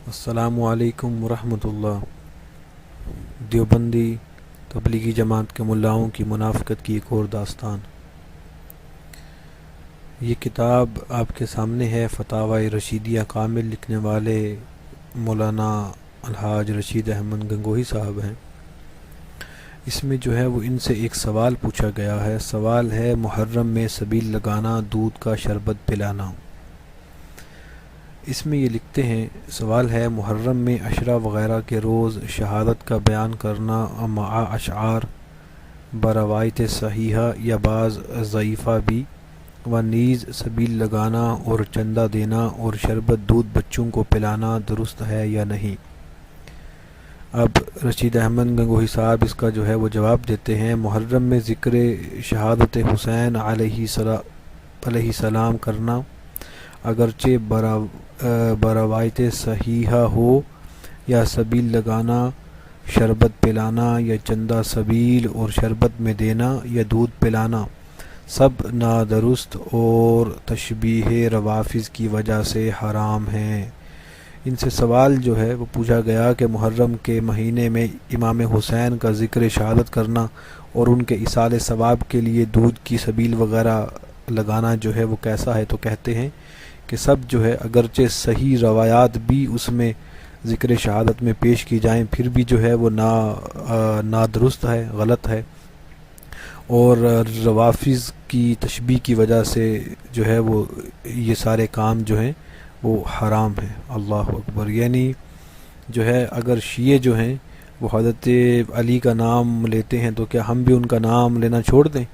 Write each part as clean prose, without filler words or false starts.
السلام علیکم ورحمۃ اللہ۔ دیوبندی تبلیغی جماعت کے ملاؤں کی منافقت کی ایک اور داستان۔ یہ کتاب آپ کے سامنے ہے، فتاوی رشیدیہ کامل، لکھنے والے مولانا الحاج رشید احمد گنگوہی صاحب ہیں۔ اس میں جو ہے وہ ان سے ایک سوال پوچھا گیا ہے۔ سوال ہے محرم میں سبیل لگانا، دودھ کا شربت پلانا۔ اس میں یہ لکھتے ہیں، سوال ہے محرم میں عشرہ وغیرہ کے روز شہادت کا بیان کرنا مع اشعار بروایت صحیحہ یا بعض ضعیفہ بھی، و نیز سبیل لگانا اور چندہ دینا اور شربت دودھ بچوں کو پلانا درست ہے یا نہیں؟ اب رشید احمد گنگوہی صاحب اس کا جو ہے وہ جواب دیتے ہیں۔ محرم میں ذکر شہادت حسین علیہ السلام کرنا اگرچہ بروایت صحیحہ ہو، یا سبیل لگانا، شربت پلانا یا چندہ سبیل اور شربت میں دینا یا دودھ پلانا سب نادرست اور تشبیہ روافض کی وجہ سے حرام ہیں۔ ان سے سوال جو ہے وہ پوچھا گیا کہ محرم کے مہینے میں امام حسین کا ذکر شہادت کرنا اور ان کے ایصال ثواب کے لیے دودھ کی سبیل وغیرہ لگانا جو ہے وہ کیسا ہے؟ تو کہتے ہیں کہ سب جو ہے اگرچہ صحیح روایات بھی اس میں ذکر شہادت میں پیش کی جائیں، پھر بھی جو ہے وہ نادرست ہے، غلط ہے، اور روافض کی تشبیہ کی وجہ سے جو ہے وہ یہ سارے کام جو ہیں وہ حرام ہیں۔ اللہ اکبر۔ یعنی جو ہے اگر شیعہ جو ہیں وہ حضرت علی کا نام لیتے ہیں تو کیا ہم بھی ان کا نام لینا چھوڑ دیں؟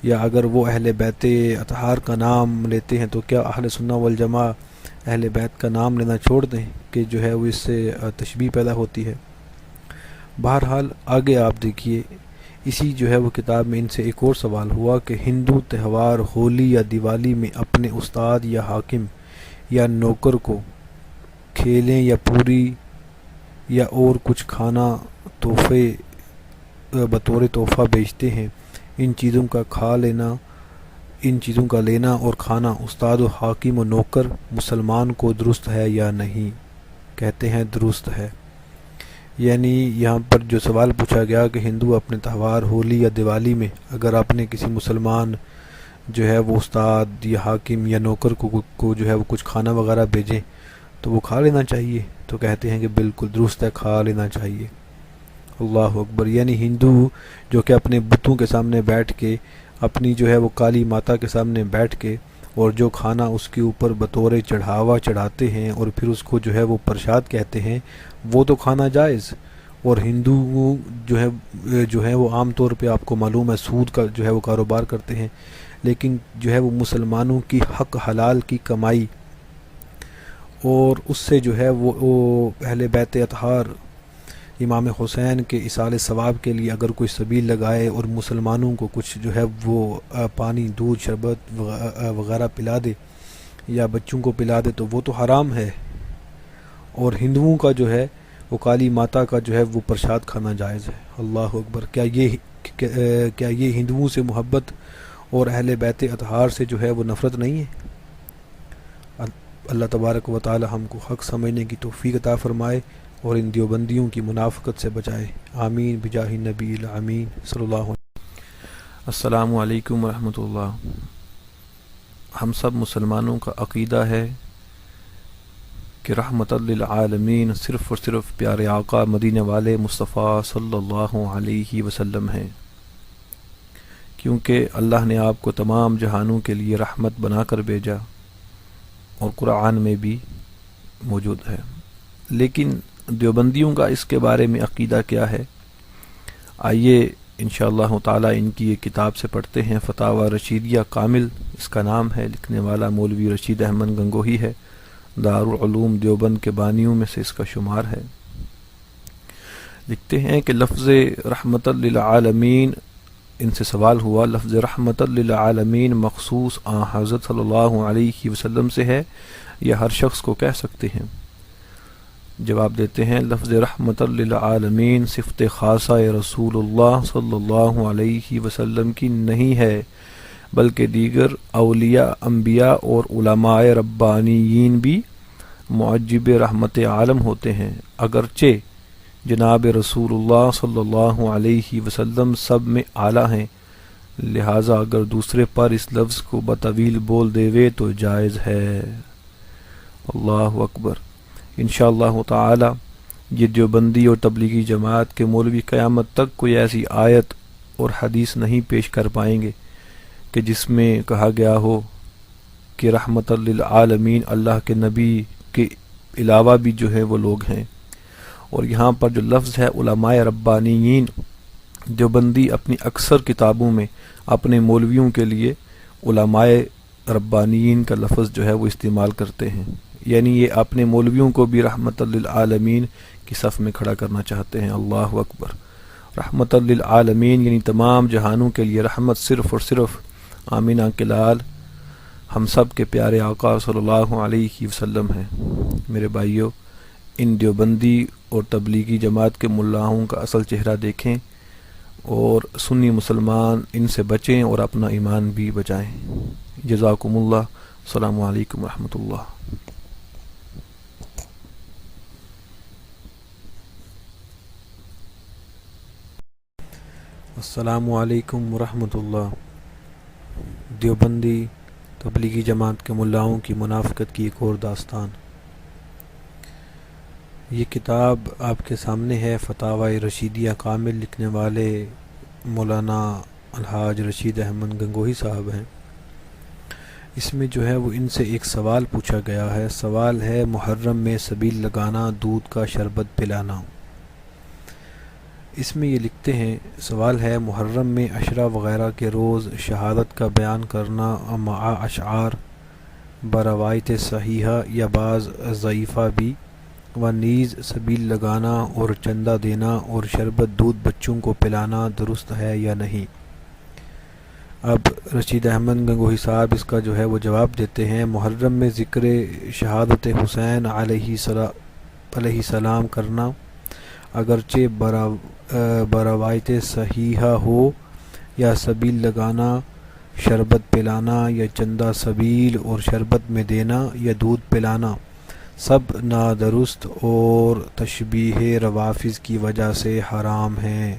یا اگر وہ اہل بیت اطہار کا نام لیتے ہیں تو کیا اہل سنہ والجماع اہل بیت کا نام لینا چھوڑ دیں کہ جو ہے وہ اس سے تشبیہ پیدا ہوتی ہے؟ بہرحال آگے آپ دیکھیے، اسی جو ہے وہ کتاب میں ان سے ایک اور سوال ہوا کہ ہندو تہوار ہولی یا دیوالی میں اپنے استاد یا حاکم یا نوکر کو کھیلیں یا پوری یا اور کچھ کھانا تحفے بطور تحفہ بیچتے ہیں، ان چیزوں کا لینا اور کھانا استاد و حاکم و نوکر مسلمان کو درست ہے یا نہیں؟ کہتے ہیں درست ہے۔ یعنی یہاں پر جو سوال پوچھا گیا کہ ہندو اپنے تہوار ہولی یا دیوالی میں اگر اپنے کسی مسلمان جو ہے وہ استاد یا حاکم یا نوکر کو جو ہے وہ کچھ کھانا وغیرہ بھیجیں تو وہ کھا لینا چاہیے؟ تو کہتے ہیں کہ بالکل درست ہے، کھا لینا چاہیے۔ اللہ اکبر۔ یعنی ہندو جو کہ اپنے بتوں کے سامنے بیٹھ کے، اپنی جو ہے وہ کالی ماتا کے سامنے بیٹھ کے، اور جو کھانا اس کے اوپر بطور چڑھاوا چڑھاتے ہیں اور پھر اس کو جو ہے وہ پرشاد کہتے ہیں، وہ تو کھانا جائز۔ اور ہندو جو ہے وہ عام طور پہ آپ کو معلوم ہے سود کا جو ہے وہ کاروبار کرتے ہیں، لیکن جو ہے وہ مسلمانوں کی حق حلال کی کمائی اور اس سے جو ہے وہ اہل بیت اطہار امام حسین کے ایصال ثواب کے لیے اگر کوئی سبیل لگائے اور مسلمانوں کو کچھ جو ہے وہ پانی، دودھ، شربت وغیرہ پلا دے یا بچوں کو پلا دے تو وہ تو حرام ہے، اور ہندوؤں کا جو ہے وہ کالی ماتا کا جو ہے وہ پرشاد کھانا جائز ہے۔ اللہ اکبر۔ کیا یہ ہندوؤں سے محبت اور اہل بیت اطہار سے جو ہے وہ نفرت نہیں ہے؟ اللہ تبارک و تعالی ہم کو حق سمجھنے کی توفیق عطا فرمائے اور ان دیوبندیوں کی منافقت سے بچائے، آمین بجاہ النبی الامین صلی اللہ علیہ وسلم۔ السلام علیکم ورحمۃ اللہ۔ ہم سب مسلمانوں کا عقیدہ ہے کہ رحمت للعالمین صرف اور صرف پیارے آقا مدینے والے مصطفیٰ صلی اللہ علیہ وسلم ہیں، کیونکہ اللہ نے آپ کو تمام جہانوں کے لیے رحمت بنا کر بھیجا اور قرآن میں بھی موجود ہے۔ لیکن دیوبندیوں کا اس کے بارے میں عقیدہ کیا ہے؟ آئیے انشاءاللہ تعالی ان کی ایک کتاب سے پڑھتے ہیں، فتاوی رشیدیہ کامل اس کا نام ہے، لکھنے والا مولوی رشید احمد گنگوہی ہے، دارالعلوم دیوبند کے بانیوں میں سے اس کا شمار ہے۔ لکھتے ہیں کہ لفظ رحمت للعالمین، ان سے سوال ہوا لفظ رحمت للعالمین مخصوص حضرت صلی اللہ علیہ وسلم سے ہے یا ہر شخص کو کہہ سکتے ہیں؟ جواب دیتے ہیں لفظ رحمت للعالمین صفت خاصہ رسول اللہ صلی اللہ علیہ وسلم کی نہیں ہے، بلکہ دیگر اولیاء، انبیاء اور علماء ربانیین بھی معجب رحمت عالم ہوتے ہیں، اگرچہ جناب رسول اللہ صلی اللہ علیہ وسلم سب میں اعلیٰ ہیں، لہٰذا اگر دوسرے پر اس لفظ کو بطویل بول دیوے تو جائز ہے۔ اللہ اکبر۔ انشاءاللہ تعالی یہ دیوبندی اور تبلیغی جماعت کے مولوی قیامت تک کوئی ایسی آیت اور حدیث نہیں پیش کر پائیں گے کہ جس میں کہا گیا ہو کہ رحمت للعالمین اللہ کے نبی کے علاوہ بھی جو ہے وہ لوگ ہیں۔ اور یہاں پر جو لفظ ہے علماء ربانیین، دیوبندی اپنی اکثر کتابوں میں اپنے مولویوں کے لیے علماء ربانیین کا لفظ جو ہے وہ استعمال کرتے ہیں، یعنی یہ اپنے مولویوں کو بھی رحمت للعالمین کی صف میں کھڑا کرنا چاہتے ہیں۔ اللہ اکبر۔ رحمت للعالمین یعنی تمام جہانوں کے لیے رحمت صرف اور صرف آمینہ کے لال ہم سب کے پیارے آقا صلی اللہ علیہ وسلم ہیں۔ میرے بھائیوں، ان دیوبندی اور تبلیغی جماعت کے ملاؤں کا اصل چہرہ دیکھیں اور سنی مسلمان ان سے بچیں اور اپنا ایمان بھی بچائیں۔ جزاکم اللہ۔ السلام علیکم ورحمۃ اللہ۔ السلام علیکم ورحمۃ اللہ۔ دیوبندی تبلیغی جماعت کے ملاؤں کی منافقت کی ایک اور داستان۔ یہ کتاب آپ کے سامنے ہے، فتاوی رشیدیہ کامل، لکھنے والے مولانا الحاج رشید احمد گنگوہی صاحب ہیں۔ اس میں جو ہے وہ ان سے ایک سوال پوچھا گیا ہے۔ سوال ہے محرم میں سبیل لگانا، دودھ کا شربت پلانا۔ اس میں یہ لکھتے ہیں، سوال ہے محرم میں عشرہ وغیرہ کے روز شہادت کا بیان کرنا مع اشعار بروایت صحیحہ یا بعض ضعیفہ بھی، و نیز سبیل لگانا اور چندہ دینا اور شربت دودھ بچوں کو پلانا درست ہے یا نہیں؟ اب رشید احمد گنگوہی صاحب اس کا جو ہے وہ جواب دیتے ہیں۔ محرم میں ذکر شہادت حسین علیہ السلام کرنا اگرچہ بروایت صحیحہ ہو، یا سبیل لگانا، شربت پلانا یا چندہ سبیل اور شربت میں دینا یا دودھ پلانا سب نادرست اور تشبیہ روافظ کی وجہ سے حرام ہیں۔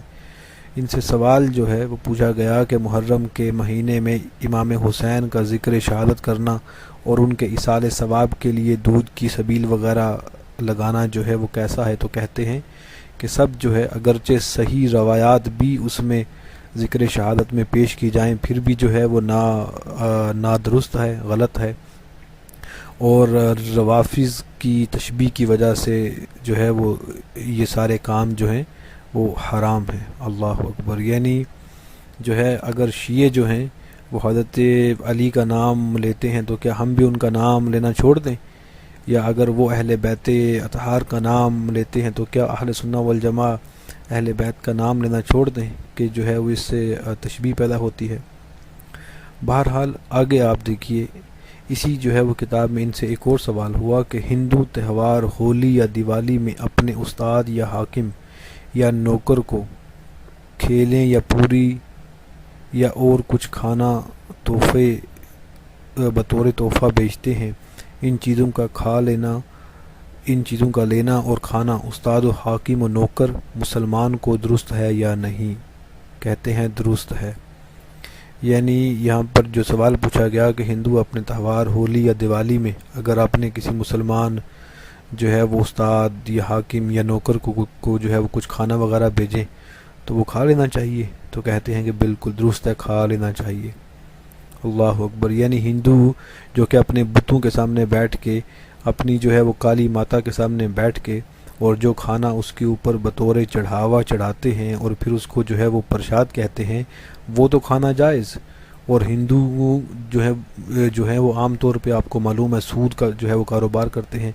ان سے سوال جو ہے وہ پوچھا گیا کہ محرم کے مہینے میں امام حسین کا ذکر شہادت کرنا اور ان کے ایصال ثواب کے لیے دودھ کی سبیل وغیرہ لگانا جو ہے وہ کیسا ہے؟ تو کہتے ہیں کہ سب جو ہے اگرچہ صحیح روایات بھی اس میں ذکر شہادت میں پیش کی جائیں پھر بھی جو ہے وہ نادرست ہے، غلط ہے، اور روافظ کی تشبیہ کی وجہ سے جو ہے وہ یہ سارے کام جو ہیں وہ حرام ہیں۔ اللہ اکبر۔ یعنی جو ہے اگر شیعہ جو ہیں وہ حضرت علی کا نام لیتے ہیں تو کیا ہم بھی ان کا نام لینا چھوڑ دیں؟ یا اگر وہ اہل بیت اطہار کا نام لیتے ہیں تو کیا اہل سنہ والجماع اہل بیت کا نام لینا چھوڑ دیں کہ جو ہے وہ اس سے تشبیہ پیدا ہوتی ہے؟ بہرحال آگے آپ دیکھیے، اسی جو ہے وہ کتاب میں ان سے ایک اور سوال ہوا کہ ہندو تہوار ہولی یا دیوالی میں اپنے استاد یا حاکم یا نوکر کو کھیلیں یا پوری یا اور کچھ کھانا تحفے بطور تحفہ بیچتے ہیں، ان چیزوں کا لینا اور کھانا استاد و حاکم و نوکر مسلمان کو درست ہے یا نہیں؟ کہتے ہیں درست ہے۔ یعنی یہاں پر جو سوال پوچھا گیا کہ ہندو اپنے تہوار ہولی یا دیوالی میں اگر اپنے کسی مسلمان جو ہے وہ استاد یا حاکم یا نوکر کو جو ہے وہ کچھ کھانا وغیرہ بھیجیں تو وہ کھا لینا چاہیے؟ تو کہتے ہیں کہ بالکل درست ہے، کھا لینا چاہیے۔ اللہ اکبر۔ یعنی ہندو جو کہ اپنے بتوں کے سامنے بیٹھ کے، اپنی جو ہے وہ کالی ماتا کے سامنے بیٹھ کے اور جو کھانا اس کے اوپر بطور چڑھاوا چڑھاتے ہیں اور پھر اس کو جو ہے وہ پرشاد کہتے ہیں، وہ تو کھانا جائز۔ اور ہندو جو ہے وہ عام طور پہ آپ کو معلوم ہے سود کا جو ہے وہ کاروبار کرتے ہیں،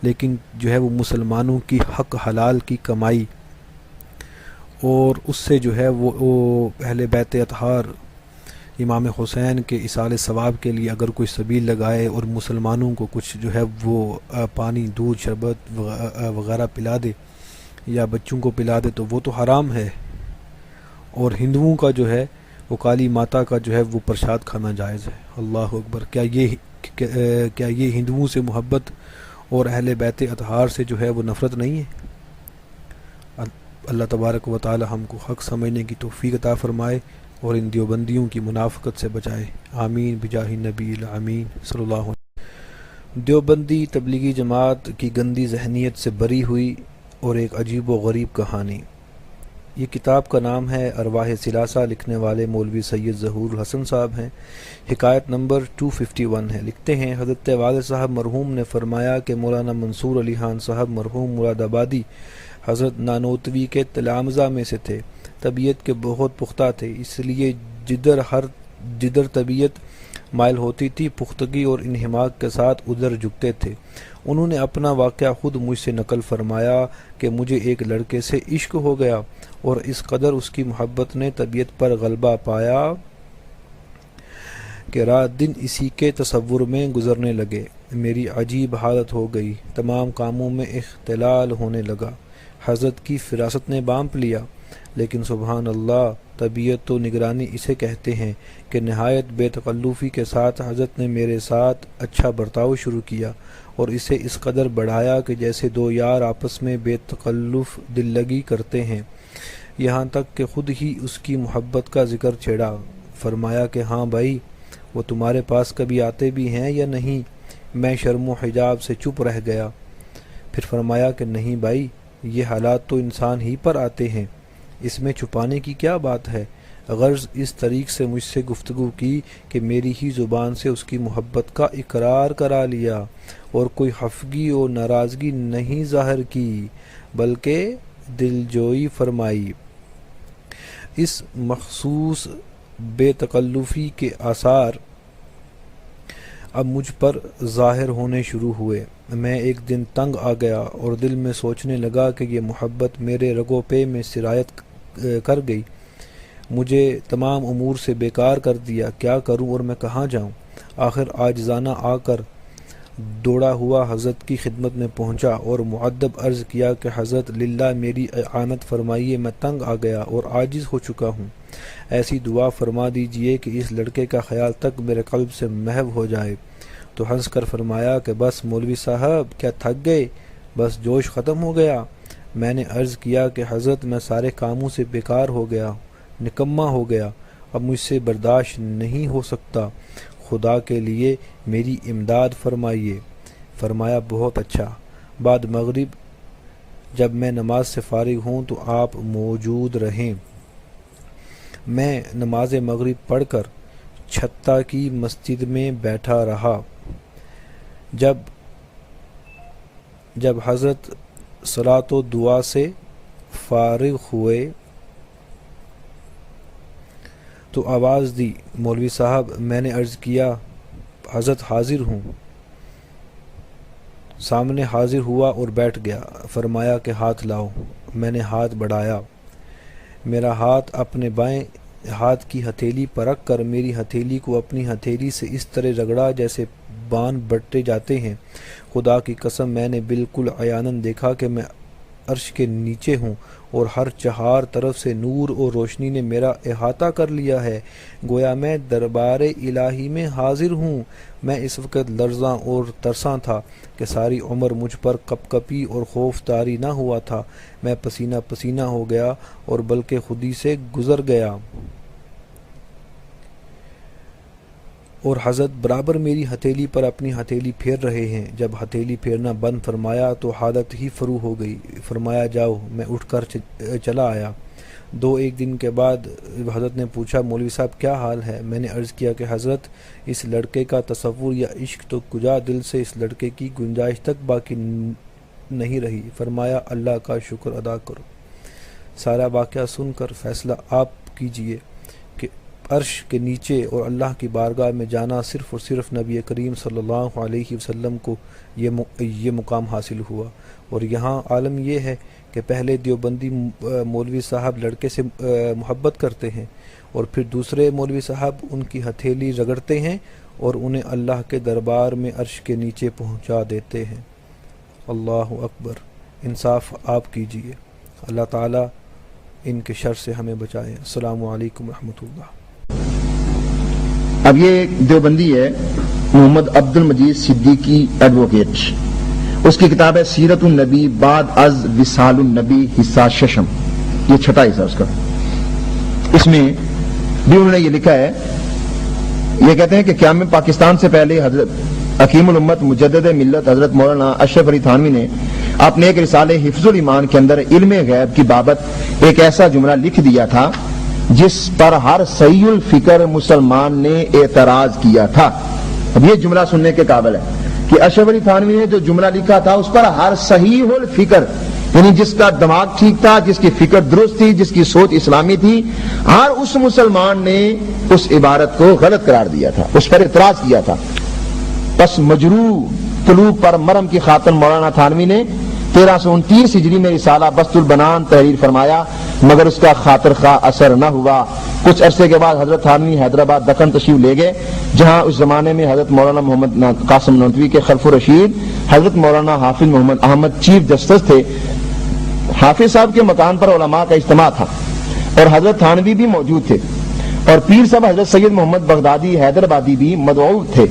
لیکن جو ہے وہ مسلمانوں کی حق حلال کی کمائی اور اس سے جو ہے وہ اہل بیت اطہار امام حسین کے ایصال ثواب کے لیے اگر کوئی سبیل لگائے اور مسلمانوں کو کچھ جو ہے وہ پانی، دودھ، شربت وغیرہ پلا دے یا بچوں کو پلا دے تو وہ تو حرام ہے۔ اور ہندوؤں کا جو ہے وہ کالی ماتا کا جو ہے وہ پرشاد کھانا جائز ہے۔ اللہ اکبر۔ کیا یہ ہندوؤں سے محبت اور اہل بیت اطہار سے جو ہے وہ نفرت نہیں ہے؟ اللہ تبارک و تعالی ہم کو حق سمجھنے کی توفیق عطا فرمائے اور ان دیوبندیوں کی منافقت سے بچائے، آمین بجاہ نبی الامین صلی اللہ علیہ وسلم۔ دیوبندی تبلیغی جماعت کی گندی ذہنیت سے بری ہوئی اور ایک عجیب و غریب کہانی۔ یہ کتاب کا نام ہے ارواح ثلاثہ، لکھنے والے مولوی سید ظہور الحسن صاحب ہیں، حکایت نمبر 251 ہے۔ لکھتے ہیں حضرت والد صاحب مرحوم نے فرمایا کہ مولانا منصور علی خان صاحب مرحوم مراد آبادی حضرت نانوتوی کے تلامذہ میں سے تھے، طبیعت کے بہت پختہ تھے، اس لیے جدر طبیعت مائل ہوتی تھی پختگی اور انہماک کے ساتھ ادھر جھکتے تھے۔ انہوں نے اپنا واقعہ خود مجھ سے نقل فرمایا کہ مجھے ایک لڑکے سے عشق ہو گیا اور اس قدر اس کی محبت نے طبیعت پر غلبہ پایا کہ رات دن اسی کے تصور میں گزرنے لگے۔ میری عجیب حالت ہو گئی، تمام کاموں میں اختلال ہونے لگا، حضرت کی فراست نے بانپ لیا۔ لیکن سبحان اللہ، طبیعت و نگرانی اسے کہتے ہیں کہ نہایت بے تکلفی کے ساتھ حضرت نے میرے ساتھ اچھا برتاؤ شروع کیا اور اسے اس قدر بڑھایا کہ جیسے دو یار آپس میں بے تکلف دل لگی کرتے ہیں، یہاں تک کہ خود ہی اس کی محبت کا ذکر چھیڑا۔ فرمایا کہ ہاں بھائی، وہ تمہارے پاس کبھی آتے بھی ہیں یا نہیں؟ میں شرم و حجاب سے چپ رہ گیا۔ پھر فرمایا کہ نہیں بھائی، یہ حالات تو انسان ہی پر آتے ہیں، اس میں چھپانے کی کیا بات ہے؟ غرض اس طریق سے مجھ سے گفتگو کی کہ میری ہی زبان سے اس کی محبت کا اقرار کرا لیا اور کوئی خفگی اور ناراضگی نہیں ظاہر کی بلکہ دلجوئی فرمائی۔ اس مخصوص بے تکلفی کے آثار اب مجھ پر ظاہر ہونے شروع ہوئے۔ میں ایک دن تنگ آ گیا اور دل میں سوچنے لگا کہ یہ محبت میرے رگو پے میں سرایت کر گئی، مجھے تمام امور سے بیکار کر دیا، کیا کروں اور میں کہاں جاؤں؟ آخر عاجزانہ آ کر دوڑا ہوا حضرت کی خدمت میں پہنچا اور مؤدب عرض کیا کہ حضرت للہ میری اعانت فرمائیے، میں تنگ آ گیا اور عاجز ہو چکا ہوں، ایسی دعا فرما دیجئے کہ اس لڑکے کا خیال تک میرے قلب سے محو ہو جائے۔ تو ہنس کر فرمایا کہ بس مولوی صاحب کیا تھک گئے؟ بس جوش ختم ہو گیا؟ میں نے عرض کیا کہ حضرت میں سارے کاموں سے بیکار ہو گیا، نکما ہو گیا، اب مجھ سے برداشت نہیں ہو سکتا، خدا کے لیے میری امداد فرمائیے۔ فرمایا بہت اچھا، بعد مغرب جب میں نماز سے فارغ ہوں تو آپ موجود رہیں۔ میں نماز مغرب پڑھ کر چھتا کی مسجد میں بیٹھا رہا۔ جب حضرت صلاۃ و دعا سے فارغ ہوئے تو آواز دی، مولوی صاحب۔ میں نے عرض کیا حضرت حاضر ہوں۔ سامنے حاضر ہوا اور بیٹھ گیا۔ فرمایا کہ ہاتھ لاؤ۔ میں نے ہاتھ بڑھایا، میرا ہاتھ اپنے بائیں ہاتھ کی ہتھیلی پر رکھ کر میری ہتھیلی کو اپنی ہتھیلی سے اس طرح رگڑا جیسے بان بٹے جاتے ہیں۔ خدا کی قسم میں نے بالکل عیاناً دیکھا کہ میں عرش کے نیچے ہوں اور ہر چہار طرف سے نور اور روشنی نے میرا احاطہ کر لیا ہے، گویا میں دربار الہی میں حاضر ہوں۔ میں اس وقت لرزاں اور ترساں تھا کہ ساری عمر مجھ پر کپ کپی اور خوف طاری نہ ہوا تھا۔ میں پسینہ پسینہ ہو گیا اور بلکہ خودی سے گزر گیا، اور حضرت برابر میری ہتھیلی پر اپنی ہتھیلی پھیر رہے ہیں۔ جب ہتھیلی پھیرنا بند فرمایا تو حالت ہی فرو ہو گئی۔ فرمایا جاؤ۔ میں اٹھ کر چلا آیا۔ ایک دن کے بعد حضرت نے پوچھا مولوی صاحب کیا حال ہے؟ میں نے عرض کیا کہ حضرت اس لڑکے کا تصور یا عشق تو کجا، دل سے اس لڑکے کی گنجائش تک باقی نہیں رہی۔ فرمایا اللہ کا شکر ادا کرو، سارا واقعہ سن کر فیصلہ آپ کیجئے کہ عرش کے نیچے اور اللہ کی بارگاہ میں جانا صرف اور صرف نبی کریم صلی اللہ علیہ وسلم کو یہ مقام حاصل ہوا۔ اور یہاں عالم یہ ہے کہ پہلے دیوبندی مولوی صاحب لڑکے سے محبت کرتے ہیں اور پھر دوسرے مولوی صاحب ان کی ہتھیلی رگڑتے ہیں اور انہیں اللہ کے دربار میں عرش کے نیچے پہنچا دیتے ہیں۔ اللہ اکبر، انصاف آپ کیجئے، اللہ تعالیٰ ان کے شر سے ہمیں بچائے۔ السلام علیکم ورحمۃ اللہ۔ اب یہ دیوبندی ہے محمد عبد المجید صدیقی ایڈوکیٹ، اس کی کتاب ہے سیرت النبی بعد از وصال النبی حصہ ششم، یہ چھٹا حصہ اس کا. اس میں بھی انہوں نے یہ لکھا ہے، یہ کہتے ہیں کہ قیام پاکستان سے پہلے حضرت حکیم الامت مجدد ملت حضرت مولانا اشرف علی تھانوی نے اپنے ایک رسالے حفظ الایمان کے اندر علم غیب کی بابت ایک ایسا جملہ لکھ دیا تھا جس پر ہر صحیح الفکر مسلمان نے اعتراض کیا تھا. اب یہ جملہ سننے کے قابل ہے کہ اشرف علی تھانوی نے جو جملہ لکھا تھا اس پر ہر صحیح الفکر، یعنی جس کا دماغ ٹھیک تھا، جس کی فکر درست تھی، جس کی سوچ اسلامی تھی، ہر اس مسلمان نے اس عبارت کو غلط قرار دیا تھا، اس پر اعتراض کیا تھا. بس مجروح قلوب پر مرم کی خاطر مولانا تھانوی نے 1329 ہجری میں رسالہ بسط البنان تحریر فرمایا، مگر اس کا خاطر خواہ اثر نہ ہوا. کچھ عرصے کے بعد حضرت تھانوی حیدرآباد دکن تشریف لے گئے، جہاں اس زمانے میں حضرت مولانا محمد قاسم نانوتوی کے خلف الرشید حضرت مولانا حافظ محمد احمد چیف جسٹس تھے. حافظ صاحب کے مکان پر علماء کا اجتماع تھا اور حضرت تھانوی بھی موجود تھے، اور پیر صاحب حضرت سید محمد بغدادی حیدرآبادی بھی مدعو تھے.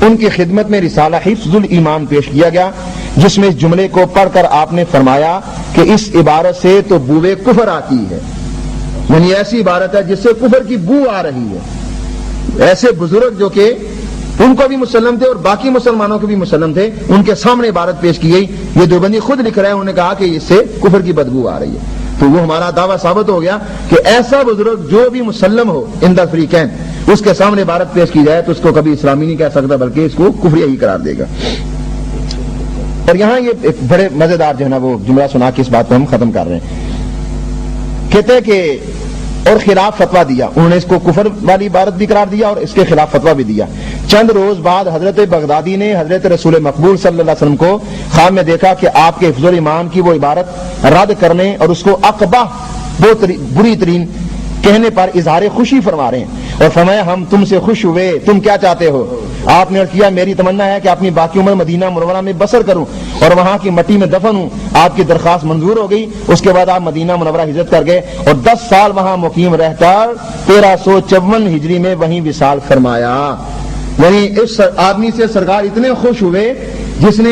ان کی خدمت میں رسالہ حفظ الایمان پیش کیا گیا، جس میں اس جملے کو پڑھ کر آپ نے فرمایا کہ اس عبارت سے تو بوئے کفر آتی ہے، یعنی ایسی عبارت ہے جس سے کفر کی بو آ رہی ہے. ایسے بزرگ جو کہ ان کو بھی مسلم تھے اور باقی مسلمانوں کو بھی مسلم تھے، ان کے سامنے عبارت پیش کی گئی. یہ دیوبندی خود لکھ رہے ہیں، انہوں نے کہا کہ اس سے کفر کی بدبو آ رہی ہے. تو وہ ہمارا دعویٰ ثابت ہو گیا کہ ایسا بزرگ جو بھی مسلم ہو ان دا فریقین، اس کے سامنے عبارت پیش کی جائے تو اس کو کبھی اسلامی نہیں کہہ سکتا، بلکہ اس کو کفریہ ہی قرار دے گا. اور یہاں یہ ایک بڑے مزیدار جو ہے نا وہ جملہ سنا کے اس بات کو ہم ختم کر رہے ہیں. کہتے ہیں کہ اور خلاف فتویٰ دیا، انہوں نے اس کو کفر والی عبارت بھی قرار دیا اور اس کے خلاف فتویٰ بھی دیا. چند روز بعد حضرت بغدادی نے حضرت رسول مقبول صلی اللہ علیہ وسلم کو خواب میں دیکھا کہ آپ کے حفظ الایمان کی وہ عبارت رد کرنے اور اس کو اقبح بری ترین کہنے پر اظہار خوشی فرما رہے ہیں، اور فرمایا ہم تم سے خوش ہوئے، تم کیا چاہتے ہو؟ آپ نے کیا میری تمنا ہے کہ اپنی باقی عمر مدینہ منورہ میں بسر کروں اور وہاں کی مٹی میں دفن ہوں. آپ کی درخواست منظور ہو گئی. اس کے بعد آپ مدینہ منورہ ہجرت کر گئے اور 10 سال وہاں مقیم رہ کر 1354 ہجری میں وہیں وصال فرمایا. یعنی اس آدمی سے سرکار اتنے خوش ہوئے جس نے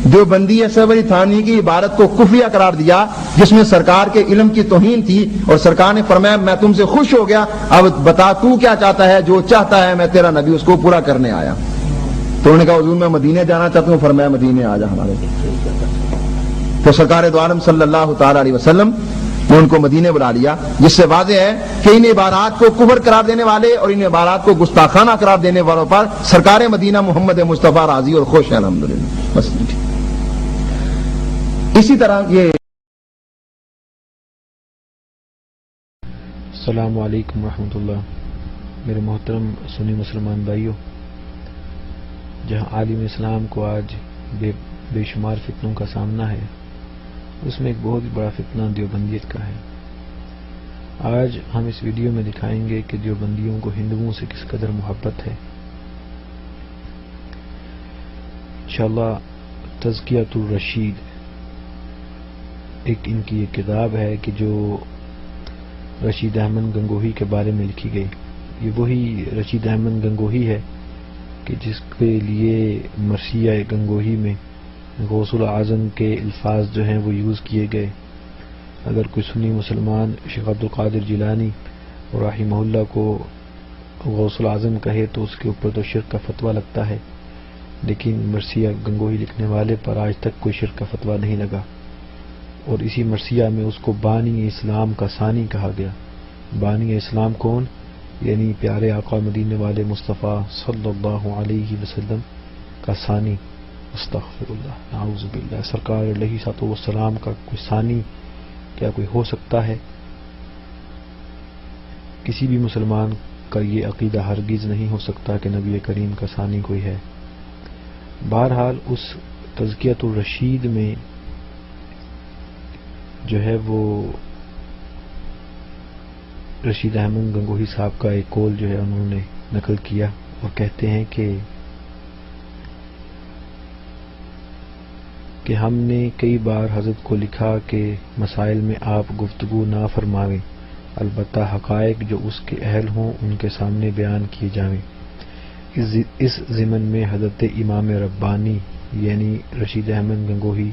دیوبندی اشرف علی تھانوی کی عبارت کو کفریہ قرار دیا، جس میں سرکار کے علم کی توہین تھی، اور سرکار نے فرمایا میں تم سے خوش ہو گیا، اب بتا تو کیا چاہتا ہے؟ جو چاہتا ہے میں تیرا نبی اس کو پورا کرنے آیا. تو انہوں نے کہا حضور میں مدینے جانا چاہتا ہوں. فرمایا مدینے آ جا ہمارے. تو سرکار دو عالم صلی اللہ تعالی علیہ وسلم نے ان کو مدینے بلا لیا، جس سے واضح ہے کہ ان عبارات کو کفر قرار دینے والے اور ان عبارات کو گستاخانہ قرار دینے والوں پر سرکار مدینہ محمد مصطفیٰ راضی اور خوش ہے الحمدللہ. بس اسی طرح یہ. السلام علیکم ورحمۃ اللہ. میرے محترم سنی مسلمان بھائیوں، جہاں عالم اسلام کو آج بے شمار فتنوں کا سامنا ہے، اس میں ایک بہت ہی بڑا فتنہ دیوبندیت کا ہے. آج ہم اس ویڈیو میں دکھائیں گے کہ دیوبندیوں کو ہندوؤں سے کس قدر محبت ہے. انشاءاللہ تزکیۃ الرشید ایک ان کی ایک کتاب ہے کہ جو رشید احمد گنگوہی کے بارے میں لکھی گئی. یہ وہی رشید احمد گنگوہی ہے کہ جس کے لیے مرثیہ گنگوہی میں غوث الاعظم کے الفاظ جو ہیں وہ یوز کیے گئے. اگر کوئی سنی مسلمان شیخ عبد القادر جیلانی رحمہ اللہ کو غوث الاعظم کہے تو اس کے اوپر تو شرک کا فتویٰ لگتا ہے، لیکن مرثیہ گنگوہی لکھنے والے پر آج تک کوئی شرک کا فتویٰ نہیں لگا. اور اسی مرثیہ میں اس کو بانی اسلام کا ثانی کہا گیا. بانی اسلام کون؟ یعنی پیارے آقا مدینے والے مصطفیٰ صلی اللہ علیہ وسلم کا ثانی. استغفر اللہ، نعوذ باللہ. سرکار علیہ صلوۃ والسلام کا کوئی ثانی کیا کوئی ہو سکتا ہے؟ کسی بھی مسلمان کا یہ عقیدہ ہرگز نہیں ہو سکتا کہ نبی کریم کا ثانی کوئی ہے. بہرحال اس تزکیۃ الرشید میں جو ہے وہ رشید احمد گنگوہی صاحب کا ایک قول جو ہے انہوں نے نقل کیا اور کہتے ہیں کہ ہم نے کئی بار حضرت کو لکھا کہ مسائل میں آپ گفتگو نہ فرماویں، البتہ حقائق جو اس کے اہل ہوں ان کے سامنے بیان کیے جاویں. اس ضمن میں حضرت امام ربانی یعنی رشید احمد گنگوہی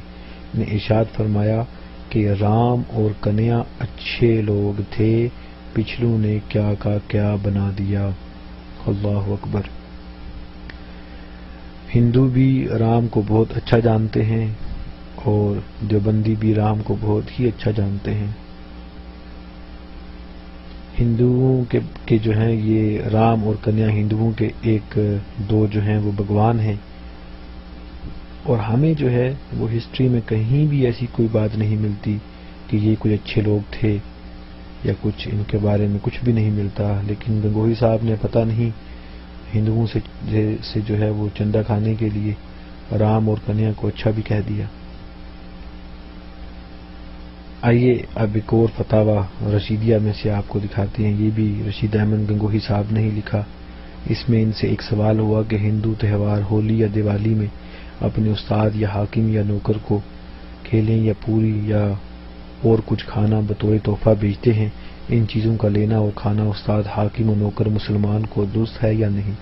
نے ارشاد فرمایا کہ رام اور کنیا اچھے لوگ تھے، پچھلوں نے کیا کا کیا بنا دیا۔ اللہ اکبر۔ ہندو بھی رام کو بہت اچھا جانتے ہیں اور دیوبندی بھی رام کو بہت ہی اچھا جانتے ہیں۔ ہندوؤں کے جو ہیں یہ رام اور کنیا ہندوؤں کے ایک دو جو ہیں وہ بھگوان ہیں، اور ہمیں جو ہے وہ ہسٹری میں کہیں بھی ایسی کوئی بات نہیں ملتی کہ یہ کوئی اچھے لوگ تھے یا کچھ ان کے بارے میں کچھ بھی نہیں ملتا۔ لیکن گنگوہی صاحب نے پتہ نہیں ہندوؤں سے جو ہے وہ چندہ کھانے کے لیے رام اور کنیا کو اچھا بھی کہہ دیا۔ آئیے اب ایک اور فتاوی رشیدیہ میں سے آپ کو دکھاتے ہیں۔ یہ بھی رشید احمد گنگوہی صاحب نے ہی لکھا۔ اس میں ان سے ایک سوال ہوا کہ ہندو تہوار ہولی یا دیوالی میں اپنے استاد یا حاکم یا نوکر کو کھیلیں یا پوری یا اور کچھ کھانا بطور تحفہ بھیجتے ہیں، ان چیزوں کا لینا اور کھانا استاد، حاکم و نوکر مسلمان کو درست ہے یا نہیں؟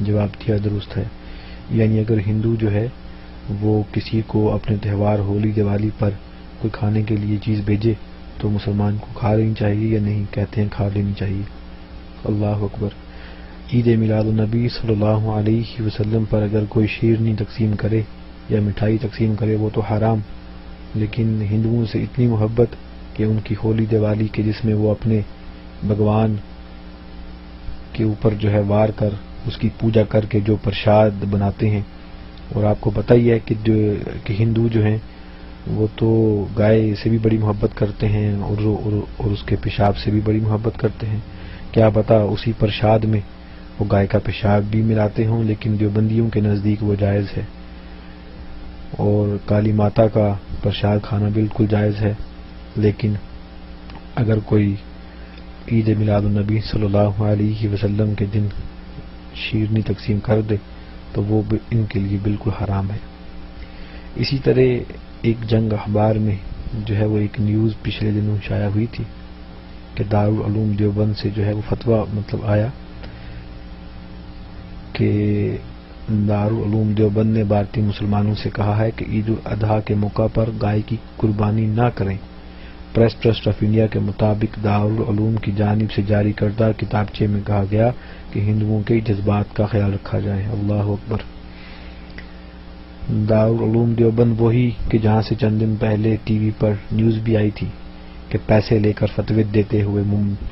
جواب دیا درست ہے۔ یعنی اگر ہندو جو ہے وہ کسی کو اپنے تہوار ہولی دیوالی پر کوئی کھانے کے لیے چیز بھیجے تو مسلمان کو کھا لینی چاہیے یا نہیں؟ کہتے ہیں کھا لینی چاہیے۔ اللہ اکبر۔ عید میلاد النبی صلی اللہ علیہ وسلم پر اگر کوئی شیرنی تقسیم کرے یا مٹھائی تقسیم کرے وہ تو حرام، لیکن ہندوؤں سے اتنی محبت کہ ان کی ہولی دیوالی کے جس میں وہ اپنے بھگوان کے اوپر جو ہے وار کر اس کی پوجا کر کے جو پرشاد بناتے ہیں، اور آپ کو پتہ ہی ہے کہ ہندو جو ہیں وہ تو گائے سے بھی بڑی محبت کرتے ہیں اور اس کے پیشاب سے بھی بڑی محبت کرتے ہیں۔ کیا پتہ اسی پرشاد میں وہ گائے کا پیشاب بھی ملاتے ہوں، لیکن دیوبندیوں کے نزدیک وہ جائز ہے، اور کالی ماتا کا پرشاد کھانا بالکل جائز ہے۔ لیکن اگر کوئی عید میلاد النبی صلی اللہ علیہ وسلم کے دن شیرنی تقسیم کر دے تو وہ ان کے لیے بالکل حرام ہے۔ اسی طرح ایک جنگ اخبار میں جو ہے وہ ایک نیوز پچھلے دنوں شائع ہوئی تھی کہ دارالعلوم دیوبند سے جو ہے وہ فتویٰ آیا کہ دارالعلوم دیوبند نے بھارتی مسلمانوں سے کہا ہے کہ عید الاضحیٰ کے موقع پر گائے کی قربانی نہ کریں۔ پریس ٹرسٹ آف انڈیا کے مطابق دارالعلوم کی جانب سے جاری کردہ کتابچے میں کہا گیا کہ ہندوؤں کے جذبات کا خیال رکھا جائے۔ اللہ اکبر۔ دارالعلوم دیوبند وہی کہ جہاں سے چند دن پہلے ٹی وی پر نیوز بھی آئی تھی کہ پیسے لے کر فتوے دیتے ہوئے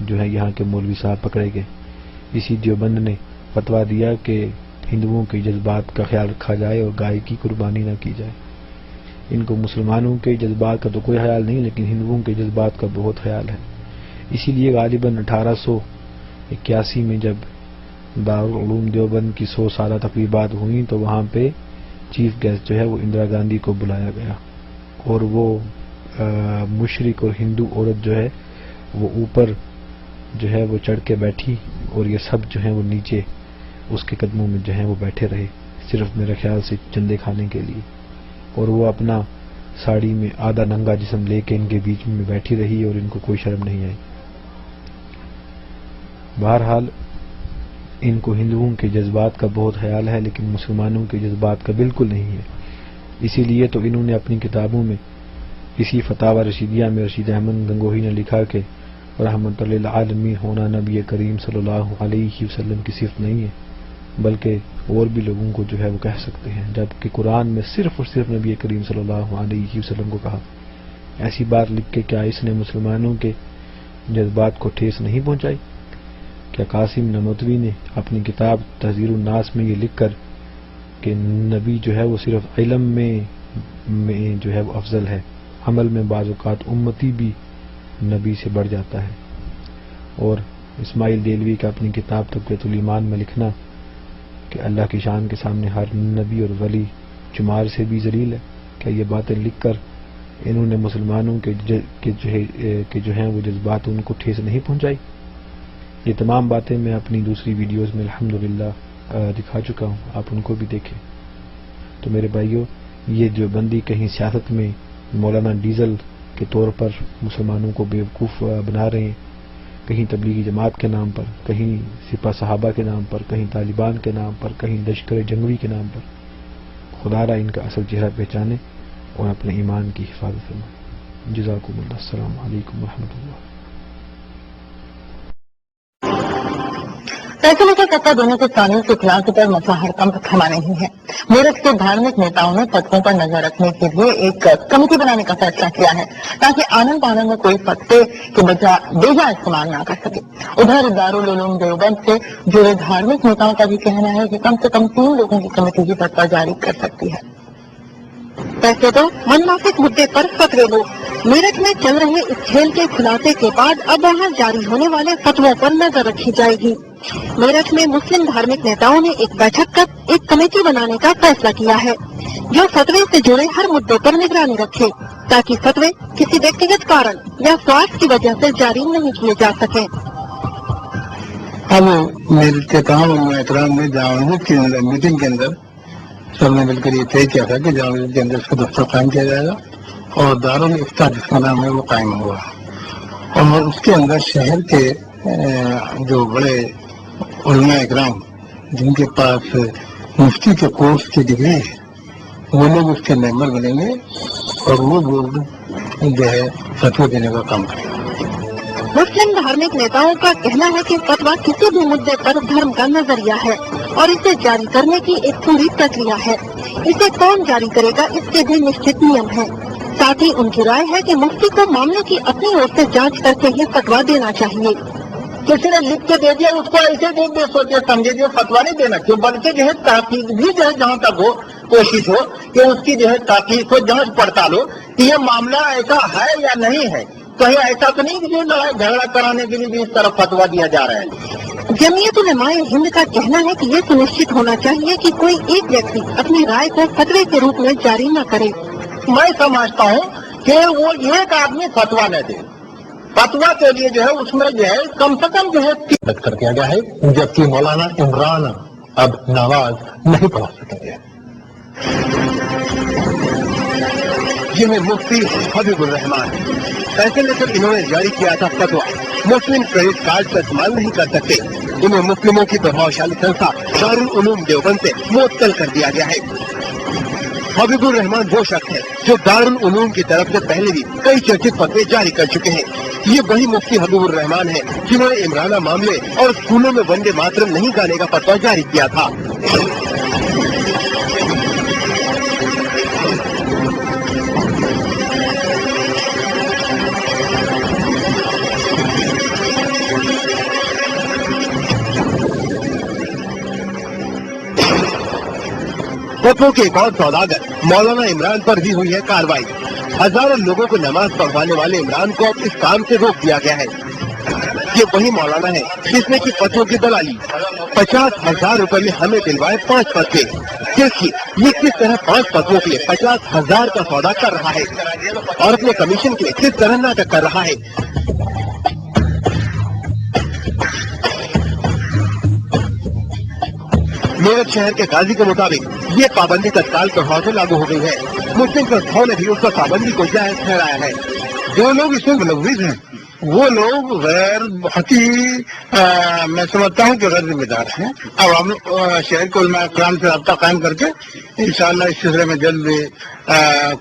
جو ہے یہاں کے مولوی صاحب پکڑے گئے۔ اسی دیوبند نے فتویٰ دیا کہ ہندوؤں کے جذبات کا خیال رکھا جائے اور گائے کی قربانی نہ کی جائے۔ ان کو مسلمانوں کے جذبات کا تو کوئی خیال نہیں، لیکن ہندوؤں کے جذبات کا بہت خیال ہے۔ اسی لیے غالباً 1881 میں جب دارالعلوم دیوبند کی 100 سالہ تقریبات ہوئیں تو وہاں پہ چیف گیسٹ جو ہے وہ اندرا گاندھی کو بلایا گیا، اور وہ مشرق اور ہندو عورت جو ہے وہ اوپر جو ہے وہ چڑھ کے بیٹھی، اور یہ سب جو ہیں وہ نیچے اس کے قدموں میں جو ہیں وہ بیٹھے رہے، صرف میرے خیال سے چندے کھانے کے لیے، اور وہ اپنا ساڑی میں آدھا ننگا جسم لے کے ان کے بیچ میں بیٹھی رہی اور ان کو کوئی شرم نہیں آئی۔ بہرحال ان کو ہندوؤں کے جذبات کا بہت خیال ہے، لیکن مسلمانوں کے جذبات کا بالکل نہیں ہے۔ اسی لیے تو انہوں نے اپنی کتابوں میں اسی فتاوی رشیدیہ میں رشید احمد گنگوہی نے لکھا کہ رحمت للعالمین ہونا نبی کریم صلی اللہ علیہ وسلم کی صفت نہیں ہے، بلکہ اور بھی لوگوں کو جو ہے وہ کہہ سکتے ہیں، جبکہ قرآن میں صرف اور صرف نبی کریم صلی اللہ علیہ وسلم کو کہا۔ ایسی بات لکھ کے کیا اس نے مسلمانوں کے جذبات کو ٹھیس نہیں پہنچائی؟ کیا قاسم نانوتوی نے اپنی کتاب تحذیر الناس میں یہ لکھ کر کہ نبی جو ہے وہ صرف علم میں جو ہے وہ افضل ہے، عمل میں بعض اوقات امتی بھی نبی سے بڑھ جاتا ہے؟ اور اسماعیل دیلوی کا اپنی کتاب تقویۃ الایمان میں لکھنا کہ اللہ کی شان کے سامنے ہر نبی اور ولی چمار سے بھی ذلیل ہے، کیا یہ باتیں لکھ کر انہوں نے مسلمانوں کے جو ہیں وہ جذبات ان کو ٹھیس نہیں پہنچائی؟ یہ تمام باتیں میں اپنی دوسری ویڈیوز میں الحمدللہ دکھا چکا ہوں، آپ ان کو بھی دیکھیں۔ تو میرے بھائیوں، یہ جو بندی کہیں سیاست میں مولانا ڈیزل کے طور پر مسلمانوں کو بیوقوف بنا رہے ہیں، کہیں تبلیغی جماعت کے نام پر، کہیں سپاہ صحابہ کے نام پر، کہیں طالبان کے نام پر، کہیں لشکر جنگوی کے نام پر۔ خدا را ان کا اصل چہرہ پہچانے اور اپنے ایمان کی حفاظت فرمائے. جزاکم اللہ. السلام علیکم ورحمۃ اللہ. فیصلے کے کتہ دونوں کے قانون کے خلاف پر مسئلہ ہڑکم تھما نہیں ہے. میرٹھ کے دھارمک نیتاؤں نے فتووں پر نظر رکھنے کے لیے ایک کمیٹی بنانے کا فیصلہ کیا ہے تاکہ آنن پانن میں کوئی فتوے کے بجا بیجا استعمال نہ کر سکے. ادھر دارالعلوم دیوبند سے جڑے دھارمک نیتاؤں کا بھی کہنا ہے کہ کم سے کم 3 لوگوں کی کمیٹی ہی فتویٰ جاری کر سکتی ہے. ویسے تو منافق مدعے پر فتوے لو. میرٹھ میں چل رہے اس کھیل کے خلاصے کے بعد اب وہاں جاری ہونے والے فتووں پر نظر رکھی جائے گی. میرٹھ میں مسلم دھارمک نیتاؤں نے ایک بیٹھک کر ایک کمیٹی بنانے کا فیصلہ کیا ہے جو فتوے سے جڑے ہر مدعے پر نگرانی رکھے تاکہ فتوے کسی ویکتیگت کارن یا سوارتھ کی وجہ سے جاری نہیں کیے جا سکیں. اب میرٹھ کے تمام علماء اکرام نے جامع مسجد کی میٹنگ کے اندر سب نے مل کر یہ طے کیا تھا کہ جامع مسجد کے اندر اس کا دفتر قائم کیا جائے گا اور دارالفتہ جس کا نام ہے وہ قائم ہوا اور اس کے اندر شہر کے جو بڑے علماء اکرام جن کے پاس مفتی کے کورس کی ڈگری ہے وہ لوگ اس کے ممبر بنیں گے اور وہ لوگ جو ہے فتویٰ دینے کا کام کریں گے. مسلم دھارمک نیتاؤں کا کہنا ہے کہ فتویٰ کسی بھی مدعے پر دھرم کا نظریہ ہے اور اسے جاری کرنے کی ایک پوری پرکریا ہے. اسے کون جاری کرے گا اس کے بھی نشچت نیم ہیں. ساتھ ہی ان کی رائے ہے کہ مفتی کو معاملے کی اپنی اور سے جانچ کر کے ہی فتویٰ دینا چاہیے. کسی نے لکھ کے دے دیا اس کو ایسے دیکھ دے سوچے سمجھے جو فتویٰ نہیں دینا کیوں بلکہ جو ہے تحقیق بھی جو ہے جہاں تک ہو کوشش ہو کہ اس کی جو ہے تحقیق ہو جانچ پڑتال ہو کہ یہ معاملہ ایسا ہے یا نہیں ہے. کہیں ایسا تو نہیں کہ جو لڑائی جھگڑا کرانے کے لیے بھی اس طرف فتویٰ دیا جا رہا ہے. جمعیت علماء ہند کا کہنا ہے کہ یہ سنشچت ہونا چاہیے کہ کوئی ایک ویکتی اپنی رائے کو فتوے کے روپ میں جاری نہ کرے. میں سمجھتا ہوں کہ وہ ایک آدمی فتویٰ نہ دے. فتویٰ کے لیے جو ہے اس میں جو ہے کم سے کم جو ہے کر دیا گیا ہے جبکہ مولانا عمران اب نماز نہیں پڑھا سکیں گے. جنہیں مفتی حبیب الرحمان ایسے لے کر انہوں نے جاری کیا تھا فتویٰ مسلم کریڈٹ کارڈ کا استعمال نہیں کر سکتے. انہیں مسلموں کی پربھاوشالی سنستھا دارالعلوم دیوبند سے معطل کر دیا گیا ہے. حبیب الرحمان وہ شخص ہے جو دارالعلوم کی طرف سے پہلے بھی کئی چرچت فتوے جاری کر چکے ہیں. یہ وہی مفتی حبیب الرحمان ہے جنہوں نے عمرانہ معاملے اور اسکولوں میں وندے ماترم نہیں گانے کا فتویٰ جاری کیا تھا. فتووں کے ایک اور سوداگر مولانا عمران پر بھی ہوئی ہے کارروائی. ہزاروں لوگوں کو نماز پڑھوانے والے عمران کو اب اس کام سے روک دیا گیا ہے. یہ وہی مولانا ہے جس نے کی فتووں کی دلالی 50,000 روپے میں ہمیں دلوائے 5 فتوے. دیکھیے یہ کس طرح 5 فتووں کے لیے 50,000 کا سودا کر رہا ہے اور اپنے کمیشن کے لیے کس طرح ناٹک کر رہا ہے. میرٹھ شہر کے قاضی کے مطابق یہ پابندی تتکال پربھاؤ سے لاگو ہو گئی ہے. مسلم سنستھاؤں نے بھی اس پر پابندی کو جائز ٹھہرایا ہے. جو لوگ اس میں ملوث ہیں وہ لوگ غیر بہت ہی میں سمجھتا ہوں کہ غیر ذمہ دار ہیں. اب ہم شہر کے علماء اکرام سے رابطہ قائم کر کے انشاءاللہ اس سلسلے میں جلد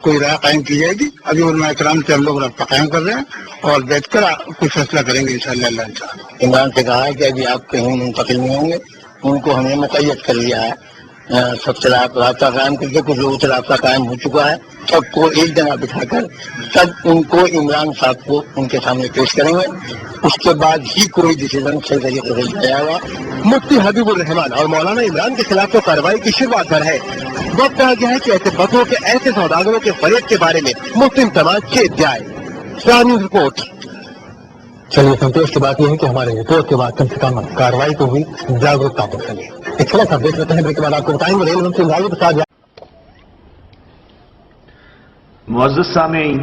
کوئی رائے قائم کی جائے گی. ابھی علماء اکرام سے ہم لوگ رابطہ قائم کر رہے ہیں اور بیٹھ کر کچھ فیصلہ کریں گے انشاءاللہ. عمران سے کہا ہے کہ ابھی آپ کہیں منتقل نہیں ہوں گے. ان کو ہم نے مقید کر لیا ہے. سب سے رابطہ قائم کر کے کچھ لوگوں سے رابطہ قائم ہو چکا ہے. سب کو ایک جگہ بٹھا کر سب ان کو عمران صاحب کو ان کے سامنے پیش کریں گے. اس کے بعد ہی کوئی ڈیسیزن صحیح طریقے سے لیا جائے گا. مفتی حبیب الرحمان اور مولانا عمران کے خلاف تو کارروائی کی شروعات پر ہے. وقت کہا گیا ہے کہ ایسے فتووں کے ایسے سوداگروں کے فریب کے بارے میں مسلم سماج چیت جائے. News report. چلیے سنتوش کی بات یہ ہے کہ ہمارے رپورٹ کے بعد کم سے کم کارروائی کو بھی جاگروکتا پر چلیے. ایک تھوڑا سا دیکھ لیتے ہیں بریک کے بعد آپ کو بتائیں گے ریل منتری راجو پرساد. معزز سامعین،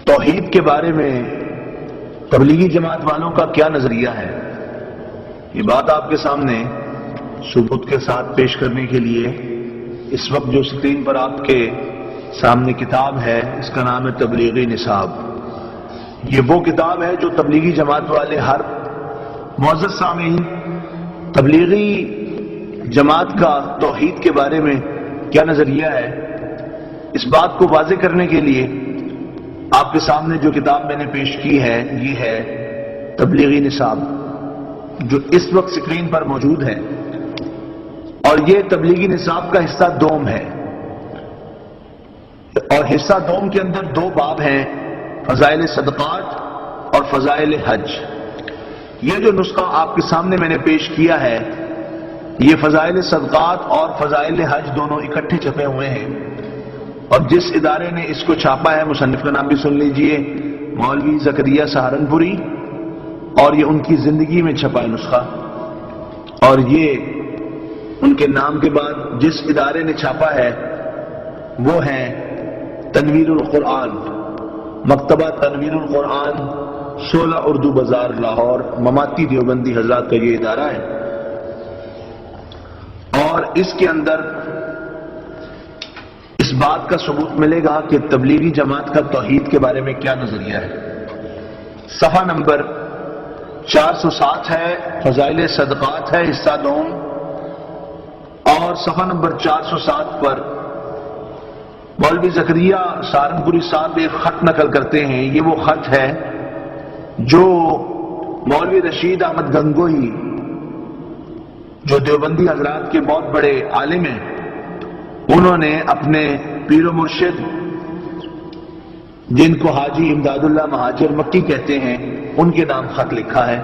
توحید کے بارے میں تبلیغی جماعت والوں کا کیا نظریہ ہے، یہ بات آپ کے سامنے ثبوت کے ساتھ پیش کرنے کے لیے اس وقت جو اسکرین پر آپ کے سامنے کتاب ہے اس کا نام ہے تبلیغی نصاب. یہ وہ کتاب ہے جو تبلیغی جماعت والے ہر معزز سامعین تبلیغی جماعت کا توحید کے بارے میں کیا نظریہ ہے، اس بات کو واضح کرنے کے لیے آپ کے سامنے جو کتاب میں نے پیش کی ہے یہ ہے تبلیغی نصاب، جو اس وقت اسکرین پر موجود ہے، اور یہ تبلیغی نصاب کا حصہ دوم ہے، اور حصہ دوم کے اندر 2 باب ہیں، فضائل صدقات اور فضائل حج۔ یہ جو نسخہ آپ کے سامنے میں نے پیش کیا ہے یہ فضائل صدقات اور فضائل حج دونوں اکٹھے چھپے ہوئے ہیں، اور جس ادارے نے اس کو چھاپا ہے مصنف کا نام بھی سن لیجئے، مولوی زکریا سہارنپوری، اور یہ ان کی زندگی میں چھپا ہے نسخہ، اور یہ ان کے نام کے بعد جس ادارے نے چھاپا ہے وہ ہے تنویر القرآن، مکتبہ تنویر القرآن، 16 اردو بازار لاہور، مماتی دیوبندی حضرات کا یہ ادارہ ہے، اور اس کے اندر اس بات کا ثبوت ملے گا کہ تبلیغی جماعت کا توحید کے بارے میں کیا نظریہ ہے۔ صفحہ نمبر 407 ہے، فضائل صدقات ہے حصہ دوم، اور صفحہ نمبر 407 پر مولوی زکریا سہارنپوری صاحب ایک خط نقل کرتے ہیں۔ یہ وہ خط ہے جو مولوی رشید احمد گنگوہی، جو دیوبندی حضرات کے بہت بڑے عالم ہیں، انہوں نے اپنے پیر و مرشد جن کو حاجی امداد اللہ مہاجر مکی کہتے ہیں ان کے نام خط لکھا ہے،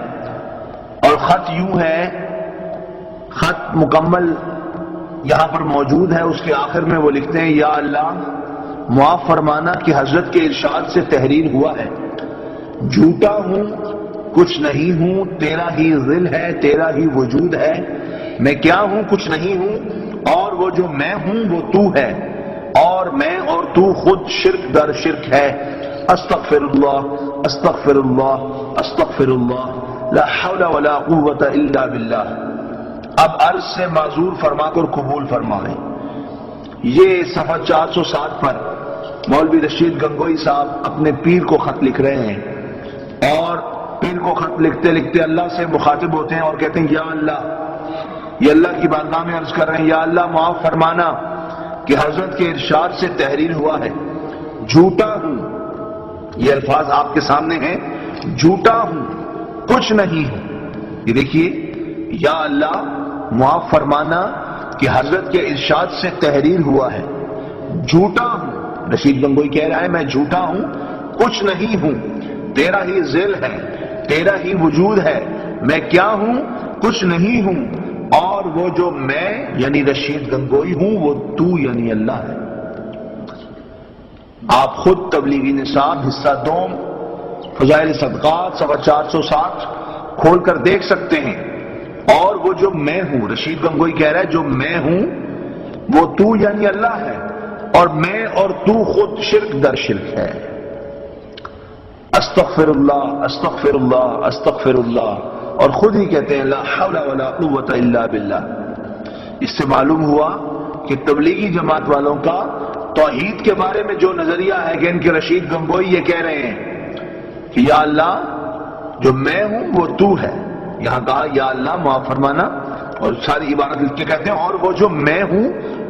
اور خط یوں ہے، خط مکمل یہاں پر موجود ہے، اس کے آخر میں وہ لکھتے ہیں یا اللہ معاف فرمانا کہ حضرت کے ارشاد سے تحریر ہوا ہے، جھوٹا ہوں کچھ نہیں ہوں، تیرا ہی ذل ہے تیرا ہی وجود ہے، میں کیا ہوں کچھ نہیں ہوں، اور وہ جو میں ہوں وہ تو ہے، اور میں اور تو خود شرک در شرک ہے، استغفر اللہ استغفر اللہ استغفر اللہ، لا حول ولا قوت الا باللہ۔ اب عرض سے معذور فرما کر قبول فرمائیں۔ یہ صفحہ 407 پر مولوی رشید گنگوئی صاحب اپنے پیر کو خط لکھ رہے ہیں، اور پیر کو خط لکھتے لکھتے اللہ سے مخاطب ہوتے ہیں اور کہتے ہیں یا اللہ، یہ اللہ کی بارگاہ میں عرض کر رہے ہیں یا اللہ معاف فرمانا کہ حضرت کے ارشاد سے تحریر ہوا ہے، جھوٹا ہوں، یہ الفاظ آپ کے سامنے ہیں، جھوٹا ہوں کچھ نہیں ہوں۔ یہ دیکھیے یا اللہ معاف فرمانا کہ حضرت کے ارشاد سے تحریر ہوا ہے، جھوٹا ہوں، رشید گنگوئی کہہ رہا ہے میں جھوٹا ہوں کچھ نہیں ہوں، تیرا ہی ذل ہے تیرا ہی وجود ہے، میں کیا ہوں کچھ نہیں ہوں، اور وہ جو میں یعنی رشید گنگوئی ہوں وہ تو یعنی اللہ ہے۔ آپ خود تبلیغی نصاب حصہ دوم فضائل صدقات صفحہ 407 کھول کر دیکھ سکتے ہیں، اور وہ جو میں ہوں، رشید گنگوئی کہہ رہا ہے جو میں ہوں وہ تو یعنی اللہ ہے، اور میں اور تو خود شرک در شرک ہے۔ استغفر اللہ استغفر اللہ استغفر اللہ، اور خود ہی کہتے ہیں لا حول ولا قوت الا باللہ۔ اس سے معلوم ہوا کہ تبلیغی جماعت والوں کا توحید کے بارے میں جو نظریہ ہے کہ ان کے رشید گنگوئی یہ کہہ رہے ہیں کہ یا اللہ جو میں ہوں وہ تو ہے، یہاں کہا یا اللہ معاف فرمانا، اور ساری عبارت لکھ کے کہتے ہیں اور وہ جو میں ہوں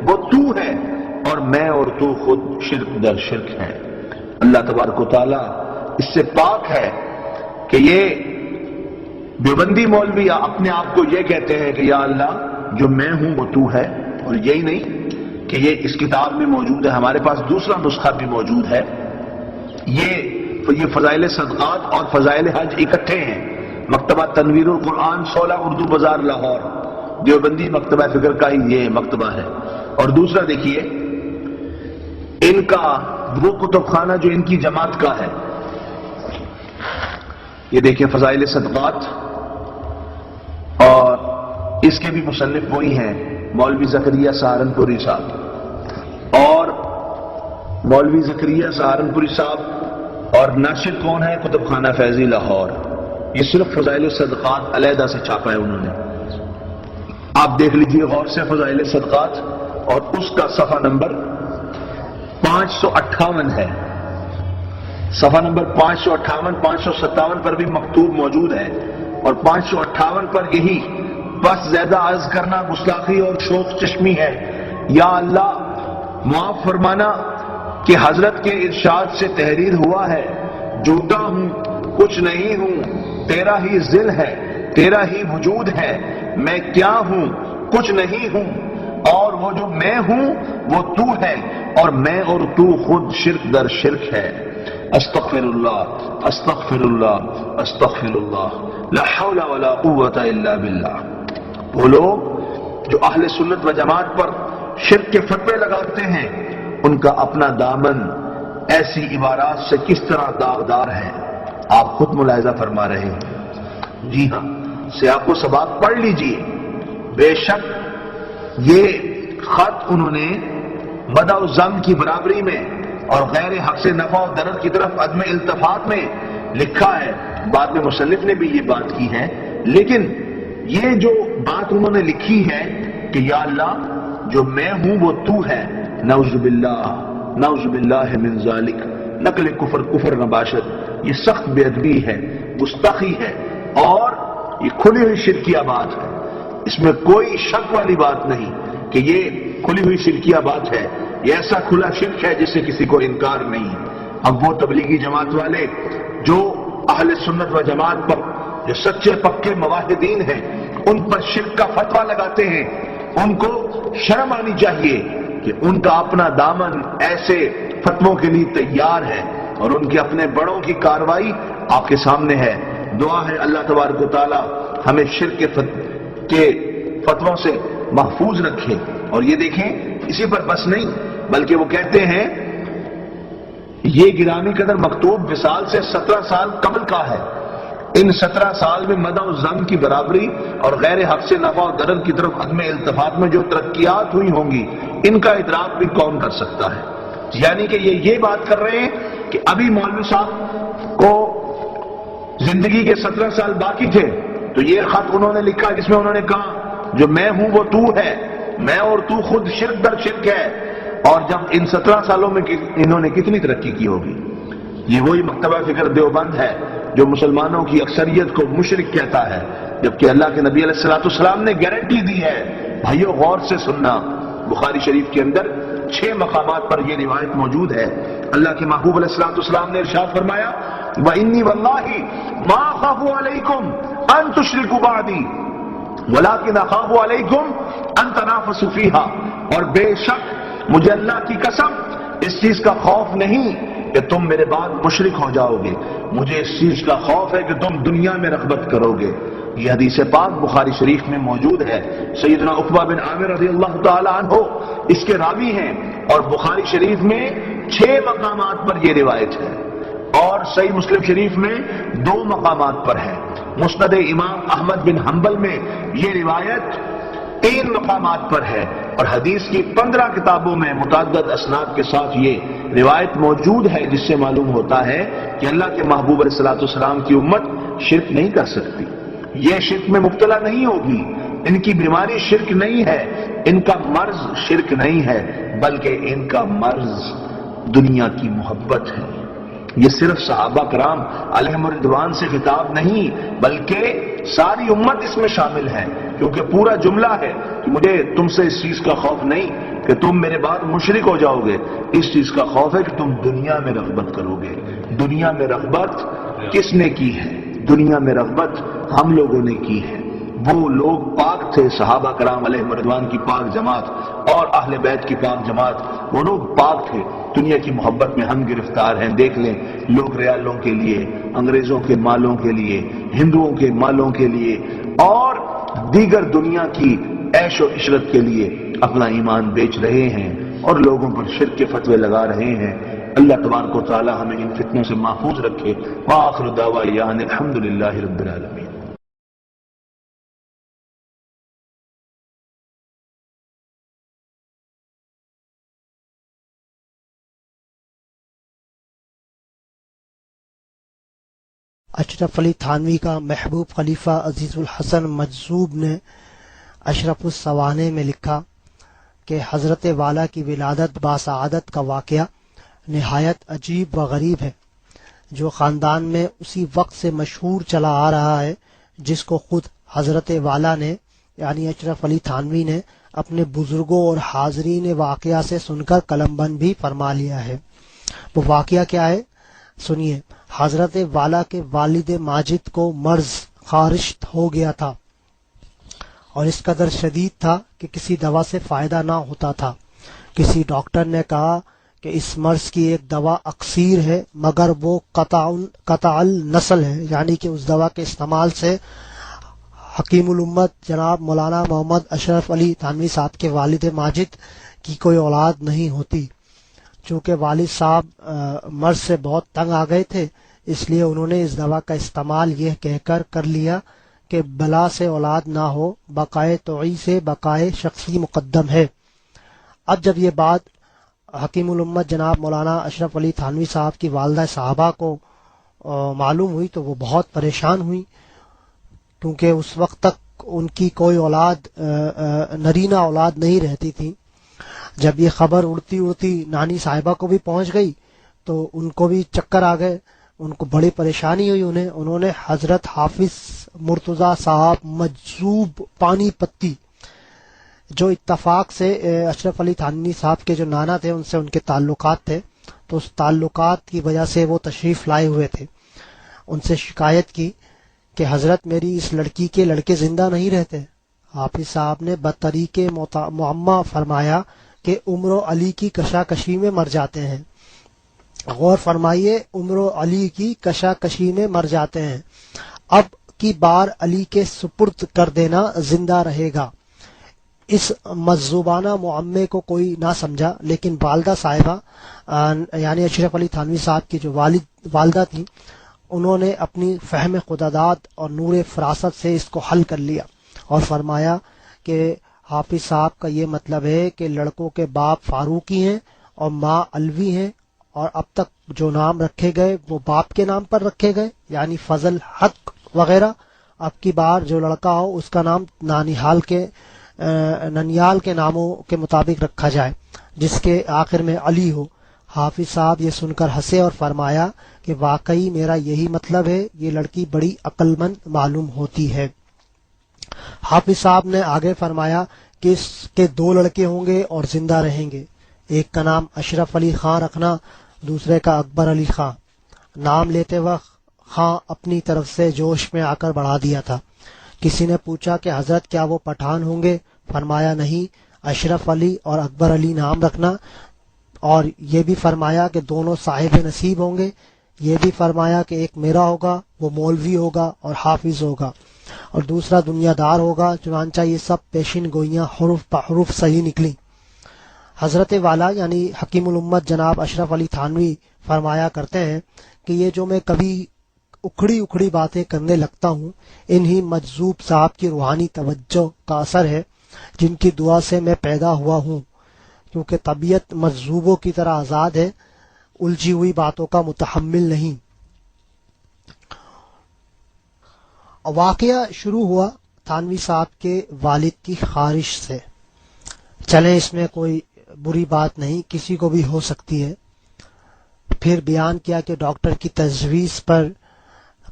وہ تو ہے، اور میں اور تو خود شرک در شرک ہے۔ اللہ تبارک و تعالی اس سے پاک ہے کہ یہ دیوبندی مولوی اپنے آپ کو یہ کہتے ہیں کہ یا اللہ جو میں ہوں وہ تو ہے، اور یہی نہیں کہ یہ اس کتاب میں موجود ہے، ہمارے پاس دوسرا نسخہ بھی موجود ہے، یہ فضائل صدقات اور فضائل حج اکٹھے ہیں، مکتبہ تنویر القرآن 16 اردو بازار لاہور، دیوبندی مکتبہ فکر کا ہی یہ مکتبہ ہے۔ اور دوسرا دیکھیے ان کا وہ کتب خانہ جو ان کی جماعت کا ہے، یہ دیکھیں فضائل صدقات، اور اس کے بھی مصنف وہی ہیں مولوی زکریا سہارنپوری صاحب، اور مولوی زکریا سہارنپوری صاحب اور ناشر کون ہے کتب خانہ فیضی لاہور۔ یہ صرف فضائل صدقات علیحدہ سے چھاپا ہے انہوں نے، آپ دیکھ لیجئے غور سے فضائل صدقات، اور اس کا صفحہ نمبر 558 ہے، صفحہ نمبر 558 557 پر بھی مکتوب موجود ہے، اور 558 پر یہی بس زیادہ عرض کرنا گستاخی اور شوق چشمی ہے، یا اللہ معاف فرمانا کہ حضرت کے ارشاد سے تحریر ہوا ہے، جھوٹا ہوں، کچھ نہیں ہوں، تیرا ہی ذل ہے، تیرا ہی وجود ہے، میں کیا ہوں، کچھ نہیں ہوں، اور وہ جو میں ہوں وہ تو ہے، اور میں اور تو خود شرک در شرک ہے۔ استغفر اللہ استغفر اللہ استغفر اللہ، لا حول ولا قوت الا باللہ۔ وہ لوگ جو اہل سنت و جماعت پر شرک کے فتوے لگاتے ہیں، ان کا اپنا دامن ایسی عبارات سے کس طرح داغدار ہے، آپ خود ملاحظہ فرما رہے ہیں۔ جی ہاں، سیاق و سباق پڑھ لیجئے۔ بے شک یہ خط انہوں نے مدح و ذم کی برابری میں اور غیر حق سے نفع و ضرر کی طرف عدم التفات میں لکھا ہے، بعد میں مصنف نے بھی یہ بات کی ہے، لیکن یہ جو بات انہوں نے لکھی ہے کہ یا اللہ جو میں ہوں وہ تو ہے، نعوذ باللہ من ذالک، نقل کفر نباشد، یہ سخت بے ادبی ہے، گستاخی ہے، اور یہ کھلی ہوئی شرکیہ بات ہے۔ اس میں کوئی شک والی بات نہیں کہ یہ کھلی ہوئی شرکیہ بات ہے، یہ ایسا کھلا شرک ہے جس سے کسی کو انکار نہیں۔ اب وہ تبلیغی جماعت والے جو اہل سنت و جماعت پر جو سچے پکے موحدین ہیں ان پر شرک کا فتویٰ لگاتے ہیں، ان کو شرم آنی چاہیے کہ ان کا اپنا دامن ایسے فتووں کے لیے تیار ہے، اور ان کے اپنے بڑوں کی کارروائی آپ کے سامنے ہے۔ دعا ہے اللہ تبارک و تعالی ہمیں شرک کے فتووں سے محفوظ رکھے۔ اور یہ دیکھیں، اسی پر بس نہیں بلکہ وہ کہتے ہیں یہ گرامی قدر مکتوب وصال سے 17 سال قبل کا ہے، ان 17 سال میں مدح و ذم کی برابری اور غیر حق سے نفع و ضرر کی طرف عدم التفات میں جو ترقیات ہوئی ہوں گی ان کا ادراک بھی کون کر سکتا ہے۔ یعنی کہ یہ بات کر رہے ہیں کہ ابھی مولوی صاحب کو زندگی کے 17 سال باقی تھے تو یہ خط انہوں نے لکھا جس میں انہوں نے کہا جو میں ہوں وہ تو ہے، میں اور تو خود شرک در شرک ہے، اور جب ان 17 سالوں میں انہوں نے کتنی ترقی کی ہوگی۔ یہ وہی مکتبہ فکر دیوبند ہے جو مسلمانوں کی اکثریت کو مشرک کہتا ہے، جبکہ اللہ کے نبی علیہ السلام نے گارنٹی دی ہے۔ بھائیو غور سے سننا، بخاری شریف کے اندر 6 مقامات پر یہ روایت موجود ہے۔ اللہ کے محبوب علیہ السلام نے ارشاد فرمایا وَإِنِّي وَاللَّهِ مَا أَخَافُ عَلَيْكُمْ أَن تُشْرِكُوا بَعْدِي وَلَكِنْ أَخَافُ عَلَيْكُمْ أَن تَنَافَسُوا فِيهَا، اور بے شک مجھے اللہ کی قسم اس چیز کا خوف نہیں کہ تم میرے بعد مشرک ہو جاؤ گے، مجھے اس چیز کا خوف ہے کہ تم دنیا میں رغبت کرو گے۔ یہ حدیث پاک بخاری شریف میں موجود ہے۔ سیدنا عقبہ بن عامر رضی اللہ تعالی عنہ اس کے راوی ہیں، اور بخاری شریف میں 6 مقامات پر یہ روایت ہے، اور صحیح مسلم شریف میں 2 مقامات پر ہے۔ مسند امام احمد بن حنبل میں یہ روایت 3 مقامات پر ہے، اور حدیث کی 15 کتابوں میں متعدد اسناد کے ساتھ یہ روایت موجود ہے، جس سے معلوم ہوتا ہے کہ اللہ کے محبوب علیہ السلام کی امت شرک نہیں کر سکتی، یہ شرک میں مبتلا نہیں ہوگی، ان کی بیماری شرک نہیں ہے، ان کا مرض شرک نہیں ہے، بلکہ ان کا مرض دنیا کی محبت ہے۔ یہ صرف صحابہ کرام علیہم الرضوان سے خطاب نہیں بلکہ ساری امت اس میں شامل ہے، کیونکہ پورا جملہ ہے کہ مجھے تم سے اس چیز کا خوف نہیں کہ تم میرے بعد مشرک ہو جاؤ گے، اس چیز کا خوف ہے کہ تم دنیا میں رغبت کرو گے۔ دنیا میں رغبت کس نے کی ہے؟ دنیا میں رغبت ہم لوگوں نے کی ہے۔ وہ لوگ پاک تھے، صحابہ کرام علیہم الرضوان کی پاک جماعت اور اہل بیت کی پاک جماعت، وہ لوگ پاک تھے۔ دنیا کی محبت میں ہم گرفتار ہیں۔ دیکھ لیں، لوگ ریالوں کے لیے، انگریزوں کے مالوں کے لیے، ہندوؤں کے مالوں کے لیے اور دیگر دنیا کی عیش و عشرت کے لیے اپنا ایمان بیچ رہے ہیں اور لوگوں پر شرک کے فتوے لگا رہے ہیں۔ اللہ تبارک و تعالی ہمیں ان فتنوں سے محفوظ رکھے۔ وآخر دعوانا الحمدللہ رب العالمین۔ اشرف علی تھانوی کا محبوب خلیفہ عزیز الحسن مجذوب نے اشرف السوانح میں لکھا کہ حضرت والا کی ولادت باسعادت کا واقعہ نہایت عجیب و غریب ہے، جو خاندان میں اسی وقت سے مشہور چلا آ رہا ہے جس کو خود حضرت والا نے یعنی اشرف علی تھانوی نے اپنے بزرگوں اور حاضرین واقعہ سے سن کر قلم بند بھی فرما لیا ہے۔ وہ واقعہ کیا ہے سنیے۔ حضرت والا کے والد ماجد کو مرض خارش ہو گیا تھا اور اس قدر شدید تھا کہ کسی دوا سے فائدہ نہ ہوتا تھا۔ کسی ڈاکٹر نے کہا کہ اس مرض کی ایک دوا اکسیر ہے، مگر وہ قطع النسل ہے، یعنی کہ اس دوا کے استعمال سے حکیم الامت جناب مولانا محمد اشرف علی تھانوی صاحب کے والد ماجد کی کوئی اولاد نہیں ہوتی۔ چونکہ والد صاحب مرض سے بہت تنگ آ گئے تھے، اس لیے انہوں نے اس دوا کا استعمال یہ کہہ کر لیا کہ بلا سے اولاد نہ ہو، بقائے توعی سے بقائے شخصی مقدم ہے۔ اب جب یہ بات حکیم الامت جناب مولانا اشرف علی تھانوی صاحب کی والدہ صاحبہ کو معلوم ہوئی تو وہ بہت پریشان ہوئی، کیونکہ اس وقت تک ان کی کوئی اولاد نرینہ اولاد نہیں رہتی تھی۔ جب یہ خبر اڑتی اڑتی نانی صاحبہ کو بھی پہنچ گئی تو ان کو بھی چکر آ گئے، ان کو بڑی پریشانی ہوئی۔ انہوں نے حضرت حافظ مرتضیٰ صاحب مجذوب پانی پتی، جو اتفاق سے اشرف علی تھانوی صاحب کے جو نانا تھے ان سے ان کے تعلقات تھے، تو اس تعلقات کی وجہ سے وہ تشریف لائے ہوئے تھے، ان سے شکایت کی کہ حضرت میری اس لڑکی کے لڑکے زندہ نہیں رہتے۔ حافظ صاحب نے بطریق معمہ فرمایا کہ عمر و علی کی کشاکشی میں مر جاتے ہیں۔ غور فرمائیے، عمر و علی کی کشاکشی میں مر جاتے ہیں، اب کی بار علی کے سپرد کر دینا، زندہ رہے گا۔ اس مجذوبانہ معمے کو کوئی نہ سمجھا، لیکن والدہ صاحبہ یعنی اشرف علی تھانوی صاحب کی جو والدہ تھیں، انہوں نے اپنی فہم خداداد اور نور فراست سے اس کو حل کر لیا اور فرمایا کہ حافظ صاحب کا یہ مطلب ہے کہ لڑکوں کے باپ فاروقی ہیں اور ماں علوی ہیں، اور اب تک جو نام رکھے گئے وہ باپ کے نام پر رکھے گئے، یعنی فضل حق وغیرہ۔ اب کی بار جو لڑکا ہو اس کا نام ننیال کے ناموں کے مطابق رکھا جائے، جس کے آخر میں علی ہو۔ حافظ صاحب یہ سن کر ہنسے اور فرمایا کہ واقعی میرا یہی مطلب ہے، یہ لڑکی بڑی عقل مند معلوم ہوتی ہے۔ حافظ صاحب نے آگے فرمایا کہ اس کے 2 لڑکے ہوں گے اور زندہ رہیں گے، ایک کا نام اشرف علی خان رکھنا، دوسرے کا اکبر علی خان۔ نام لیتے وقت خان اپنی طرف سے جوش میں آ کر بڑھا دیا تھا۔ کسی نے پوچھا کہ حضرت کیا وہ پٹھان ہوں گے؟ فرمایا نہیں، اشرف علی اور اکبر علی نام رکھنا، اور یہ بھی فرمایا کہ دونوں صاحب نصیب ہوں گے۔ یہ بھی فرمایا کہ ایک میرا ہوگا، وہ مولوی ہوگا اور حافظ ہوگا، اور دوسرا دنیا دار ہوگا۔ چنانچہ یہ سب پیشن گوئیاں حروف بحروف صحیح نکلیں۔ حضرت والا یعنی حکیم الامت جناب اشرف علی تھانوی فرمایا کرتے ہیں کہ یہ جو میں کبھی اکھڑی باتیں کرنے لگتا ہوں، انہی مجذوب صاحب کی روحانی توجہ کا اثر ہے، جن کی دعا سے میں پیدا ہوا ہوں، کیونکہ طبیعت مجذوبوں کی طرح آزاد ہے، الجھی ہوئی باتوں کا متحمل نہیں۔ واقعہ شروع ہوا تھانوی صاحب کے والد کی خارش سے۔ چلیں اس میں کوئی بری بات نہیں، کسی کو بھی ہو سکتی ہے۔ پھر بیان کیا کہ ڈاکٹر کی تجویز پر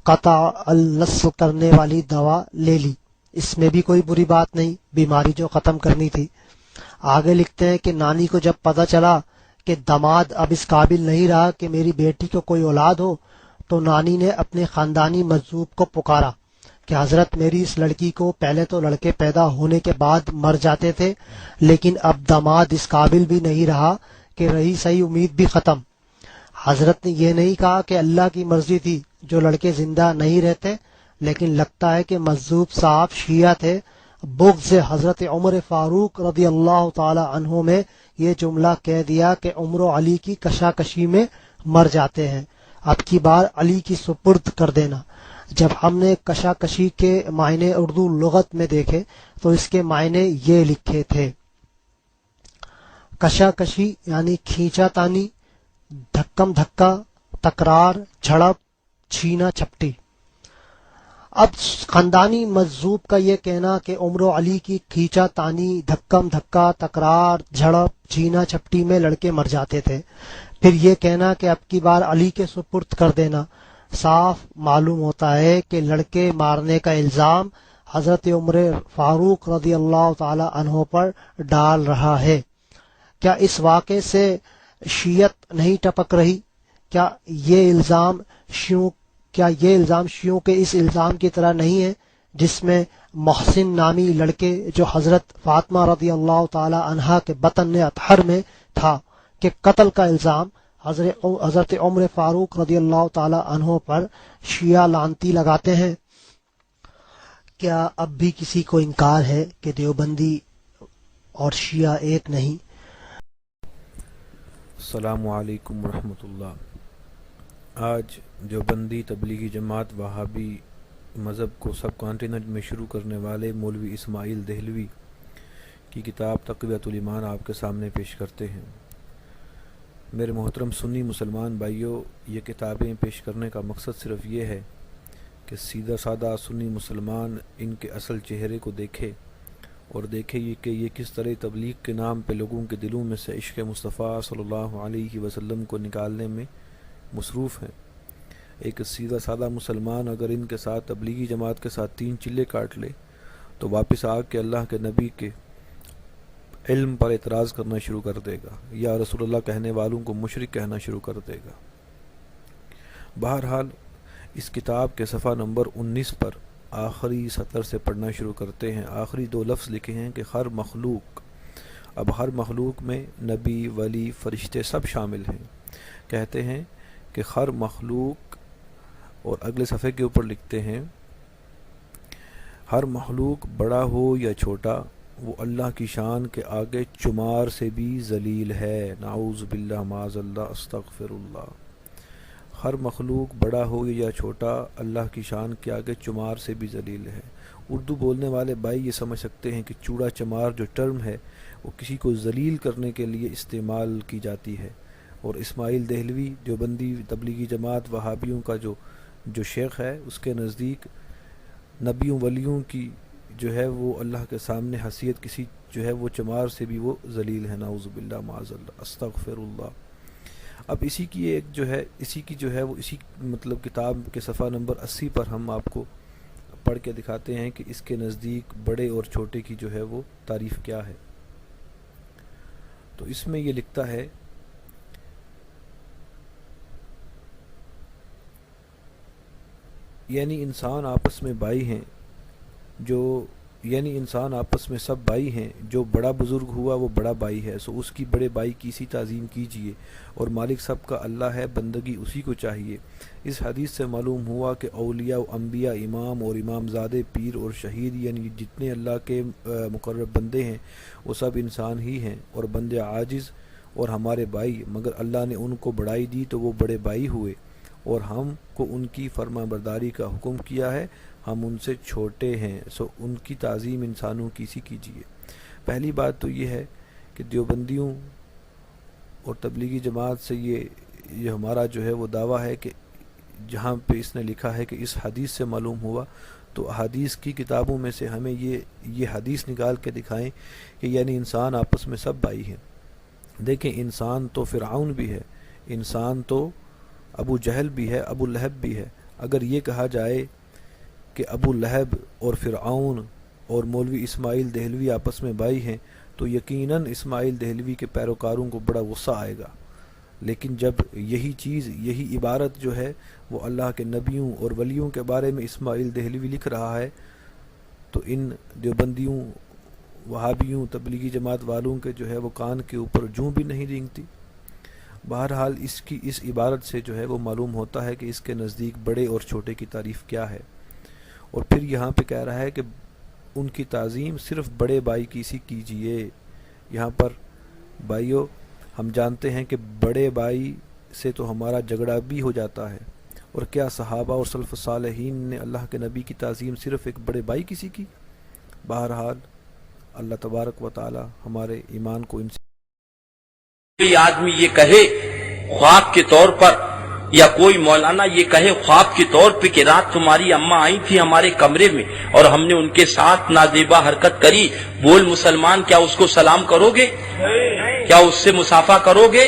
قطع النسل کرنے والی دوا لے لی، اس میں بھی کوئی بری بات نہیں، بیماری جو ختم کرنی تھی۔ آگے لکھتے ہیں کہ نانی کو جب پتہ چلا کہ داماد اب اس قابل نہیں رہا کہ میری بیٹی کو کوئی اولاد ہو، تو نانی نے اپنے خاندانی مجذوب کو پکارا کہ حضرت میری اس لڑکی کو پہلے تو لڑکے پیدا ہونے کے بعد مر جاتے تھے، لیکن اب داماد اس قابل بھی نہیں رہا کہ رہی صحیح امید بھی ختم۔ حضرت نے یہ نہیں کہا کہ اللہ کی مرضی تھی جو لڑکے زندہ نہیں رہتے، لیکن لگتا ہے کہ مجذوب صاحب شیعہ تھے۔ بغض حضرت عمر فاروق رضی اللہ تعالی عنہ میں یہ جملہ کہہ دیا کہ عمر و علی کی کشاکشی میں مر جاتے ہیں، اب کی بار علی کی سپرد کر دینا۔ جب ہم نے کشاکشی کے معنی اردو لغت میں دیکھے تو اس کے معنی یہ لکھے تھے: کشاکشی یعنی کھینچا تانی، دھکم دھکا، تکرار، جھڑپ، چھینا چھپٹی۔ اب خاندانی مجذوب کا یہ کہنا کہ عمر و علی کی کھینچا تانی، دھکم دھکا، تکرار، جھڑپ، چھینا چھپٹی میں لڑکے مر جاتے تھے، پھر یہ کہنا کہ اب کی بار علی کے سپرد کر دینا، صاف معلوم ہوتا ہے کہ لڑکے مارنے کا الزام حضرت عمر فاروق رضی اللہ تعالی عنہ پر ڈال رہا ہے۔ کیا اس واقعے سے شیعت نہیں ٹپک رہی؟ کیا یہ الزام شیعوں کے اس الزام کی طرح نہیں ہے جس میں محسن نامی لڑکے جو حضرت فاطمہ رضی اللہ تعالی عنہا کے بطن اطہر میں تھا کہ قتل کا الزام حضرت عمر فاروق رضی اللہ تعالی عنہ پر شیعہ لعنتی لگاتے ہیں؟ کیا اب بھی کسی کو انکار ہے کہ دیوبندی اور شیعہ ایک نہیں؟ السلام علیکم ورحمۃ اللہ۔ آج دیوبندی تبلیغی جماعت وہابی مذہب کو سب کانٹیننٹ میں شروع کرنے والے مولوی اسماعیل دہلوی کی کتاب تقویۃ الایمان آپ کے سامنے پیش کرتے ہیں۔ میرے محترم سنی مسلمان بھائیوں، یہ کتابیں پیش کرنے کا مقصد صرف یہ ہے کہ سیدھا سادہ سنی مسلمان ان کے اصل چہرے کو دیکھے اور دیکھے کہ یہ کس طرح تبلیغ کے نام پہ لوگوں کے دلوں میں سے عشق مصطفیٰ صلی اللہ علیہ وسلم کو نکالنے میں مصروف ہیں۔ ایک سیدھا سادہ مسلمان اگر ان کے ساتھ تبلیغی جماعت کے ساتھ 3 چلے کاٹ لے تو واپس آ کے اللہ کے نبی کے علم پر اعتراض کرنا شروع کر دے گا، یا رسول اللہ کہنے والوں کو مشرک کہنا شروع کر دے گا۔ بہرحال اس کتاب کے صفحہ نمبر 19 پر آخری سطر سے پڑھنا شروع کرتے ہیں۔ آخری 2 لفظ لکھے ہیں کہ ہر مخلوق۔ اب ہر مخلوق میں نبی، ولی، فرشتے سب شامل ہیں۔ کہتے ہیں کہ ہر مخلوق، اور اگلے صفحے کے اوپر لکھتے ہیں ہر مخلوق بڑا ہو یا چھوٹا وہ اللہ کی شان کے آگے چمار سے بھی ذلیل ہے۔ نعوذ باللہ، معاذ اللہ، استغفر اللہ۔ ہر مخلوق بڑا ہو یا چھوٹا اللہ کی شان کے آگے چمار سے بھی ذلیل ہے۔ اردو بولنے والے بھائی یہ سمجھ سکتے ہیں کہ چوڑا چمار جو ٹرم ہے وہ کسی کو ذلیل کرنے کے لیے استعمال کی جاتی ہے، اور اسماعیل دہلوی دیوبندی تبلیغی جماعت وہابیوں کا جو شیخ ہے، اس کے نزدیک نبیوں ولیوں کی جو ہے وہ اللہ کے سامنے حیثیت کسی جو ہے وہ چمار سے بھی وہ ذلیل ہے۔ نعوذ باللہ، معاذ اللہ، استغفر اللہ۔ اب اسی کی جو ہے وہ اسی مطلب کتاب کے صفحہ نمبر 80 پر ہم آپ کو پڑھ کے دکھاتے ہیں کہ اس کے نزدیک بڑے اور چھوٹے کی جو ہے وہ تعریف کیا ہے۔ تو اس میں یہ لکھتا ہے یعنی انسان آپس میں سب بھائی ہیں، جو بڑا بزرگ ہوا وہ بڑا بھائی ہے، سو اس کی بڑے بھائی کی اسی تعظیم کیجیے، اور مالک سب کا اللہ ہے، بندگی اسی کو چاہیے۔ اس حدیث سے معلوم ہوا کہ اولیاء و انبیاء، امام اور امام زادے، پیر اور شہید، یعنی جتنے اللہ کے مقرب بندے ہیں وہ سب انسان ہی ہیں اور بندے عاجز اور ہمارے بھائی، مگر اللہ نے ان کو بڑائی دی تو وہ بڑے بھائی ہوئے، اور ہم کو ان کی فرما برداری کا حکم کیا ہے، ہم ان سے چھوٹے ہیں، سو ان کی تعظیم انسانوں کی سی کیجیے۔ پہلی بات تو یہ ہے کہ دیوبندیوں اور تبلیغی جماعت سے یہ ہمارا جو ہے وہ دعویٰ ہے کہ جہاں پہ اس نے لکھا ہے کہ اس حدیث سے معلوم ہوا، تو حدیث کی کتابوں میں سے ہمیں یہ حدیث نکال کے دکھائیں کہ یعنی انسان آپس میں سب بھائی ہیں۔ دیکھیں، انسان تو فرعون بھی ہے، انسان تو ابو جہل بھی ہے، ابو لہب بھی ہے۔ اگر یہ کہا جائے کہ ابو لہب اور فرعون اور مولوی اسماعیل دہلوی آپس میں بھائی ہیں تو یقیناً اسماعیل دہلوی کے پیروکاروں کو بڑا غصہ آئے گا، لیکن جب یہی عبارت جو ہے وہ اللہ کے نبیوں اور ولیوں کے بارے میں اسماعیل دہلوی لکھ رہا ہے تو ان دیوبندیوں، وہابیوں، تبلیغی جماعت والوں کے جو ہے وہ کان کے اوپر جوں بھی نہیں رینگتی۔ بہرحال اس عبارت سے جو ہے وہ معلوم ہوتا ہے کہ اس کے نزدیک بڑے اور چھوٹے کی تعریف کیا ہے، اور پھر یہاں پہ کہہ رہا ہے کہ ان کی تعظیم صرف بڑے بھائی کی سی کیجیے۔ یہاں پر بھائیوں، ہم جانتے ہیں کہ بڑے بھائی سے تو ہمارا جھگڑا بھی ہو جاتا ہے، اور کیا صحابہ اور سلف صالحین نے اللہ کے نبی کی تعظیم صرف ایک بڑے بھائی کی سی کی؟ بہرحال اللہ تبارک و تعالی ہمارے ایمان کو ان سے کوئی آدمی یہ کہے خواب کے طور پر، یا کوئی مولانا یہ کہے خواب کے طور پہ کہ رات تمہاری اماں آئی تھی ہمارے کمرے میں اور ہم نے ان کے ساتھ نازیبا حرکت کری، بول مسلمان کیا اس کو سلام کرو گے؟ کیا اس سے مصافحہ کرو گے؟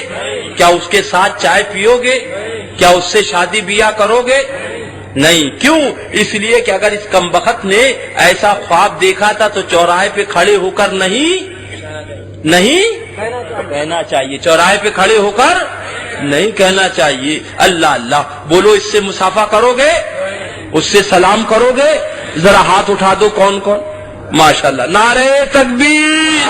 کیا اس کے ساتھ چائے پیو گے؟ کیا اس سے شادی بیاہ کرو گے؟ نہیں. کیوں؟ اس لیے کہ اگر اس کمبخت نے ایسا خواب دیکھا تھا تو چوراہے پہ کھڑے ہو کر نہیں کہنا چاہیے. چوراہے پہ کھڑے ہو کر نہیں کہنا چاہیے. اللہ اللہ بولو. اس سے مصافحہ کرو گے؟ اس سے سلام کرو گے؟ ذرا ہاتھ اٹھا دو. کون کون؟ ماشاءاللہ. نعرہ تکبیر،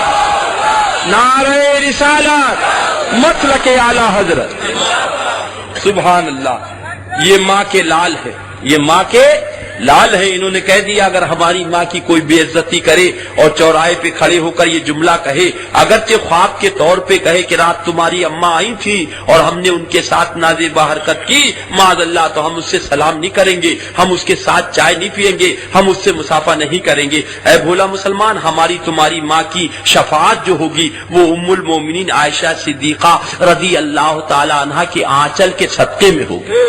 نعرہ رسالت، مسلک اعلی حضرت. سبحان اللہ. یہ ماں کے لال ہے، یہ ماں کے لال ہے. انہوں نے کہہ دیا اگر ہماری ماں کی کوئی بے عزتی کرے اور چوراہے پہ کھڑے ہو کر یہ جملہ کہے، اگرچہ خواب کے طور پہ کہے کہ رات تمہاری اماں آئی تھی اور ہم نے ان کے ساتھ نازیبہ حرکت کی، معاذ اللہ، تو ہم اس سے سلام نہیں کریں گے، ہم اس کے ساتھ چائے نہیں پیئیں گے، ہم اس سے مصافحہ نہیں کریں گے. اے بھولا مسلمان، ہماری تمہاری ماں کی شفاعت جو ہوگی وہ ام المومنین عائشہ صدیقہ رضی اللہ تعالی عنہا کے آنچل کے صدقے میں ہوگی.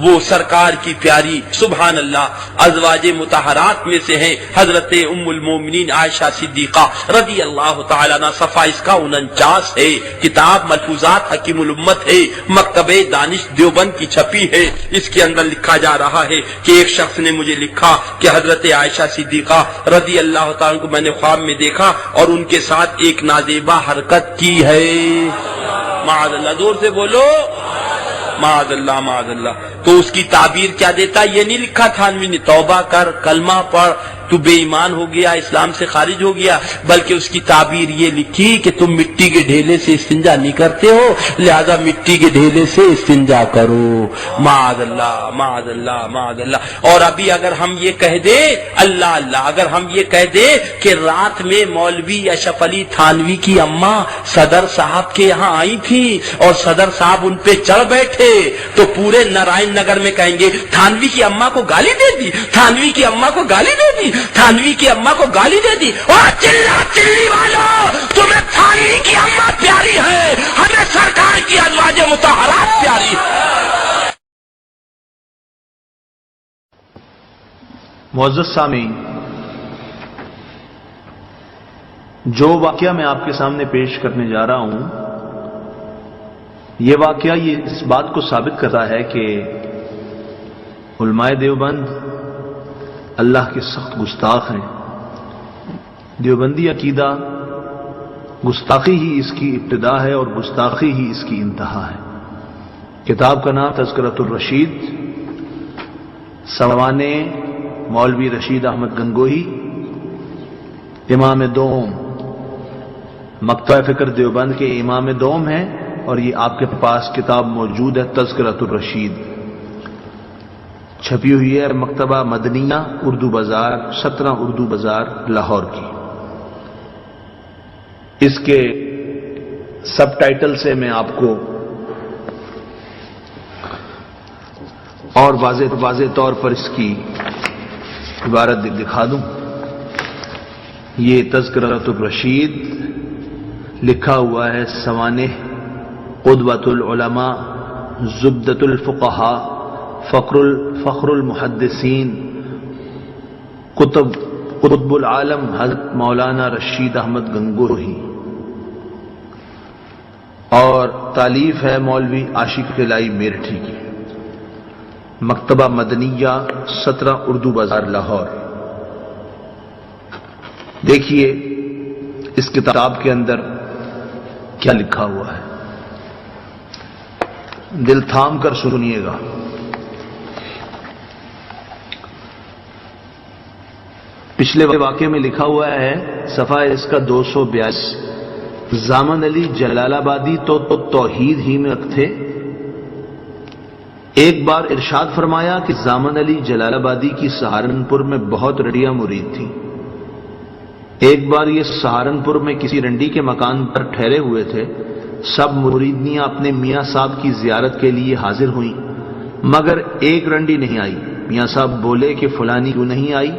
وہ سرکار کی پیاری سبحان اللہ ازواج مطہرات میں سے ہیں حضرت ام المومنین عائشہ صدیقہ رضی اللہ تعالیٰ عنہ. صفحہ اس کا 49 ہے. کتاب ملفوظات حکیم الامت ہے، مکتبہ دانش دیوبند کی چھپی ہے. اس کے اندر لکھا جا رہا ہے کہ ایک شخص نے مجھے لکھا کہ حضرت عائشہ صدیقہ رضی اللہ تعالیٰ کو میں نے خواب میں دیکھا اور ان کے ساتھ ایک نازیبہ حرکت کی ہے. معاذ اللہ. زور سے بولو معاذ اللہ معاذ اللہ. تو اس کی تعبیر کیا دیتا؟ یہ نہیں لکھا تھانوی نے توبہ کر، کلمہ پڑھ، تو بے ایمان ہو گیا، اسلام سے خارج ہو گیا، بلکہ اس کی تعبیر یہ لکھی کہ تم مٹی کے ڈھیلے سے استنجا نہیں کرتے ہو، لہذا مٹی کے ڈھیلے سے استنجا کرو. معاذ اللہ معاذ اللہ معاذ اللہ. اور ابھی اگر ہم یہ کہہ دیں اللہ اللہ، اگر ہم یہ کہہ دیں کہ رات میں مولوی اشرف علی تھانوی کی اماں صدر صاحب کے یہاں آئی تھی اور صدر صاحب ان پہ چڑھ بیٹھے، تو پورے نارائن نگر میں کہیں گے تھانوی کی اماں کو گالی دے دی، تھانوی کی اماں کو گالی دے دی، تھانوی کی اماں کو گالی دے دی. اور چلا چلی والو، تمہیں تھانوی کی اماں پیاری ہے، ہمیں سرکار کی ازواج مطہرات پیاری ہے. معزز سامعین، جو واقعہ میں آپ کے سامنے پیش کرنے جا رہا ہوں، یہ واقعہ یہ اس بات کو ثابت کرتا ہے کہ علماء دیوبند اللہ کے سخت گستاخ ہیں. دیوبندی عقیدہ گستاخی ہی اس کی ابتدا ہے اور گستاخی ہی اس کی انتہا ہے. کتاب کا نام تذکرۃ الرشید، سوانح مولوی رشید احمد گنگوہی، امام دوم، مکتبہ فکر دیوبند کے امام دوم ہیں، اور یہ آپ کے پاس کتاب موجود ہے تذکرۃ الرشید، چھپی ہوئی ہے مکتبہ مدنیہ اردو بازار 17 اردو بازار لاہور کی. اس کے سب ٹائٹل سے میں آپ کو اور واضح طور پر اس کی عبارت دکھا دوں. یہ تذکرۃ الرشید لکھا ہوا ہے سوانح قدوۃ العلماء، زبدۃ الفقہاء، فخر المحدثین، قطب العالم حضرت مولانا رشید احمد گنگوہی، اور تالیف ہے مولوی عاشق قلعی میرٹھی کی. مکتبہ مدنیہ 17 اردو بازار لاہور. دیکھیے اس کتاب کے اندر کیا لکھا ہوا ہے، دل تھام کر سنیے گا. پچھلے واقعے میں لکھا ہوا ہے صفحہ اس کا 242، زامن علی جلال آبادی تو توحید ہی میں تھے. ایک بار ارشاد فرمایا کہ زامن علی جلال آبادی کی سہارنپور میں بہت رڈیاں مرید تھیں. ایک بار یہ سہارنپور میں کسی رنڈی کے مکان پر ٹھہرے ہوئے تھے. سب مریدنیاں اپنے میاں صاحب کی زیارت کے لیے حاضر ہوئیں، مگر ایک رنڈی نہیں آئی. میاں صاحب بولے کہ فلانی کیوں نہیں آئی؟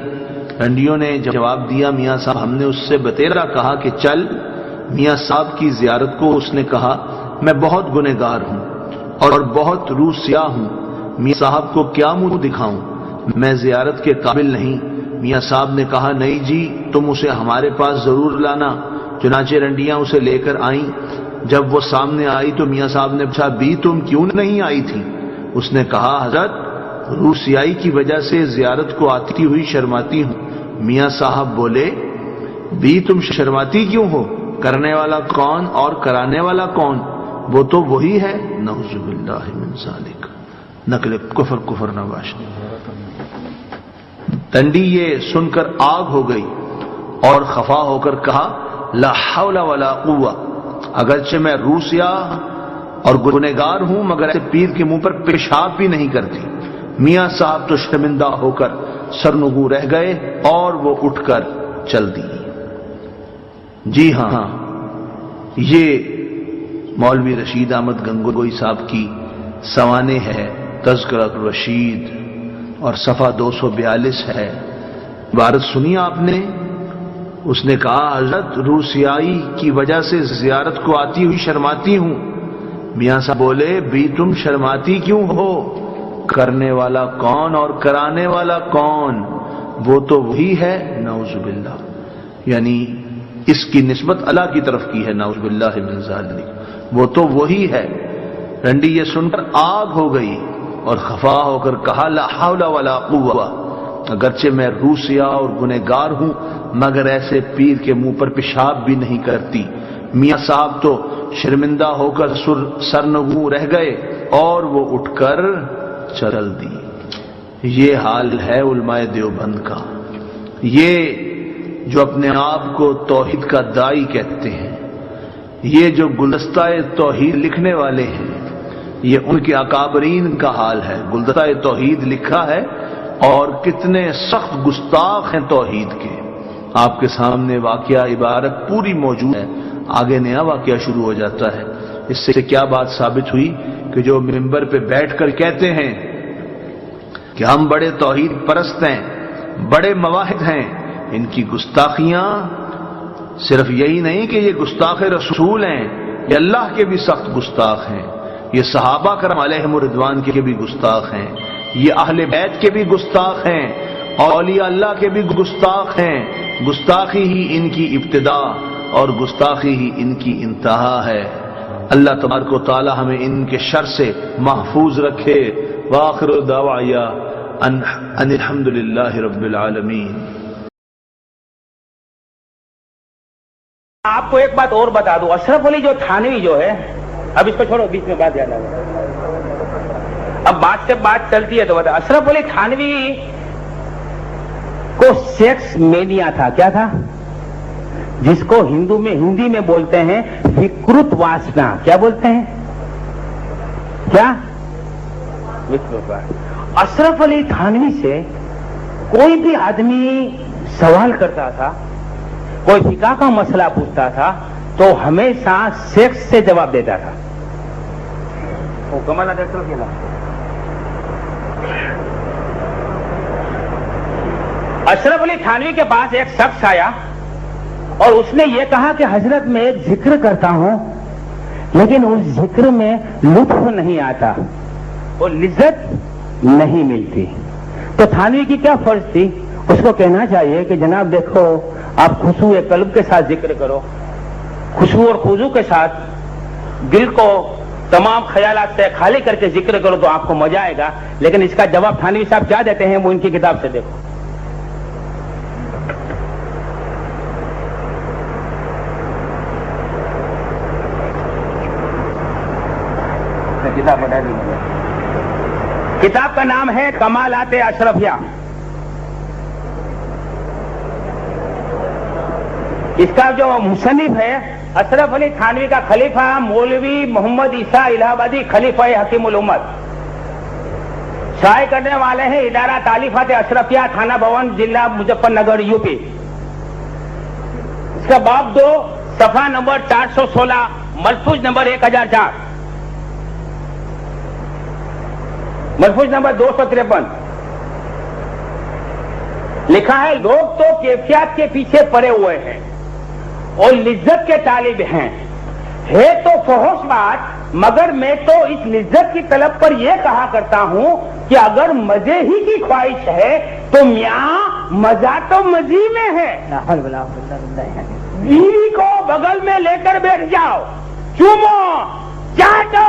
رنڈیوں نے جواب دیا، میاں صاحب ہم نے اس سے بتیرا کہا کہ چل میاں صاحب کی زیارت کو. اس نے کہا میں بہت گنہگار ہوں اور بہت روح سیاہ ہوں، میاں صاحب کو کیا منہ دکھاؤں، میں زیارت کے قابل نہیں. میاں صاحب نے کہا نہیں جی تم اسے ہمارے پاس ضرور لانا. چنانچہ رنڈیاں اسے لے کر آئیں. جب وہ سامنے آئی تو میاں صاحب نے پوچھا بھی تم کیوں نہیں آئی تھی؟ اس نے کہا حضرت روسیائی کی وجہ سے زیارت کو آتی ہوئی شرماتی ہوں۔ میاں صاحب بولے بھی تم شرماتی کیوں ہو؟ کرنے والا کون اور کرانے والا کون؟ وہ تو وہی ہے۔ نعوذ باللہ من ذالک، نقل کفر نواش۔ ٹنڈی یہ سن کر آگ ہو گئی اور خفا ہو کر کہا لا حول ولا قوہ، اگرچہ میں روسیا اور گنہگار ہوں مگر ایسے پیر کے منہ پر پیشاب بھی نہیں کرتی۔ میاں صاحب تو شرمندہ ہو کر سرنگوں رہ گئے اور وہ اٹھ کر چل دی۔ جی ہاں، یہ مولوی رشید احمد گنگوئی صاحب کی سوانح ہے، تذکرہ الرشید، اور صفحہ 242 ہے۔ عبارت سنی آپ نے؟ اس نے کہا حضرت روسیائی کی وجہ سے زیارت کو آتی ہوئی شرماتی ہوں۔ میاں صاحب بولے بھی تم شرماتی کیوں ہو؟ کرنے والا کون اور کرانے والا کون؟ وہ تو وہی ہے۔ نعوذ باللہ، یعنی اس کی نسبت اللہ کی طرف کی ہے۔ نعوذ باللہ من ذالک، وہ تو وہی ہے۔ رنڈی یہ سن کر آگ ہو گئی اور خفا ہو کر کہا لا حول ولا قوہ، اگرچہ میں روسیا اور گنہگار ہوں مگر ایسے پیر کے منہ پر پیشاب بھی نہیں کرتی۔ میاں صاحب تو شرمندہ ہو کر سرنگوں رہ گئے اور وہ اٹھ کر چل دی۔ یہ حال ہے علماء دیوبند کا، یہ جو اپنے آپ کو توحید کا داعی کہتے ہیں، یہ جو گلدستہ توحید لکھنے والے ہیں، یہ ان کے اکابرین کا حال ہے۔ گلدستہ توحید لکھا ہے اور کتنے سخت گستاخ ہیں توحید کے۔ آپ کے سامنے واقعہ عبارت پوری موجود ہے، آگے نیا واقعہ شروع ہو جاتا ہے۔ اس سے کیا بات ثابت ہوئی کہ جو منبر پہ بیٹھ کر کہتے ہیں کہ ہم بڑے توحید پرست ہیں، بڑے مواحد ہیں، ان کی گستاخیاں صرف یہی نہیں کہ یہ گستاخ رسول ہیں، یہ اللہ کے بھی سخت گستاخ ہیں، یہ صحابہ کرام علیہم الرضوان کے بھی گستاخ ہیں، یہ اہل بیت کے بھی گستاخ ہیں، اور اولیاء اللہ کے بھی گستاخ ہیں۔ گستاخی ہی ان کی ابتدا اور گستاخی ہی ان کی انتہا ہے۔ اللہ تبارک و تعالی ہمیں ان کے شر سے محفوظ رکھے۔ وآخر دعوایا ان الحمدللہ رب العالمین۔ آپ کو ایک بات اور بتا دوں، اشرف علی جو تھانوی جو ہے، اب اس کو چھوڑو، بیچ میں بات یاد آ گئی، اب بات سے بات چلتی ہے تو بتا، اشرف علی تھانوی کو سیکس مینیا تھا۔ کیا تھا؟ جس کو ہندی میں بولتے ہیں وکرت واسنا۔ کیا بولتے ہیں؟ کیا؟ وکرت واسنا۔ اشرف علی تھانوی سے کوئی بھی آدمی سوال کرتا تھا، کوئی فقہ کا مسئلہ پوچھتا تھا تو ہمیشہ سیکس سے جواب دیتا تھا۔ وہ کمال اشرف علی تھانوی کے پاس ایک شخص آیا اور اس نے یہ کہا کہ حضرت میں ایک ذکر کرتا ہوں لیکن اس ذکر میں لطف نہیں آتا، وہ لذت نہیں ملتی۔ تو تھانوی کی کیا فرض تھی؟ اس کو کہنا چاہیے کہ جناب دیکھو، آپ خشوع قلب کے ساتھ ذکر کرو، خشوع اور خضوع کے ساتھ دل کو تمام خیالات سے خالی کر کے ذکر کرو تو آپ کو مزہ آئے گا۔ لیکن اس کا جواب تھانوی صاحب کیا دیتے ہیں وہ ان کی کتاب سے دیکھو۔ کتاب کا نام ہے کمالات اشرفیہ۔ اس کا جو مصنف ہے اشرف علی تھانوی کا خلیفہ مولوی محمد عیسیٰ الہ آبادی، خلیفہ حکیم الامت، شائع کرنے والے ہیں ادارہ تالیفات اشرفیہ، تھانہ بھون، ضلع مظفر نگر، یو پی۔ اس کا باب 2، صفحہ نمبر 416، ملفوظ نمبر 1004، ملفوظ نمبر 253 لکھا ہے، لوگ تو کیفیات کے پیچھے پڑے ہوئے ہیں اور لذت کے طالب ہیں، ہے تو فحش بات، مگر میں تو اس لذت کی طلب پر یہ کہا کرتا ہوں کہ اگر مزے ہی کی خواہش ہے تو میاں مزہ تو مزی میں ہے۔ بیوی کو بغل میں لے کر بیٹھ جاؤ، چومو، چاٹو،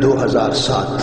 2007,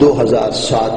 2007,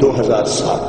2007,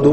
2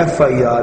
FIR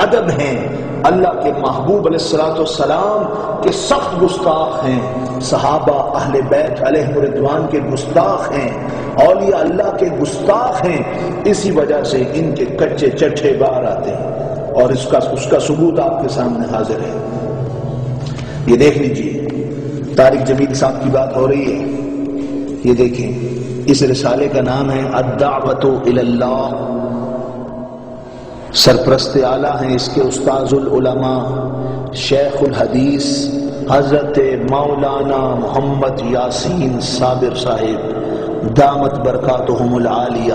ادب ہیں، اللہ کے محبوب علیہ السلام کے سخت گستاخ ہیں، صحابہ اہل بیت علیہ رضوان کے گستاخ ہیں، اولیاء اللہ کے گستاخ ہیں، اسی وجہ سے ان کے کچے چٹھے باہر آتے ہیں اور اس کا ثبوت آپ کے سامنے حاضر ہے۔ یہ دیکھ لیجئے، طارق جمیل صاحب کی بات ہو رہی ہے، یہ دیکھیں، اس رسالے کا نام ہے الدعوۃ الی اللہ، سرپرست اعلیٰ ہیں اس کے استاذ العلماء شیخ الحدیث حضرت مولانا محمد یاسین صابر صاحب دامت برکاتہم العالیہ،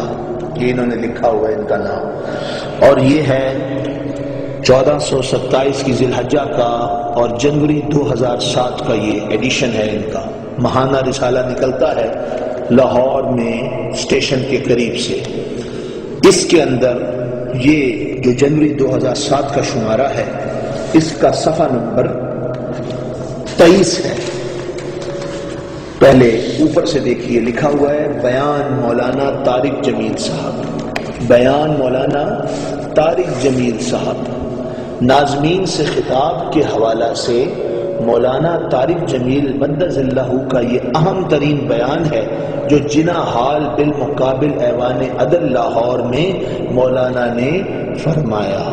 یہ انہوں نے لکھا ہوا ہے ان کا نام، اور یہ ہے 1427 کی ذی الحجہ کا اور جنوری 2007 کا یہ ایڈیشن ہے ان کا، ماہانہ رسالہ نکلتا ہے لاہور میں اسٹیشن کے قریب سے۔ اس کے اندر یہ جو جنوری 2007 کا شمارہ ہے، اس کا صفحہ نمبر 23 ہے۔ پہلے اوپر سے دیکھیے، لکھا ہوا ہے بیان مولانا طارق جمیل صاحب، بیان مولانا طارق جمیل صاحب، ناظمین سے خطاب کے حوالہ سے مولانا طارق جمیل مدظ اللہ کا یہ اہم ترین بیان ہے جو جنا حال بالمقابل ایوان عدل لاہور میں مولانا نے فرمایا۔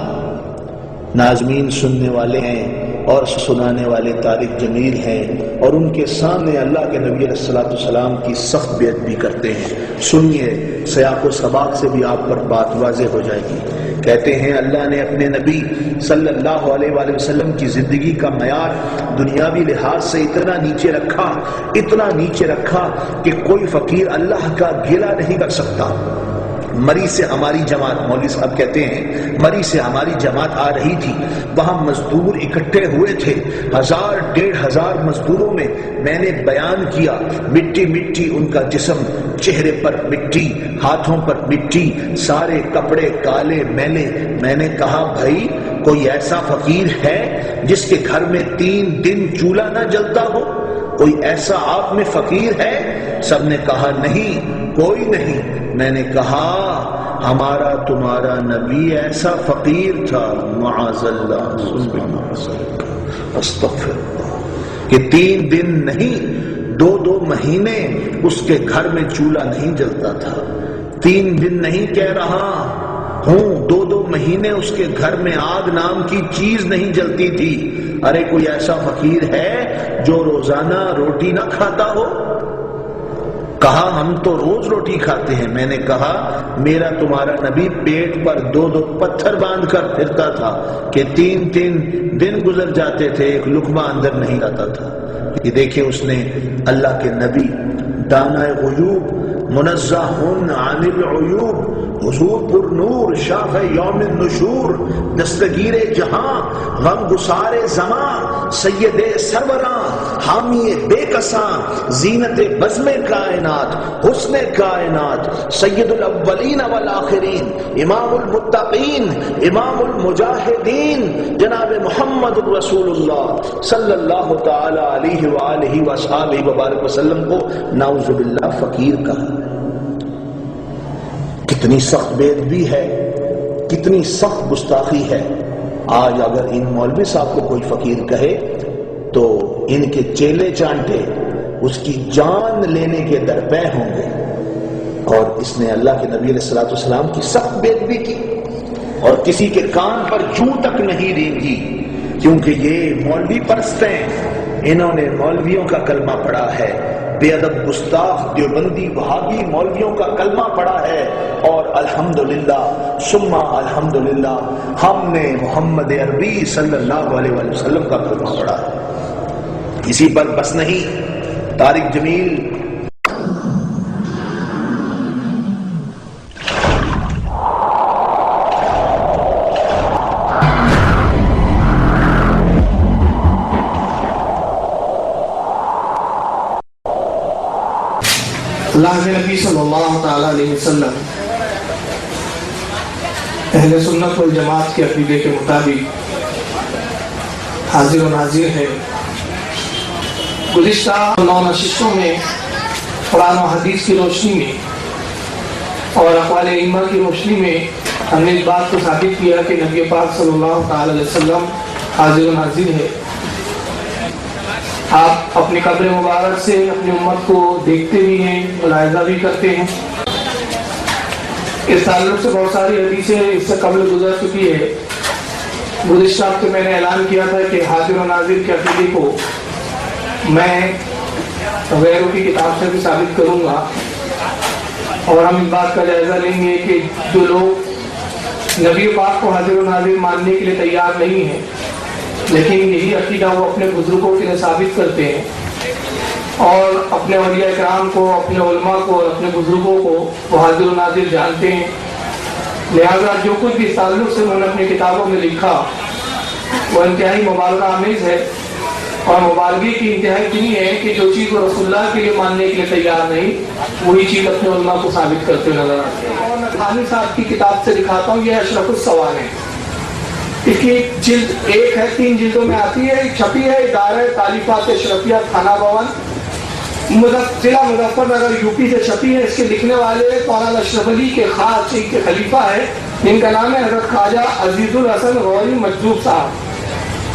ناظمین سننے والے ہیں اور سنانے والے طارق جمیل ہیں، اور ان کے سامنے اللہ کے نبی علیہ السلام کی سخت بے ادبی کرتے ہیں۔ سنیے، سیاق و سباق سے بھی آپ پر بات واضح ہو جائے گی۔ کہتے ہیں اللہ نے اپنے نبی صلی اللہ علیہ وآلہ وسلم کی زندگی کا معیار دنیاوی لحاظ سے اتنا نیچے رکھا کہ کوئی فقیر اللہ کا گلہ نہیں کر سکتا۔ مری سے ہماری جماعت، مولوی صاحب کہتے ہیں، مری سے ہماری جماعت آ رہی تھی، وہاں مزدور اکٹھے ہوئے تھے، 1000-1500 مزدوروں میں میں نے بیان کیا، مٹی مٹی ان کا جسم، چہرے پر مٹی، ہاتھوں پر مٹی، سارے کپڑے کالے میلے۔ میں نے کہا بھائی کوئی ایسا فقیر ہے جس کے گھر میں 3 دن چولہا نہ جلتا ہو؟ کوئی ایسا آپ میں فقیر ہے؟ سب نے کہا نہیں، کوئی نہیں۔ میں نے کہا ہمارا تمہارا نبی ایسا فقیر تھا، معاذ اللہ، استغفر اللہ، کہ 3 دن نہیں 2 مہینے اس کے گھر میں چولہا نہیں جلتا تھا۔ 3 دن نہیں کہہ رہا ہوں، 2 مہینے اس کے گھر میں آگ نام کی چیز نہیں جلتی تھی۔ ارے کوئی ایسا فقیر ہے جو روزانہ روٹی نہ کھاتا ہو؟ کہا ہم تو روز روٹی کھاتے ہیں۔ میں نے کہا میرا تمہارا نبی پیٹ پر 2 پتھر باندھ کر پھرتا تھا کہ 3 دن گزر جاتے تھے، ایک لقمہ اندر نہیں آتا تھا۔ یہ دیکھیں، اس نے اللہ کے نبی دانائے غیوب، منزہ عن العیوب، حضور پر نور، شاف یوم النشور، دستگیر جہاں، غم گسار زمان، سید سروراں، حامی بے کساں، زینت بزم کائنات، حسن کائنات، سید الاولین والآخرین، امام المتقین، امام المجاہدین، جناب محمد رسول اللہ صلی اللہ تعالی علیہ وآلہ وصحبہ وبارک وسلم کو نعوذ باللہ فقیر کہا۔ کتنی سخت بے ادبی ہے، کتنی سخت گستاخی ہے۔ آج اگر ان مولوی صاحب کو کوئی فقیر کہے تو ان کے چیلے چانٹے اس کی جان لینے کے درپے ہوں گے۔ اور اس نے اللہ کے نبی علیہ السلام کی سخت بے ادبی کی اور کسی کے کان پر جوں تک نہیں رینگی، کیونکہ یہ مولوی پرست ہیں، انہوں نے مولویوں کا کلمہ پڑھا ہے، بے ادب گستاخ دیوبندی وہابی مولویوں کا کلمہ پڑھا ہے، اور الحمدللہ ثم الحمدللہ ہم نے محمد عربی صلی اللہ علیہ وسلم کا کلمہ پڑھا ہے۔ اسی پر بس نہیں، طارق جمیل اللہ کے نبی صلی اللہ تعالی علیہ وسلم اہل سنت والجماعت کے عقیدے کے مطابق حاضر و ناظر ہے۔ گزشتہ 9 نشستوں میں قرآن و حدیث کی روشنی میں اور اقوال ائمہ کی روشنی میں ہم نے اس بات کو ثابت کیا کہ نبی پاک صلی اللہ تعالی علیہ وسلم حاضر و ناظر ہے. آپ اپنی قبر مبارک سے اپنی امت کو دیکھتے بھی ہیں، ملاحظہ بھی کرتے ہیں. اس تعلق سے بہت ساری حدیثیں اس سے قبل گزر چکی ہے. گزشتہ ہفتے میں نے اعلان کیا تھا کہ حاضر و ناظر کے عقیدے کو میں غیروں کی کتاب سے بھی ثابت کروں گا، اور ہم اس بات کا جائزہ لیں گے کہ جو لوگ نبی پاک کو حاضر و ناظر ماننے کے لیے تیار نہیں ہیں لیکن یہی عقیدہ وہ اپنے بزرگوں کے لیے ثابت کرتے ہیں اور اپنے اولیاء کرام کو، اپنے علماء کو اور اپنے بزرگوں کو وہ حاضر و ناظر جانتے ہیں، لہذا جو کچھ بھی اس تعلق سے انہوں نے اپنی کتابوں میں لکھا وہ انتہائی مبالغہ آمیز ہے. اور مبالغے کی انتہا اتنی ہے کہ جو چیز وہ رسول اللہ کے لیے ماننے کے لیے تیار نہیں وہی چیز اپنے علماء کو ثابت کرتے نظر آتے ہیں. اور میں تھانوی صاحب کی کتاب سے دکھاتا ہوں، یہ اشرف السوال ہے. اس کی جلد ایک ہے، 3 جلدوں میں آتی ہے، چھپی ہے ادارہ تالیفات اشرفیہ تھانہ بھون ضلع مظفر نگر یوپی سے چھپی ہے. اس کے لکھنے والے مولانا اشرف علی کے خاص چین کے خلیفہ ہے جن کا نام ہے حضرت خواجہ عزیز الحسن غوری مجذوب صاحب.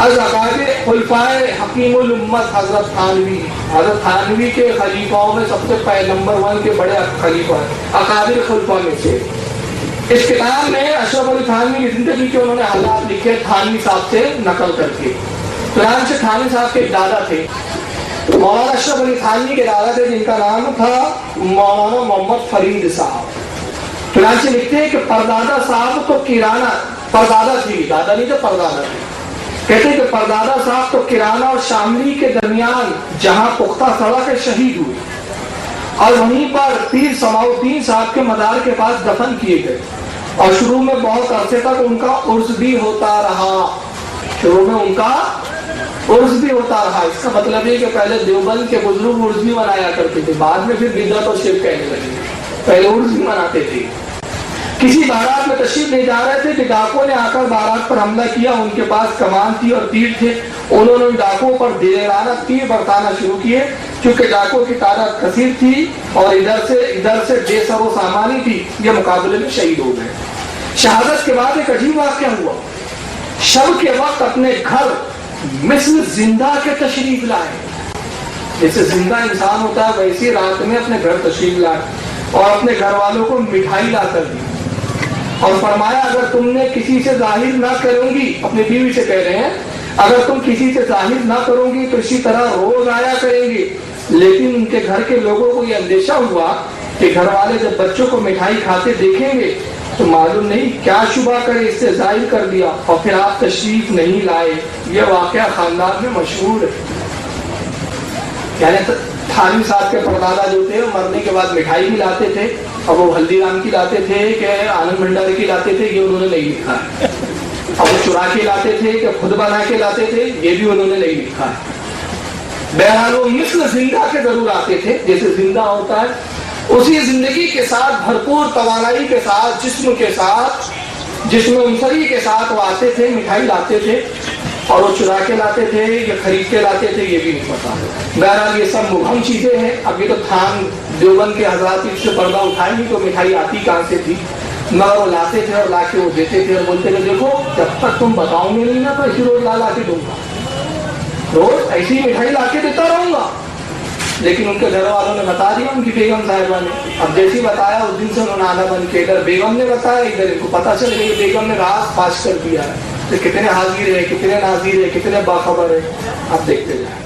العقائد خلفائے حکیم الامت حضرت تھانوی، حضرت تھانوی کے خلیفاؤں میں سب سے پہلے نمبر 1 کے بڑے خلیفہ ہیں اکابر خلفاء میں سے. اس کتاب میں اشرف علی تھانوی کی زندگی کے انہوں نے حالات لکھے تھانوی صاحب سے نقل کر کے. چنانچہ تھانوی صاحب کے دادا تھے مولانا اشرف علی تھانوی کے دادا تھے جن کا نام تھا مولانا محمد فرید صاحب. چنانچہ لکھتے ہیں کہ پردادا صاحب تو کرانہ، پردادا تھی، دادا نہیں تو پردادا تھی. کہتے ہیں کہ پردادا صاحب تو کرانہ اور شاملی کے درمیان جہاں پختہ سڑک شہید ہوئے اور وہیں پر پیر سماؤ الدین صاحب کے مزار کے پاس دفن کیے گئے. اور شروع میں بہت عرصے تک ان کا عرس بھی ہوتا رہا. شروع میں ان کا عرس بھی ہوتا رہا. اس کا مطلب ہے کہ پہلے دیوبند کے بزرگ عرس بھی منایا کرتے تھے، بعد میں پھر بدعت اور شرک کہنے لگے. پہلے عرس بھی مناتے تھے. کسی بارات میں تشریف لے جا رہے تھے کہ ڈاکوں نے آ کر بارات پر حملہ کیا. ان کے پاس کمان تھی اور تیر تھے. انہوں نے ڈاکوں پر دلیرانہ تیر برتانا شروع کیے. چونکہ ڈاکوں کی تعداد کثیر تھی اور ادھر سے بے سر و سامانی تھی، یہ مقابلے میں شہید ہو گئے. شہادت کے بعد ایک عجیب واقعہ ہوا. شب کے وقت اپنے گھر مثل زندہ کے تشریف لائے. جیسے زندہ انسان ہوتا ہے ویسے رات میں اپنے گھر تشریف لائے اور اپنے گھر والوں کو مٹھائی لا کر دی اور فرمایا اگر تم نے کسی سے ظاہر نہ کروں گی، اپنی بیوی سے کہہ رہے ہیں، اگر تم کسی سے ظاہر نہ کروں گی تو اسی طرح روز آیا کریں گے. لیکن ان کے گھر کے لوگوں کو یہ اندیشہ ہوا کہ گھر والے جب بچوں کو مٹھائی کھاتے دیکھیں گے تو معلوم نہیں کیا شبہ کرے، اس سے ظاہر کر دیا اور پھر آپ تشریف نہیں لائے. یہ واقعہ خاندان میں مشہور ہے. یعنی تھانوی صاحب کے پردادا جو تھے وہ مرنے کے بعد مٹھائی بھی لاتے تھے اور وہ ہلدی رام کی لاتے تھے کہ آنند بھنڈاری کی لاتے تھے، یہ انہوں نے نہیں لکھا ہے. اور وہ چرا کے لاتے تھے کہ خود بنا کے لاتے تھے، یہ بھی انہوں نے نہیں لکھا ہے. بہرحال وہ مثل زندہ کے ضرور آتے تھے، جیسے زندہ ہوتا ہے اسی زندگی کے ساتھ بھرپور توانائی کے ساتھ، جسم انصری کے ساتھ وہ آتے تھے، مٹھائی لاتے تھے اور وہ چرا کے لاتے تھے یا خرید کے لاتے تھے، یہ بھی نہیں پتا. بہرحال یہ سب مبہم چیزیں ہیں. ابھی تو تھان دیوبند کے حضرات اس سے پردہ اٹھائیں گی تو مٹھائی آتی کہاں سے تھی، مگر وہ لاتے تھے اور لا کے وہ دیتے تھے اور بولتے تھے دیکھو جب تک تم بتاؤ گے نہیں نا تو ایسی روز لا کے دوں گا، روز ایسی مٹھائی لا کے دیتا رہوں گا. لیکن ان کے گھر والوں نے بتا دیا، ان کی بیگم صاحبہ نے. اب جیسی بتایا اس دن سے انہوں نے آنا بند کیا. ادھر بیگم نے بتایا، ادھر ان کو پتا چل گیا، بیگم نے راز فاش کر دیا ہے. تو کتنے حاضر ہے، کتنے ناظر ہے، کتنے باخبر ہے، آپ دیکھتے جائیں.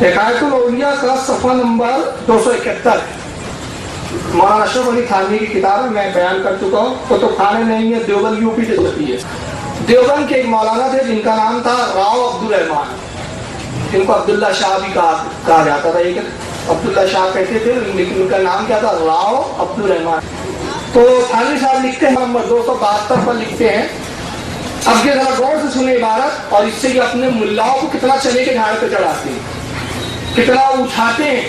حکایت الاولیاء کا صفحہ نمبر 271 مولانا اشرف علی تھانوی کی کتاب ہے. میں بیان کر چکا ہوں. کتب خانے نہیں ہے، دیوبند یوپی سے چھپی ہے. دیوبند کے ایک مولانا تھے جن کا نام تھا راؤ عبدالرحمان، جن کو عبداللہ شاہ بھی کہا جاتا تھا. ایک عبداللہ شاہ کہتے تھے لیکن ان کا نام کیا تھا، راؤ عبدالرحمان. تو تھانوی صاحب لکھتے ہیں نمبر 272 پر لکھتے ہیں اب یہ ذرا غور سے سنیں عبارت، اور اس سے یہ اپنے ملاؤں کو کتنا چنے کے جھاڑ پہ چڑھاتے ہیں، کتنا اٹھاتے ہیں،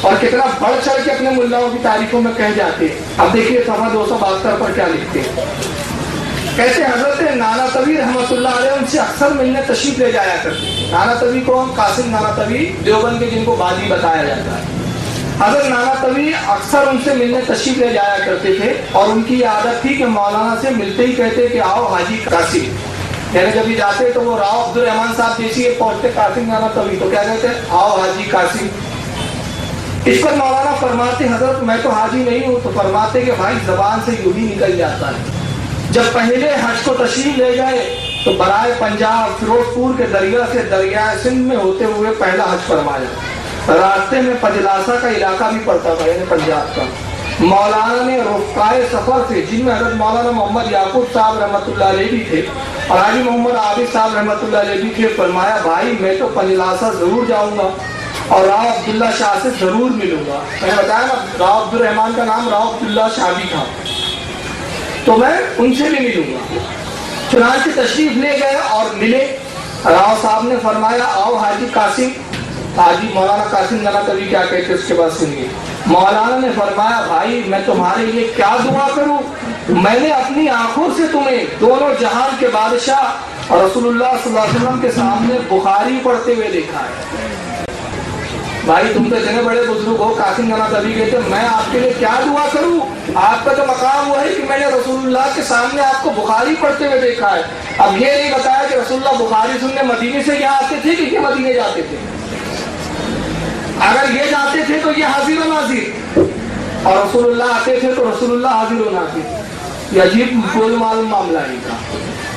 اور کتنا بڑھ چڑھ کے اپنے ملاؤں کی تعریفوں میں کہہ جاتے ہیں۔ اب دیکھیے صفحہ 272 پر کیا لکھتے ہیں۔ کہتے حضرت نانا طوی رحمۃ اللہ علیہ ان سے اکثر ملنے تشریف لے جایا کرتے ہیں۔ نانا طوی کو ہم قاسم نانا طوی دیوبند کے جن کو بادی بتایا جاتا ہے، حضرت نانا طوی اکثر ان سے ملنے تشریف لے جایا کرتے تھے، اور ان کی عادت تھی کہ مولانا سے ملتے ہی کہتے کہ آؤ حاجی قاسم، یعنی جب یہ جاتے تو وہ راؤ عبد الرحمان صاحب جیسی پہنچتے قاسم نانا طوی تو کیا کہتے آؤ حاجی قاسم۔ اس پر مولانا فرماتے حضرت میں تو حاجی نہیں ہوں، تو فرماتے کہ بھائی زبان سے یوں ہی نکل جاتا ہے۔ جب پہلے حج کو تشریف لے گئے تو برائے پنجاب فیروز پور کے دریا سے دریائے سندھ میں ہوتے ہوئے پہلا حج فرمایا۔ راستے میں پجلاسا کا علاقہ بھی پڑتا تھا، یعنی پنجاب کا۔ مولانا نے رفقائے سفر سے، جن میں حضرت مولانا محمد یعقوب صاحب رحمۃ اللہ علیہ بھی تھے اور حاجی محمد عابد صاحب رحمۃ اللہ علیہ بھی تھے، فرمایا بھائی میں تو پنجلاسا ضرور جاؤں گا اور راؤ عبداللہ شاہ سے ضرور ملوں گا۔ میں نے بتایا نا راؤ عبد الرحمان کا نام راؤ عبداللہ شاہ بھی تھا، تو میں ان سے بھی ملوں گا۔ چنانچہ تشریف لے گئے اور ملے۔ راؤ صاحب نے فرمایا آؤ حاجی قاسم۔ حاجی مولانا قاسم نانا طوی کیا کہتے اس کے بعد سنیے۔ مولانا نے فرمایا بھائی میں تمہارے لیے کیا دعا کروں، میں نے اپنی آنکھوں سے تمہیں دونوں جہان کے بادشاہ اور رسول اللہ صلی اللہ علیہ وسلم کے سامنے بخاری پڑھتے ہوئے دیکھا ہے۔ بھائی تم تو اتنے بڑے بزرگ ہو، قاسم نانا طوی کہتے میں آپ کے لیے کیا دعا کروں، آپ کا تو مقام ہوا ہے کہ میں نے رسول اللہ کے سامنے آپ کو بخاری پڑھتے ہوئے دیکھا ہے۔ اب یہ نہیں بتایا کہ رسول اللہ بخاری سننے مدینے سے یہاں آتے تھے کہ یہ مدینے جاتے تھے۔ اگر یہ جاتے تھے تو یہ حاضر و ناظر، اور رسول اللہ آتے تھے تو رسول اللہ حاضر و ناظر۔ یہ عجیب گول معلوم معاملہ ہے کا۔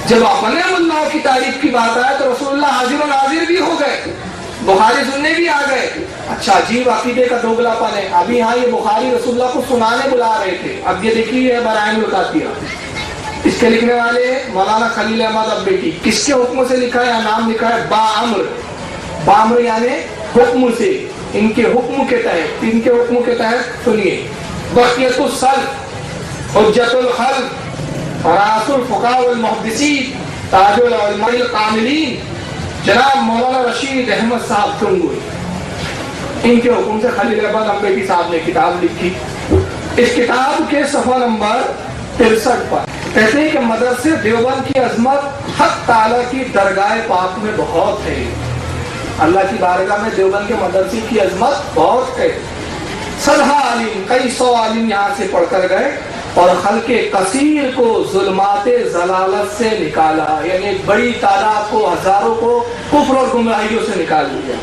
جب اپنے ملاؤں کی تعریف کی بات آئے تو رسول اللہ حاضر و ناظر بھی ہو گئے، بخاری سننے بھی آ گئے۔ اچھا عجیب عقیدے کا دوگلا پن ہے۔ ابھی یہاں یہ بخاری رسول اللہ کو سنانے بلا رہے تھے، اب یہ دیکھیے برائن القاتیہ، اس کے لکھنے والے مولانا خلیل احمد ابیٹی، کس کے حکم سے لکھا ہے، نام لکھا ہے بامر یعنی حکم سے، ان کے حکم کے تحت سنیے۔ بقیت السلف، حجت الخلق، راس الفقہاء والمحدثین، تاج العلماء الکاملین، جناب مولانا رشید احمد صاحب چنگوئی، ان کے حکم سے خلیل احمد امبیٹی صاحب نے کتاب لکھی۔ اس کتاب کے صفحہ نمبر 63 پر کہتے ہیں کہ مدرسے دیوبند کی عظمت حق تعالیٰ کی درگاہ پاک میں بہت ہے۔ اللہ کی بارگاہ میں دیوبند کے مدرسے کی عظمت بہت ہے۔ صدہا عالم، کئی سو عالم یہاں سے پڑھ کر گئے اور خلق کثیر کو ظلمات ضلالت سے نکالا، یعنی ایک بڑی تعداد کو، ہزاروں کو کفر اور گمراہیوں سے نکال دیا۔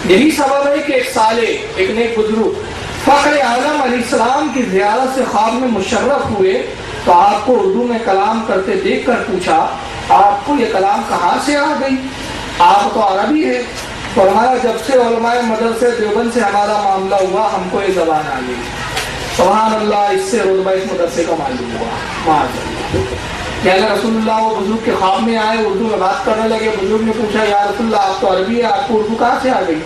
یہی سبب ہے کہ ایک صالح، ایک نیک بزرگ فخر عالم علیہ السلام کی زیارت سے خواب میں مشرف ہوئے تو آپ کو اردو میں کلام کرتے دیکھ کر پوچھا آپ کو یہ کلام کہاں سے آ گئی، آپ تو عربی ہے۔ فرمایا جب سے علماء مدرسے دیوبند سے ہمارا معاملہ ہوا ہم کو یہ زبان آ گئی۔ سبحان اللہ، اس سے رتبہ اس مدرسے کا معلوم ہوا۔ معاذ اللہ، یعنی رسول اللہ وہ بزرگ کے خواب میں آئے، اردو میں بات کرنے لگے۔ بزرگ نے پوچھا یا رسول اللہ آپ تو عربی ہے، آپ کو اردو کہاں سے آ گئی؟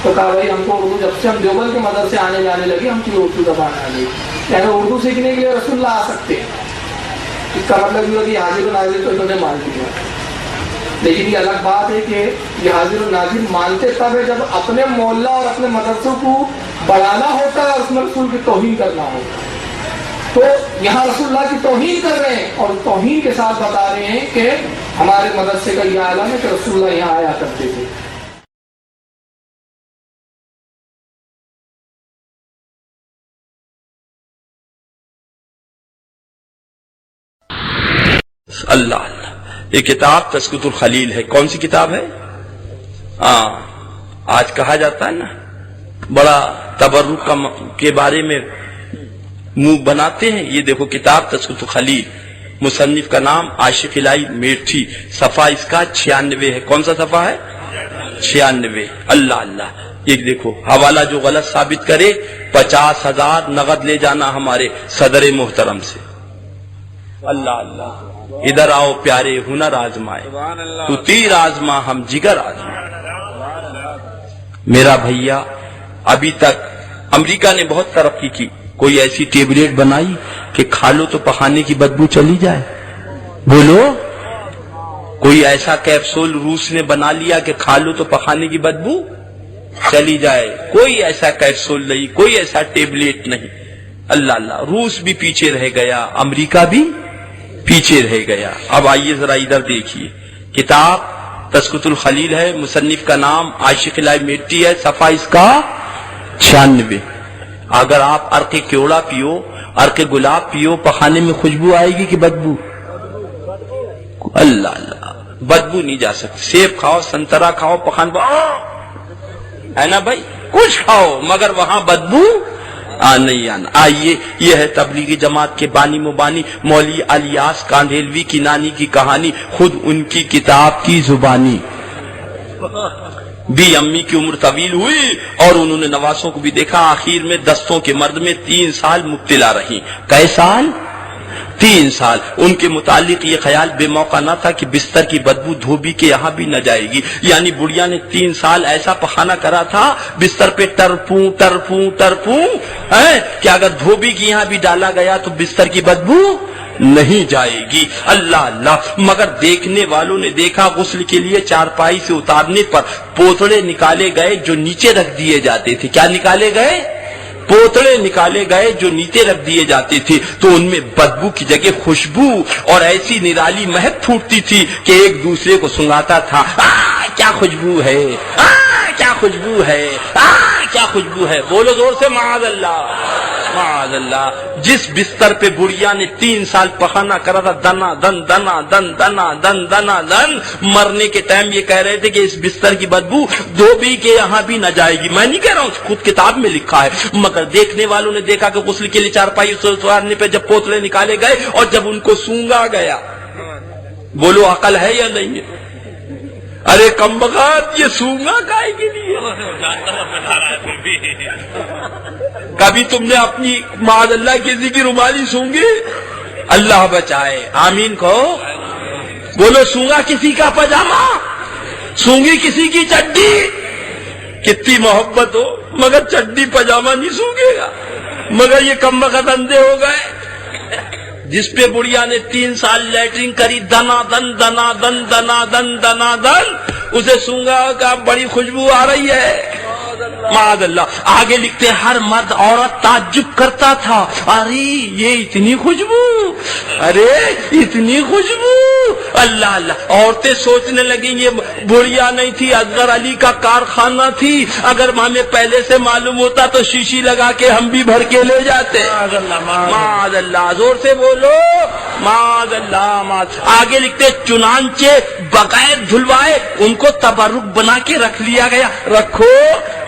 تو کہا بھائی ہم کو اردو جب سے ہم دیوبند کے مدرسے آنے جانے لگے ہم کی اردو زبان آ گئی۔ یعنی اردو سیکھنے کے لیے رسول اللہ آ سکتے ہیں، اس کا مطلب یہ کہ حاضر و ناظر تو انہوں نے مان لیا۔ لیکن یہ الگ بات ہے کہ یہ حاضر و ناظر مانتے تب ہے جب اپنے محلہ اور اپنے مدرسوں کو بڑھانا ہوتا ہے اور اس میں رسول کی توہین کرنا ہوتا ہے۔ تو یہاں رسول اللہ کی توہین کر رہے ہیں اور توہین کے ساتھ بتا رہے ہیں کہ ہمارے مدرسے کا یہ عالم ہے کہ رسول اللہ یہاں آیا کرتے تھے۔ اللہ اللہ، یہ کتاب تسکت الخلیل ہے۔ کون سی کتاب ہے؟ آج کہا جاتا ہے نا بڑا تبرک کے بارے میں منہ بناتے ہیں۔ یہ دیکھو کتاب تسکت الخلیل، مصنف کا نام عاشق الہی میٹھی، صفحہ اس کا 96 ہے۔ کون سا صفحہ ہے؟ 96۔ اللہ اللہ، یہ دیکھو حوالہ جو غلط ثابت کرے 50,000 نقد لے جانا ہمارے صدر محترم سے۔ اللہ اللہ، ادھر آؤ پیارے ہنر آزمائے، تو تیر آزما ہم جگر آزمائے۔ میرا بھیا ابھی تک امریکہ نے بہت ترقی کی، کوئی ایسی ٹیبلیٹ بنائی کہ کھا لو تو پخانے کی بدبو چلی جائے؟ بولو کوئی ایسا کیپسول روس نے بنا لیا کہ کھا لو تو پخانے کی بدبو چلی جائے، کوئی ایسا کیپسول نہیں، کوئی ایسا ٹیبلیٹ نہیں. اللہ اللہ، روس بھی پیچھے رہ گیا، امریکہ بھی پیچھے رہ گیا. اب آئیے ذرا ادھر دیکھیے، کتاب تذکرۃ الخلیل ہے، مصنف کا نام عاشق الہ میٹی ہے، صفحہ اس کا 96. اگر آپ عرق کیوڑا پیو، عرق گلاب پیو، پخانے میں خوشبو آئے گی کہ بدبو؟ اللہ اللہ، بدبو نہیں جا سکتی. سیب کھاؤ، سنترا کھاؤ، پخان ہے نا بھائی، کچھ کھاؤ مگر وہاں بدبو نہیں آنا. آئیے، یہ ہے تبلیغی جماعت کے بانی مبانی مولوی الیاس کاندھیلوی کی نانی کی کہانی، خود ان کی کتاب کی زبانی. بھی امی کی عمر طویل ہوئی اور انہوں نے نواسوں کو بھی دیکھا. آخر میں دستوں کے مرض میں 3 سال مبتلا رہی. کئے سال؟ 3 سال. ان کے متعلق یہ خیال بے موقع نہ تھا کہ بستر کی بدبو دھوبی کے یہاں بھی نہ جائے گی. یعنی بڑھیا نے 3 سال ایسا پخانا کرا تھا بستر پہ ٹرپوں ٹرپوں ٹرپوں کہ اگر دھوبی کے یہاں بھی ڈالا گیا تو بستر کی بدبو نہیں جائے گی. اللہ اللہ. مگر دیکھنے والوں نے دیکھا غسل کے لیے چارپائی سے اتارنے پر پوتڑے نکالے گئے جو نیچے رکھ دیے جاتے تھے. کیا نکالے گئے؟ پوتڑے نکالے گئے جو نیچے رکھ دیے جاتے تھے. تو ان میں بدبو کی جگہ خوشبو اور ایسی نرالی مہک پھوٹتی تھی کہ ایک دوسرے کو سنگاتا تھا، کیا خوشبو ہے، کیا خوشبو ہے، کیا خوشبو ہے. بولو زور سے، معاذ اللہ، معاذ اللہ. جس بستر پہ بڑھیا نے 3 سال پخانا کرا تھا، دنا دن دنا دن دنا دن دنا دن، مرنے کے ٹائم یہ کہہ رہے تھے کہ اس بستر کی بدبو دھوبی کے یہاں بھی نہ جائے گی. میں نہیں کہہ رہا ہوں، خود کتاب میں لکھا ہے. مگر دیکھنے والوں نے دیکھا کہ غسل کے لیے چارپائی اتارنے پہ جب پوتلے نکالے گئے اور جب ان کو سونگا گیا، بولو عقل ہے یا نہیں ہے؟ ارے کمبخت، یہ سونگا کائے کے لیے؟ کبھی تم نے اپنی معاذ اللہ کسی کی رومالی سونگی؟ اللہ بچائے، آمین کہو. بولو، سونگا کسی کا پاجامہ، سونگی کسی کی چڈی. کتنی محبت ہو مگر چڈی پاجامہ نہیں سونگے گا. مگر یہ کمبخت اندھے ہو گئے. جس پہ بڑھیا نے 3 سال لیٹرنگ کری، دنا دن دنا دن دنا دن دنا دن، اسے سونگا کا بڑی خوشبو آ رہی ہے. معاذ اللہ. آگے لکھتے ہیں، ہر مرد عورت تعجب کرتا تھا، ارے یہ اتنی خوشبو، ارے اتنی خوشبو. اللہ اللہ. عورتیں سوچنے لگیں یہ بڑھیا نہیں تھی، اصغر علی کا کارخانہ تھی. اگر ہمیں پہلے سے معلوم ہوتا تو شیشی لگا کے ہم بھی بھر کے لے جاتے. معاذ اللہ. زور سے بولو، معاذ اللہ. معاذ. آگے لکھتے، چنانچہ بغیر دھلوائے ان کو تبرک بنا کے رکھ لیا گیا. رکھو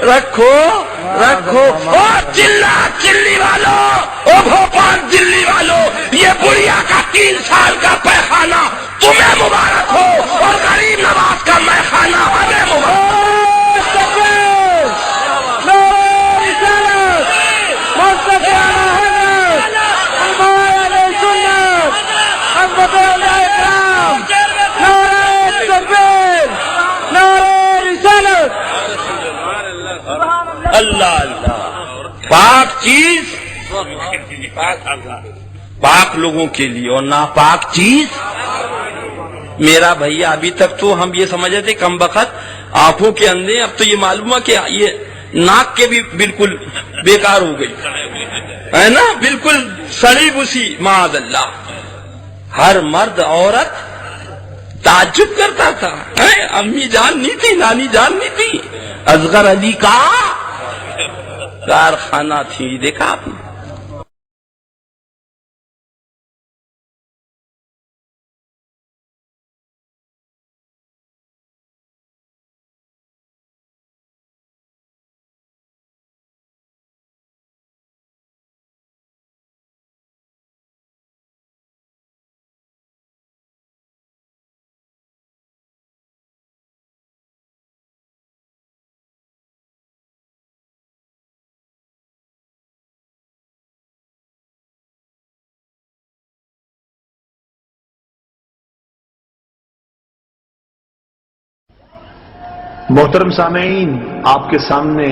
رکھو رکھو. او چلا چلی والو، او بھوپال دلی والو، یہ بڑھیا کا 3 سال کا پیخانہ تمہیں مبارک ہو اور غریب نواز کا میخانہ ہمیں مبارک. اللہ اللہ. پاک چیز پاک لوگوں کے لیے اور ناپاک چیز. میرا بھیا، ابھی تک تو ہم یہ سمجھے تھے کم بخت آنکھوں کے اندھے، اب تو یہ معلوم ہے کہ یہ ناک کے بھی بالکل بیکار ہو گئی ہے نا، بالکل سڑی بسی. معاذ اللہ. ہر مرد عورت تعجب کرتا تھا. امی جان نہیں تھی، نانی جان نہیں تھی، اصغر علی کا کارخانہ تھی. دیکھا آپ نے. محترم سامعین، آپ کے سامنے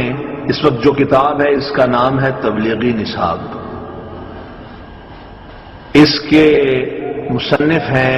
اس وقت جو کتاب ہے اس کا نام ہے تبلیغی نصاب. اس کے مصنف ہیں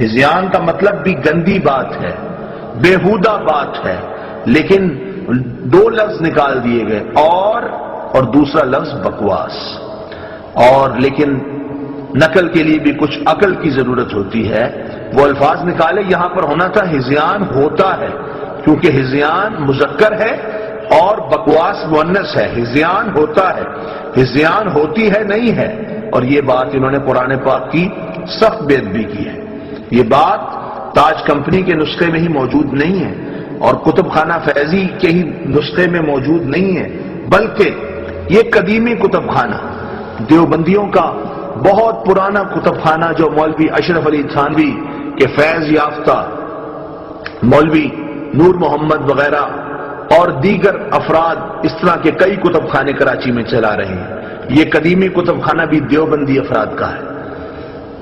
ہذیان کا مطلب بھی گندی بات ہے، بیہودہ بات ہے، لیکن دو لفظ نکال دیے گئے، اور دوسرا لفظ بکواس. اور لیکن نقل کے لیے بھی کچھ عقل کی ضرورت ہوتی ہے، وہ الفاظ نکالے. یہاں پر ہونا تھا ہذیان ہوتا ہے، کیونکہ ہذیان مذکر ہے اور بکواس مؤنث ہے. ہذیان ہوتا ہے، ہذیان ہوتی ہے نہیں ہے. اور یہ بات انہوں نے قرآن پاک کی سخت بے ادبی کی ہے. یہ بات تاج کمپنی کے نسخے میں ہی موجود نہیں ہے اور کتب خانہ فیضی کے ہی نسخے میں موجود نہیں ہے، بلکہ یہ قدیمی کتب خانہ دیوبندیوں کا بہت پرانا کتب خانہ جو مولوی اشرف علی تھانوی کے فیض یافتہ مولوی نور محمد وغیرہ اور دیگر افراد اس طرح کے کئی کتب خانے کراچی میں چلا رہے ہیں. یہ قدیمی کتب خانہ بھی دیوبندی افراد کا ہے.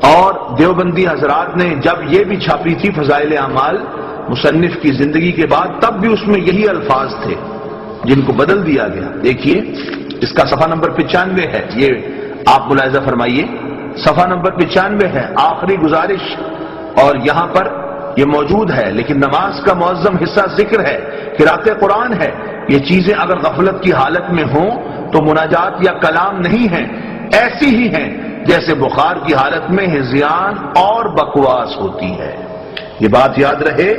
اور دیوبندی حضرات نے جب یہ بھی چھاپی تھی فضائل اعمال مصنف کی زندگی کے بعد، تب بھی اس میں یہی الفاظ تھے جن کو بدل دیا گیا. دیکھیے اس کا صفحہ نمبر 95 ہے، یہ آپ ملاحظہ فرمائیے، صفحہ نمبر 95 ہے، آخری گزارش. اور یہاں پر یہ موجود ہے، لیکن نماز کا معظم حصہ ذکر ہے، قرأت قرآن ہے. یہ چیزیں اگر غفلت کی حالت میں ہوں تو مناجات یا کلام نہیں ہیں، ایسی ہی ہیں جیسے بخار کی حالت میں ہذیان اور بکواس ہوتی ہے. یہ بات یاد رہے،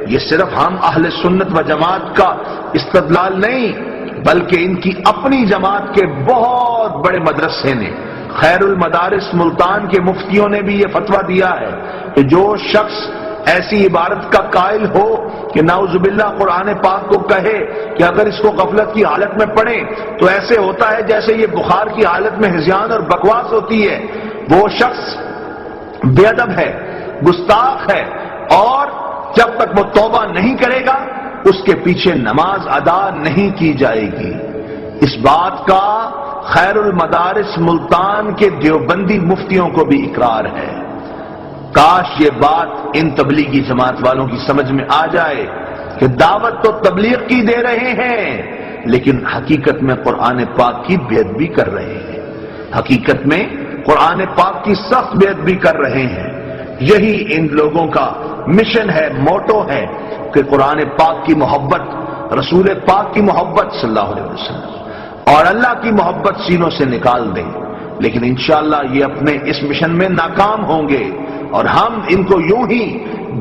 یہ صرف ہم اہل سنت و جماعت کا استدلال نہیں، بلکہ ان کی اپنی جماعت کے بہت بڑے مدرسے نے، خیر المدارس ملتان کے مفتیوں نے بھی یہ فتویٰ دیا ہے کہ جو شخص ایسی عبارت کا قائل ہو کہ نعوذ باللہ قرآن پاک کو کہے کہ اگر اس کو غفلت کی حالت میں پڑھیں تو ایسے ہوتا ہے جیسے یہ بخار کی حالت میں ہذیان اور بکواس ہوتی ہے، وہ شخص بے ادب ہے، گستاخ ہے، اور جب تک وہ توبہ نہیں کرے گا اس کے پیچھے نماز ادا نہیں کی جائے گی. اس بات کا خیر المدارس ملتان کے دیوبندی مفتیوں کو بھی اقرار ہے. کاش یہ بات ان تبلیغی جماعت والوں کی سمجھ میں آ جائے کہ دعوت تو تبلیغ کی دے رہے ہیں، لیکن حقیقت میں قرآن پاک کی بے ادبی کر رہے ہیں، حقیقت میں قرآن پاک کی سخت بے ادبی کر رہے ہیں. یہی ان لوگوں کا مشن ہے، موٹو ہے کہ قرآن پاک کی محبت، رسول پاک کی محبت صلی اللہ علیہ وسلم اور اللہ کی محبت سینوں سے نکال دیں. لیکن انشاءاللہ یہ اپنے اس مشن میں ناکام ہوں گے اور ہم ان کو یوں ہی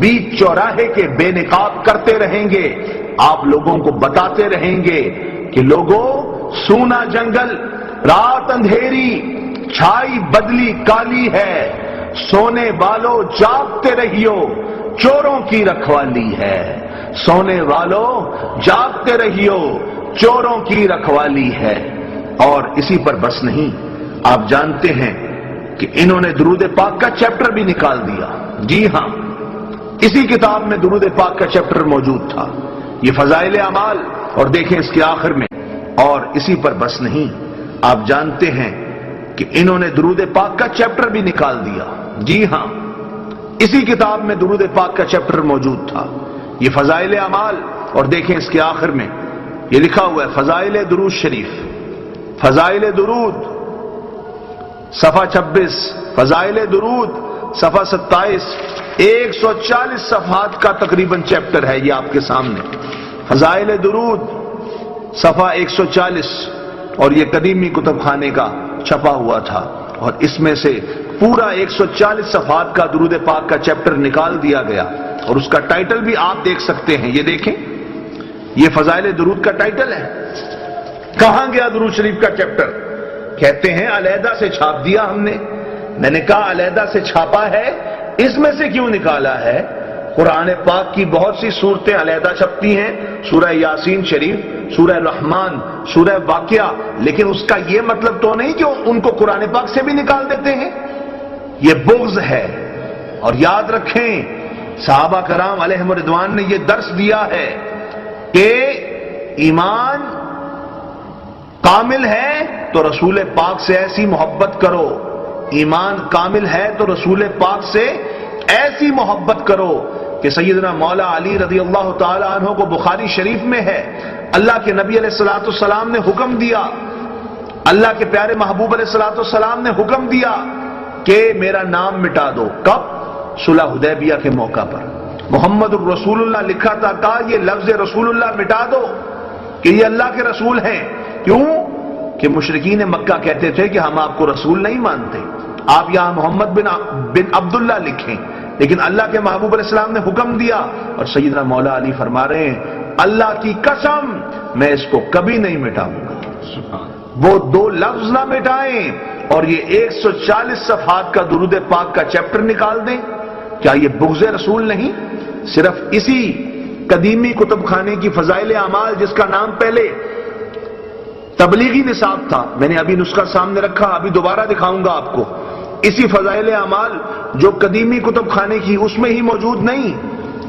بیچ چوراہے کے بے نقاب کرتے رہیں گے. آپ لوگوں کو بتاتے رہیں گے کہ لوگوں، سونا جنگل، رات اندھیری، چھائی بدلی کالی ہے، سونے والوں جاگتے رہیو، چوروں کی رکھوالی ہے. سونے والوں جاگتے رہیو، چوروں کی رکھوالی ہے. اور اسی پر بس نہیں، آپ جانتے ہیں کہ انہوں نے درود پاک کا چیپٹر بھی نکال دیا. جی ہاں، اسی کتاب میں درود پاک کا چیپٹر موجود تھا. یہ فضائل اعمال، اور دیکھیں اس کے آخر میں. اور اسی پر بس نہیں، آپ جانتے ہیں کہ انہوں نے درود پاک کا چیپٹر بھی نکال دیا. جی ہاں، اسی کتاب میں درود پاک کا چیپٹر موجود تھا. یہ فضائل اعمال، اور دیکھیں اس کے آخر میں یہ لکھا ہوا ہے فضائل درود شریف، فضائل درود صفحہ 26، فضائل درود صفحہ 27، 140 صفحات کا تقریباً چیپٹر ہے یہ آپ کے سامنے. فضائل درود صفحہ 140، اور یہ قدیمی کتب خانے کا چھپا ہوا تھا. اور اس میں سے پورا 140 صفحات کا درود پاک کا چیپٹر نکال دیا گیا. اور اس کا ٹائٹل بھی آپ دیکھ سکتے ہیں، یہ دیکھیں، یہ فضائل درود کا ٹائٹل ہے. کہاں گیا درود شریف کا چیپٹر؟ کہتے ہیں علیحدہ سے چھاپ دیا ہم نے. میں نے کہا علیحدہ سے چھاپا ہے، اس میں سے کیوں نکالا ہے؟ قرآن پاک کی بہت سی صورتیں علیحدہ چھپتی ہیں، سورہ یاسین شریف، سورہ رحمان، سورہ واقعہ، لیکن اس کا یہ مطلب تو نہیں کہ ان کو قرآن پاک سے بھی نکال دیتے ہیں. یہ بغض ہے. اور یاد رکھیں صحابہ کرام علیہم رضوان نے یہ درس دیا ہے کہ ایمان کامل ہے تو رسول پاک سے ایسی محبت کرو، ایمان کامل ہے تو رسول پاک سے ایسی محبت کرو کہ سیدنا مولا علی رضی اللہ تعالی عنہ کو بخاری شریف میں ہے، اللہ کے نبی علیہ الصلوۃ والسلام نے حکم دیا، اللہ کے پیارے محبوب علیہ الصلوۃ والسلام نے حکم دیا کہ میرا نام مٹا دو. کب؟ صلح حدیبیہ کے موقع پر محمد الرسول اللہ لکھا تھا، کہا یہ لفظ رسول اللہ مٹا دو کہ یہ اللہ کے رسول ہیں۔ کیوں کہ مشرکین مکہ کہتے تھے کہ ہم آپ کو رسول نہیں مانتے، آپ یہاں محمد بن عبداللہ لکھیں، لیکن اللہ کے محبوب علیہ السلام نے حکم دیا، اور سیدنا مولا علی فرما رہے ہیں اللہ کی قسم میں اس کو کبھی نہیں مٹاؤں گا۔ وہ دو لفظ نہ مٹائیں اور یہ 140 صفحات کا درود پاک کا چیپٹر نکال دیں، کیا یہ بغض رسول نہیں؟ صرف اسی قدیمی کتب خانے کی فضائل اعمال، جس کا نام پہلے تبلیغی نصاب تھا، میں نے ابھی نسخہ سامنے رکھا، ابھی دوبارہ دکھاؤں گا آپ کو، اسی فضائل اعمال جو قدیمی کتب خانے کی اس میں ہی موجود نہیں،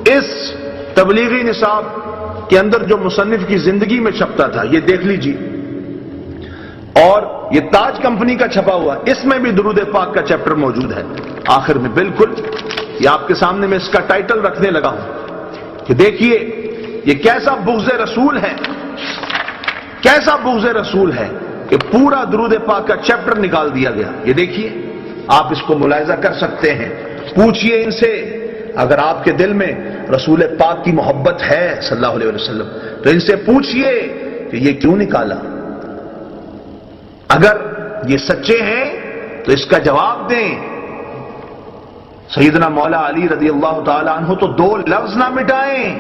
اس تبلیغی نصاب کے اندر جو مصنف کی زندگی میں چھپتا تھا، یہ دیکھ لیجیے، اور یہ تاج کمپنی کا چھپا ہوا، اس میں بھی درود پاک کا چیپٹر موجود ہے آخر میں۔ بالکل یہ آپ کے سامنے میں اس کا ٹائٹل رکھنے لگا ہوں کہ دیکھیے یہ کیسا بغض رسول ہے، کیسا بغض رسول ہے کہ پورا درود پاک کا چیپٹر نکال دیا گیا۔ یہ دیکھیے، آپ اس کو ملاحظہ کر سکتے ہیں، پوچھئے ان سے، اگر آپ کے دل میں رسول پاک کی محبت ہے صلی اللہ علیہ وسلم تو ان سے پوچھئے کہ یہ کیوں نکالا۔ اگر یہ سچے ہیں تو اس کا جواب دیں۔ سیدنا مولا علی رضی اللہ تعالی عنہ تو دو لفظ نہ مٹائیں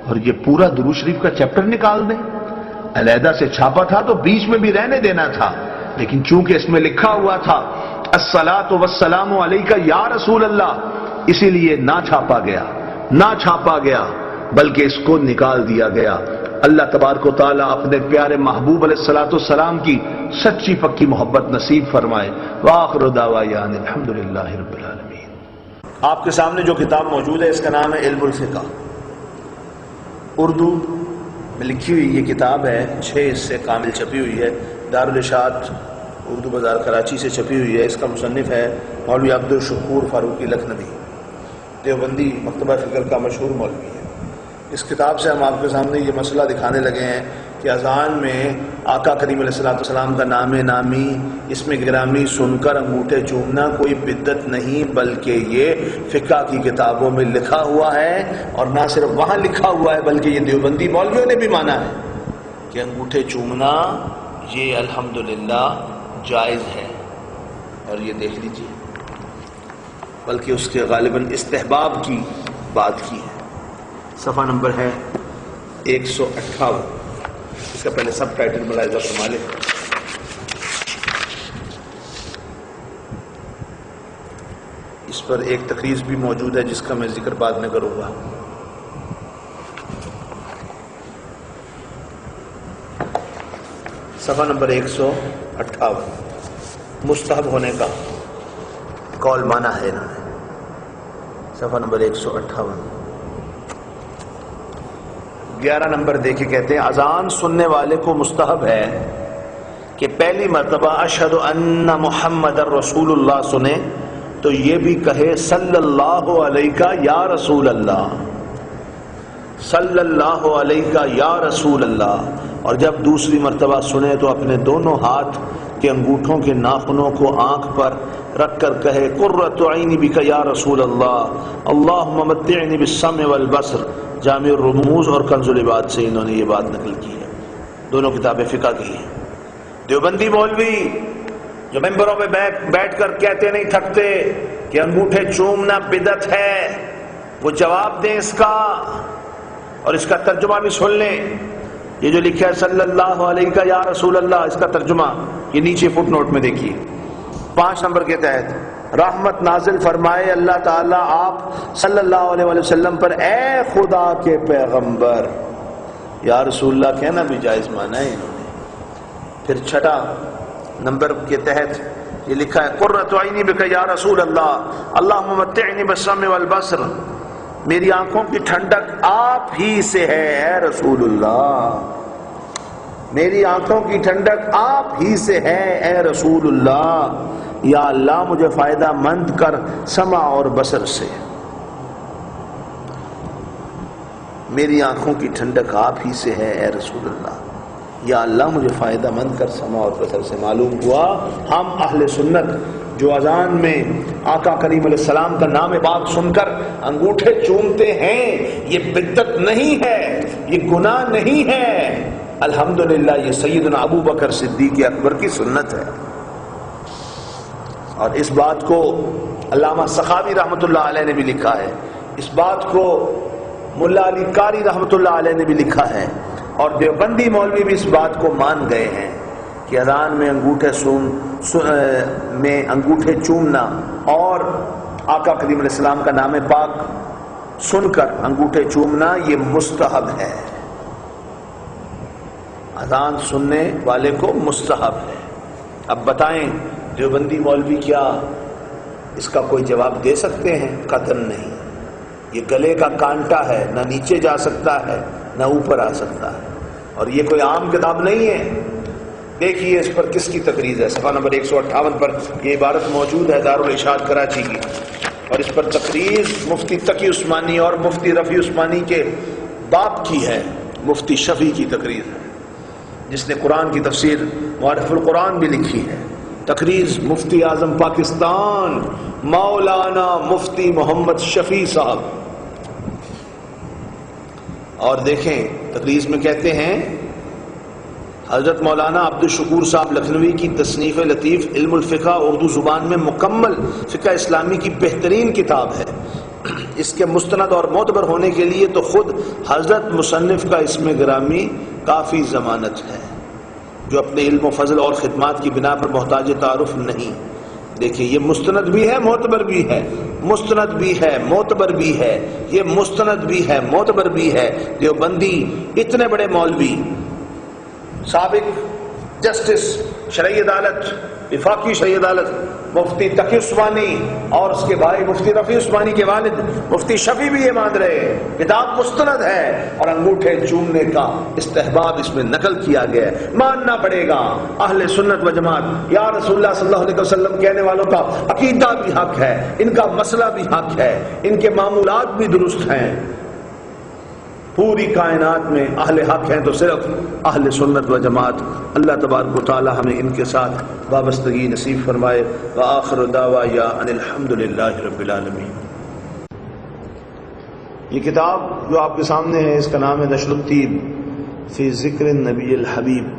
اور یہ پورا درود شریف کا چیپٹر نکال دیں۔ علیحدہ سے چھاپا تھا تو بیچ میں بھی رہنے دینا تھا، لیکن چونکہ اس میں لکھا ہوا تھا الصلاۃ والسلام علیک یا رسول اللہ، اسی لیے نہ چھاپا گیا بلکہ اس کو نکال دیا گیا۔ اللہ تبارک و تعالیٰ اپنے پیارے محبوب علیہ الصلوۃ والسلام کی سچی پکی محبت نصیب فرمائے۔ وآخر دعوانا الحمدللہ رب العالمین۔ آپ کے سامنے جو کتاب موجود ہے اس کا نام ہے علم الفقہ، اردو میں لکھی ہوئی یہ کتاب ہے، 6 حصے کامل چھپی ہوئی ہے، دارالارشاد اردو بازار کراچی سے چھپی ہوئی ہے۔ اس کا مصنف ہے مولوی عبدالشکور فاروقی لکھنوی، دیوبندی مکتبہ فکر کا مشہور مولوی ہے۔ اس کتاب سے ہم آپ کے سامنے یہ مسئلہ دکھانے لگے ہیں کہ اذان میں آقا کریم علیہ الصلوۃ والسلام کا نام نامی، اس میں گرامی سن کر انگوٹھے چومنا کوئی بدعت نہیں، بلکہ یہ فقہ کی کتابوں میں لکھا ہوا ہے، اور نہ صرف وہاں لکھا ہوا ہے بلکہ یہ دیوبندی مولویوں نے بھی مانا ہے کہ انگوٹھے چومنا یہ الحمدللہ جائز ہے۔ اور یہ دیکھ لیجیے، بلکہ اس کے غالباً استحباب کی بات کی ہے۔ صفحہ نمبر ہے 158، اس کا پہلے سب ٹائٹل ملاحظہ فرما لیں۔ اس پر ایک تقریر بھی موجود ہے جس کا میں ذکر بعد میں کروں گا۔ صفحہ نمبر 158، مستحب ہونے کا قول مانا ہے انہوں نے۔ صفحہ نمبر 158، 11 نمبر دیکھے، کہتے ہیں اذان سننے والے کو مستحب ہے کہ پہلی مرتبہ اشہد ان محمد رسول اللہ سنے تو یہ بھی کہے صلی اللہ علیہ یا رسول اللہ، صلی اللہ علیہ یا رسول اللہ، اور جب دوسری مرتبہ سنے تو اپنے دونوں ہاتھ کے انگوٹھوں کے ناخنوں کو آنکھ پر رکھ کر کہے قرۃ عینی بک یا رسول اللہ، اللہم متعنی بالسمع والبصر۔ جامع الرموز اور کنز العباد سے انہوں نے یہ بات نقل کی ہے، دونوں کتابیں فقہ کی ہیں۔ دیوبندی مولوی جو ممبروں میں بیٹھ کر کہتے نہیں تھکتے کہ انگوٹھے چومنا بدعت ہے، وہ جواب دیں اس کا، اور اس کا ترجمہ بھی سن لیں۔ یہ جو لکھا ہے صلی اللہ علیہ یا رسول اللہ، اس کا ترجمہ یہ نیچے فٹ نوٹ میں دیکھیے، 5 نمبر کے تحت، رحمت نازل فرمائے اللہ تعالیٰ آپ صلی اللہ علیہ وسلم پر، اے خدا کے پیغمبر۔ یا رسول اللہ کہنا بھی جائز مانا ہے انہوں نے۔ پھر 6 نمبر کے تحت یہ لکھا ہے قرۃ عینی بک یا رسول اللہ، اللہم متعنی بالسمع والبصر، میری آنکھوں کی ٹھنڈک آپ ہی سے ہے اے رسول اللہ، میری آنکھوں کی ٹھنڈک آپ ہی سے ہے اے رسول اللہ، یا اللہ مجھے فائدہ مند کر سمع اور بصر سے، میری آنکھوں کی ٹھنڈک آپ ہی سے ہے اے رسول اللہ، یا اللہ مجھے فائدہ مند کر سمع اور بصر سے۔ معلوم ہوا ہم اہل سنت جو اذان میں آقا کریم علیہ السلام کا نام پاک سن کر انگوٹھے چومتے ہیں، یہ بدعت نہیں ہے، یہ گناہ نہیں ہے، الحمدللہ یہ سیدنا ابو بکر صدیق اکبر کی سنت ہے۔ اور اس بات کو علامہ سخاوی رحمۃ اللہ علیہ نے بھی لکھا ہے، اس بات کو ملا علی قاری رحمۃ اللہ علیہ نے بھی لکھا ہے، اور دیوبندی مولوی بھی اس بات کو مان گئے ہیں کہ اذان میں انگوٹھے چومنا اور آقا کریم علیہ السلام کا نام پاک سن کر انگوٹھے چومنا یہ مستحب ہے، اذان سننے والے کو مستحب ہے۔ اب بتائیں دیوبندی مولوی کیا اس کا کوئی جواب دے سکتے ہیں؟ قطعاً نہیں، یہ گلے کا کانٹا ہے، نہ نیچے جا سکتا ہے نہ اوپر آ سکتا ہے، اور یہ کوئی عام کتاب نہیں ہے۔ دیکھیے اس پر کس کی تقریر ہے، صفحہ نمبر 158 پر یہ عبارت موجود ہے دارالارشاد کراچی کی، اور اس پر تقریر مفتی تقی عثمانی اور مفتی رفیع عثمانی کے باپ کی ہے، مفتی شفیع کی تقریر ہے، جس نے قرآن کی تفسیر معرف القرآن بھی لکھی ہے۔ تقریر مفتی اعظم پاکستان مولانا مفتی محمد شفیع صاحب، اور دیکھیں تقریر میں کہتے ہیں حضرت مولانا عبد الشکور صاحب لکھنوی کی تصنیف لطیف علم الفقہ اردو زبان میں مکمل فقہ اسلامی کی بہترین کتاب ہے، اس کے مستند اور معتبر ہونے کے لیے تو خود حضرت مصنف کا اسم گرامی کافی ضمانت ہے، جو اپنے علم و فضل اور خدمات کی بنا پر محتاج تعارف نہیں۔ دیکھیں یہ مستند بھی ہے معتبر بھی ہے، مستند بھی ہے معتبر بھی ہے، یہ مستند بھی ہے معتبر بھی ہے۔ دیوبندی اتنے بڑے مولوی، سابق جسٹس شرعی عدالت، وفاقی شرعی عدالت مفتی تقی عثمانی اور اس کے بھائی مفتی رفیع عثمانی کے والد مفتی شفیع بھی یہ مان رہے ہیں، کتاب مستند ہے اور انگوٹھے چومنے کا استحباب اس میں نقل کیا گیا ہے۔ ماننا پڑے گا اہل سنت و جماعت، یا رسول اللہ صلی اللہ علیہ وسلم کہنے والوں کا عقیدہ بھی حق ہے، ان کا مسئلہ بھی حق ہے، ان کے معمولات بھی درست ہیں۔ پوری کائنات میں اہل حق ہیں تو صرف اہل سنت و جماعت۔ اللہ تبارک و تعالی ہمیں ان کے ساتھ وابستگی نصیب فرمائے۔ وآخر دعوانا ان الحمد للہ رب العالمین۔ یہ کتاب جو آپ کے سامنے ہے اس کا نام ہے نشر الطیب فی ذکر النبی الحبیب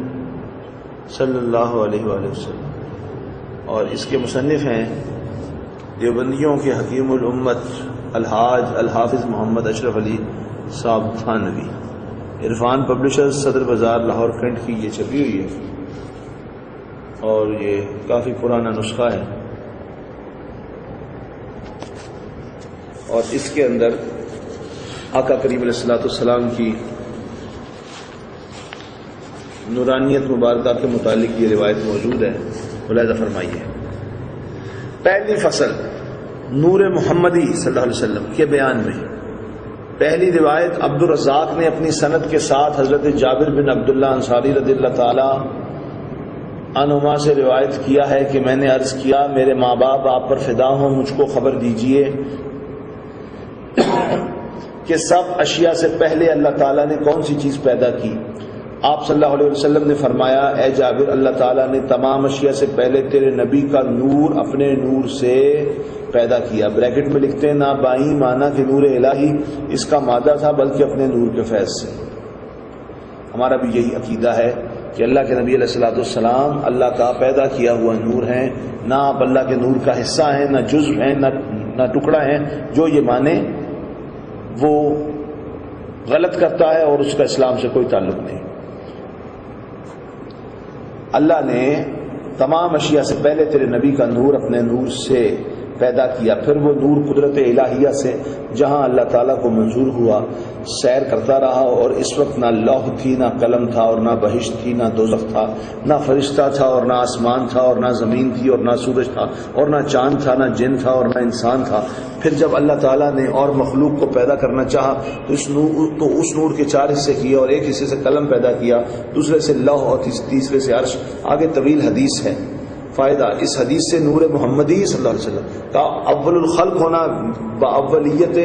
صلی اللہ علیہ وآلہ وسلم، اور اس کے مصنف ہیں دیوبندیوں کے حکیم الامت الحاج الحافظ محمد اشرف علی صاحب تھانوی۔ عرفان پبلشرز صدر بازار لاہور کنٹ کی یہ چھپی ہوئی ہے، اور یہ کافی پرانا نسخہ ہے، اور اس کے اندر آقا کریم علیہ الصلوۃ والسلام کی نورانیت مبارکہ کے متعلق یہ روایت موجود ہے، ملاحظہ فرمائیے۔ پہلی فصل نور محمدی صلی اللہ علیہ وسلم کے بیان میں پہلی روایت عبد الرزاق نے اپنی سند کے ساتھ حضرت جابر بن عبداللہ انصاری رضی اللہ تعالی عنہما سے روایت کیا ہے کہ میں نے عرض کیا میرے ماں باپ آپ پر فدا ہوں، مجھ کو خبر دیجئے کہ سب اشیاء سے پہلے اللہ تعالیٰ نے کون سی چیز پیدا کی؟ آپ صلی اللہ علیہ وسلم نے فرمایا اے جابر، اللہ تعالیٰ نے تمام اشیاء سے پہلے تیرے نبی کا نور اپنے نور سے پیدا کیا۔ بریکٹ میں لکھتے ہیں نہ بائیں مانا کہ نور الہی اس کا مادہ تھا بلکہ اپنے نور کے فیض سے۔ ہمارا بھی یہی عقیدہ ہے کہ اللہ کے نبی علیہ الصلوۃ والسلام اللہ کا پیدا کیا ہوا نور ہیں، نہ آپ اللہ کے نور کا حصہ ہیں، نہ جزو ہیں، نہ ٹکڑا ہیں۔ جو یہ مانے وہ غلط کرتا ہے اور اس کا اسلام سے کوئی تعلق نہیں۔ اللہ نے تمام اشیاء سے پہلے تیرے نبی کا نور اپنے نور سے پیدا کیا، پھر وہ نور قدرت الہیہ سے جہاں اللہ تعالیٰ کو منظور ہوا سیر کرتا رہا، اور اس وقت نہ لوح تھی، نہ قلم تھا، اور نہ بہشت تھی، نہ دوزخ تھا، نہ فرشتہ تھا، اور نہ آسمان تھا، اور نہ زمین تھی، اور نہ سورج تھا، اور نہ چاند تھا، نہ جن تھا، اور نہ انسان تھا۔ پھر جب اللہ تعالیٰ نے اور مخلوق کو پیدا کرنا چاہا تو اس نور کے 4 حصے کیے، اور ایک حصے سے قلم پیدا کیا، دوسرے سے لوح، اور تیسرے سے عرش۔ آگے طویل حدیث ہے۔ فائدہ اس حدیث سے نور محمدی صلی اللہ علیہ وسلم کا اول الخلق ہونا باولیت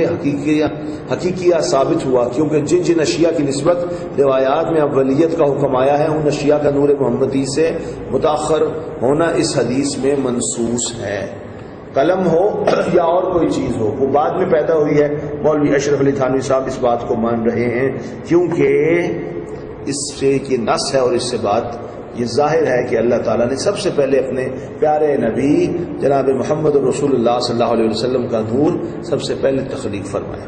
حقیقیہ ثابت ہوا، کیونکہ جن جن اشیاء کی نسبت روایات میں اولیت کا حکم آیا ہے ان اشیاء کا نور محمدی سے متاخر ہونا اس حدیث میں منصوص ہے۔ قلم ہو یا اور کوئی چیز ہو وہ بعد میں پیدا ہوئی ہے۔ مولوی اشرف علی تھانوی صاحب اس بات کو مان رہے ہیں کیونکہ اس سے یہ نص ہے اور اس سے بات یہ ظاہر ہے کہ اللہ تعالیٰ نے سب سے پہلے اپنے پیارے نبی جناب محمد رسول اللہ صلی اللہ علیہ وسلم کا نور سب سے پہلے تخلیق فرمایا۔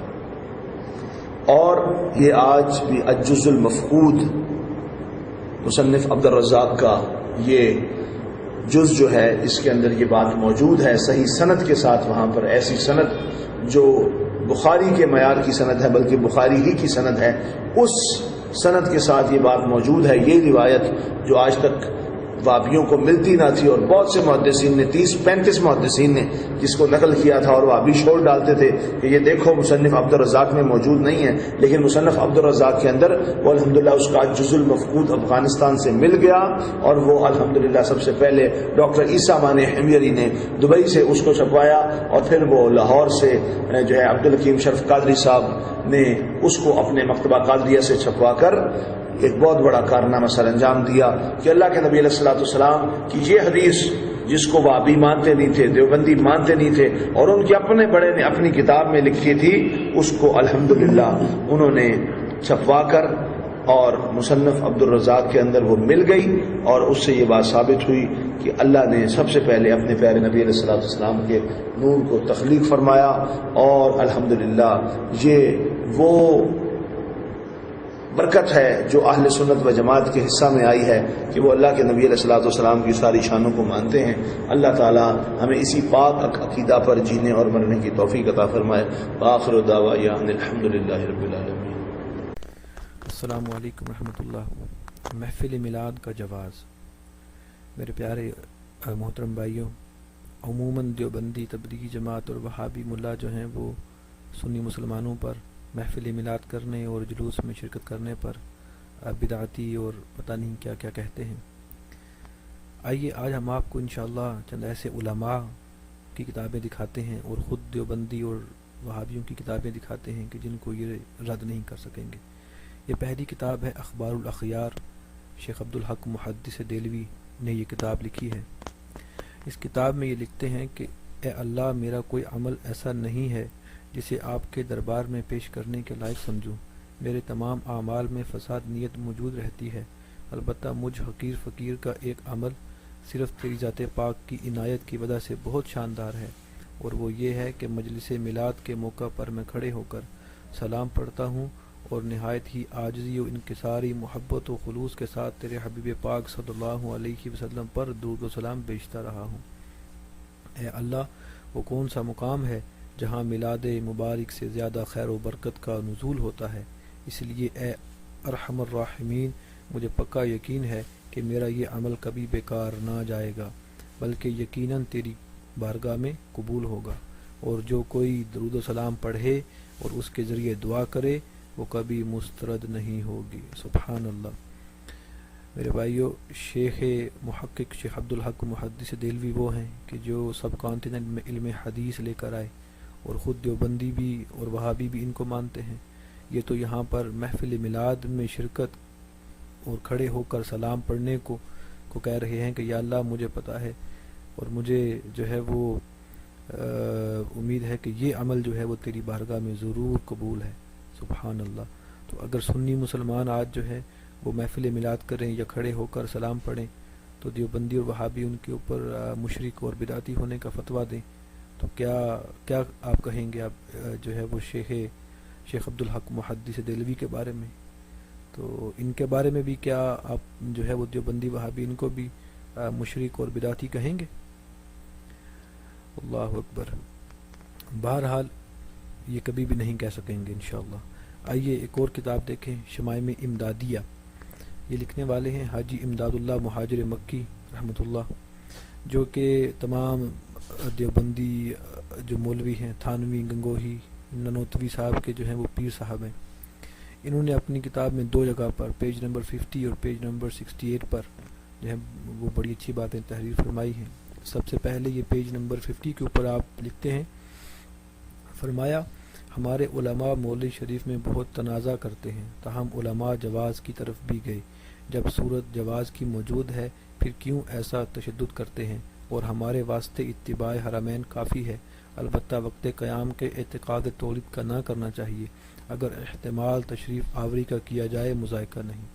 اور یہ آج بھی الجزء المفقود مصنف عبد الرزاق کا یہ جز جو ہے اس کے اندر یہ بات موجود ہے صحیح سند کے ساتھ، وہاں پر ایسی سند جو بخاری کے معیار کی سند ہے بلکہ بخاری ہی کی سند ہے، اس سند کے ساتھ یہ بات موجود ہے۔ یہ روایت جو آج تک وابیوں کو ملتی نہ تھی اور بہت سے محدثین نے 30-35 محدثین نے جس کو نقل کیا تھا اور وابی شور ڈالتے تھے کہ یہ دیکھو مصنف عبد الرزاق میں موجود نہیں ہے، لیکن مصنف عبد الرزاق کے اندر وہ الحمدللہ اس کا جزء المفقود افغانستان سے مل گیا اور وہ الحمدللہ سب سے پہلے ڈاکٹر عیسیٰ مانی حمیری نے دبئی سے اس کو چھپوایا اور پھر وہ لاہور سے جو ہے عبدالحکیم شرف قادری صاحب نے اس کو اپنے مکتبہ قادریہ سے چھپوا کر ایک بہت بڑا کارنامہ سر انجام دیا کہ اللہ کے نبی علیہ الصلوۃ والسلام کی یہ حدیث جس کو وہابی مانتے نہیں تھے، دیوبندی مانتے نہیں تھے اور ان کے اپنے بڑے نے اپنی کتاب میں لکھی تھی، اس کو الحمدللہ انہوں نے چھپوا کر اور مصنف عبد الرزاق کے اندر وہ مل گئی اور اس سے یہ بات ثابت ہوئی کہ اللہ نے سب سے پہلے اپنے پیارے نبی علیہ الصلوۃ والسلام کے نور کو تخلیق فرمایا اور الحمدللہ یہ وہ برکت ہے جو اہل سنت و جماعت کے حصہ میں آئی ہے کہ وہ اللہ کے نبی علیہ الصلوۃ والسلام کی ساری شانوں کو مانتے ہیں۔ اللہ تعالی ہمیں اسی پاک عقیدہ پر جینے اور مرنے کی توفیق عطا فرمائے۔ وآخر دعوانا ان الحمدللہ رب العالمین۔ السلام علیکم ورحمۃ اللہ۔ محفل میلاد کا جواز۔ میرے پیارے محترم بھائیوں، عموماً دیوبندی تبلیغی جماعت اور وہابی ملا جو ہیں وہ سنی مسلمانوں پر محفل میلاد کرنے اور جلوس میں شرکت کرنے پر بدعتی اور پتہ نہیں کیا کیا کہتے ہیں۔ آئیے آج ہم آپ کو انشاءاللہ چند ایسے علماء کی کتابیں دکھاتے ہیں اور خود دیوبندی اور وہابیوں کی کتابیں دکھاتے ہیں کہ جن کو یہ رد نہیں کر سکیں گے۔ یہ پہلی کتاب ہے اخبار الاخیار، شیخ عبدالحق محدث دہلوی نے یہ کتاب لکھی ہے۔ اس کتاب میں یہ لکھتے ہیں کہ اے اللہ، میرا کوئی عمل ایسا نہیں ہے جسے آپ کے دربار میں پیش کرنے کے لائق سمجھوں۔ میرے تمام اعمال میں فساد نیت موجود رہتی ہے، البتہ مجھ حقیر فقیر کا ایک عمل صرف تیری ذات پاک کی عنایت کی وجہ سے بہت شاندار ہے، اور وہ یہ ہے کہ مجلس میلاد کے موقع پر میں کھڑے ہو کر سلام پڑھتا ہوں اور نہایت ہی عاجزی و انکساری محبت و خلوص کے ساتھ تیرے حبیب پاک صلی اللہ علیہ وسلم پر درود و سلام بیچتا رہا ہوں۔ اے اللہ، وہ کون سا مقام ہے جہاں میلاد مبارک سے زیادہ خیر و برکت کا نزول ہوتا ہے؟ اس لیے اے ارحم الراحمین، مجھے پکا یقین ہے کہ میرا یہ عمل کبھی بیکار نہ جائے گا، بلکہ یقیناً تیری بارگاہ میں قبول ہوگا، اور جو کوئی درود و سلام پڑھے اور اس کے ذریعے دعا کرے وہ کبھی مسترد نہیں ہوگی۔ سبحان اللہ۔ میرے بھائیو، شیخ محقق شیخ عبدالحق محدث دہلوی وہ ہیں کہ جو سب کانٹیننٹ میں علم حدیث لے کر آئے، اور خود دیوبندی بھی اور وہابی بھی ان کو مانتے ہیں۔ یہ تو یہاں پر محفل میلاد میں شرکت اور کھڑے ہو کر سلام پڑھنے کو کہہ رہے ہیں کہ یا اللہ، مجھے پتہ ہے اور مجھے جو ہے وہ امید ہے کہ یہ عمل جو ہے وہ تیری بارگاہ میں ضرور قبول ہے۔ سبحان اللہ۔ تو اگر سنی مسلمان آج جو ہے وہ محفل میلاد کریں یا کھڑے ہو کر سلام پڑھیں تو دیوبندی اور وہابی ان کے اوپر مشرک اور بدعتی ہونے کا فتویٰ دیں، تو کیا آپ کہیں گے آپ جو ہے وہ شیخ عبدالحق محدث دہلوی کے بارے میں؟ تو ان کے بارے میں بھی کیا آپ جو ہے وہ دیوبندی وہابی ان کو بھی مشرک اور بدعتی کہیں گے؟ اللہ اکبر۔ بہرحال یہ کبھی بھی نہیں کہہ سکیں گے انشاءاللہ۔ آئیے ایک اور کتاب دیکھیں، شمائم امدادیہ۔ یہ لکھنے والے ہیں حاجی امداد اللہ مہاجر مکی رحمۃ اللہ، جو کہ تمام دیوبندی جو مولوی ہیں، تھانوی، گنگوہی، ننوتوی صاحب کے جو ہیں وہ پیر صاحب ہیں۔ انہوں نے اپنی کتاب میں دو جگہ پر پیج نمبر 50 اور پیج نمبر 68 پر جو ہے وہ بڑی اچھی باتیں تحریر فرمائی ہیں. سب سے پہلے یہ پیج نمبر 50 کے اوپر آپ لکھتے ہیں, فرمایا ہمارے علماء مولوی شریف میں بہت تنازع کرتے ہیں, تاہم علماء جواز کی طرف بھی گئے. جب صورت جواز کی موجود ہے پھر کیوں ایسا تشدد کرتے ہیں, اور ہمارے واسطے اتباع حرمین کافی ہے. البتہ وقت قیام کے اعتقاد تولید کا نہ کرنا چاہیے. اگر احتمال تشریف آوری کا کیا جائے مذائقہ نہیں.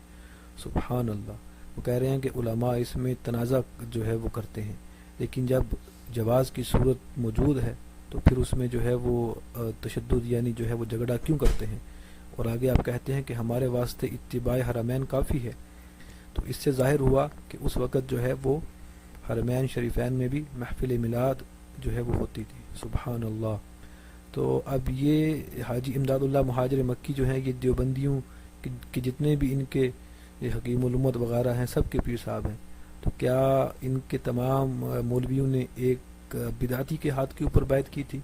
سبحان اللہ. وہ کہہ رہے ہیں کہ علماء اس میں تنازع جو ہے وہ کرتے ہیں, لیکن جب جواز کی صورت موجود ہے تو پھر اس میں جو ہے وہ تشدد یعنی جو ہے وہ جھگڑا کیوں کرتے ہیں. اور آگے آپ کہتے ہیں کہ ہمارے واسطے اتباع حرمین کافی ہے. تو اس سے ظاہر ہوا کہ اس وقت جو ہے وہ حرمین شریفین میں بھی محفل میلاد جو ہے وہ ہوتی تھی. سبحان اللہ. تو اب یہ حاجی امداد اللہ مہاجر مکی جو ہیں یہ دیوبندیوں کے جتنے بھی ان کے یہ حکیم الامت وغیرہ ہیں سب کے پیر صاحب ہیں. تو کیا ان کے تمام مولویوں نے ایک بدعتی کے ہاتھ کے اوپر بیعت کی تھی؟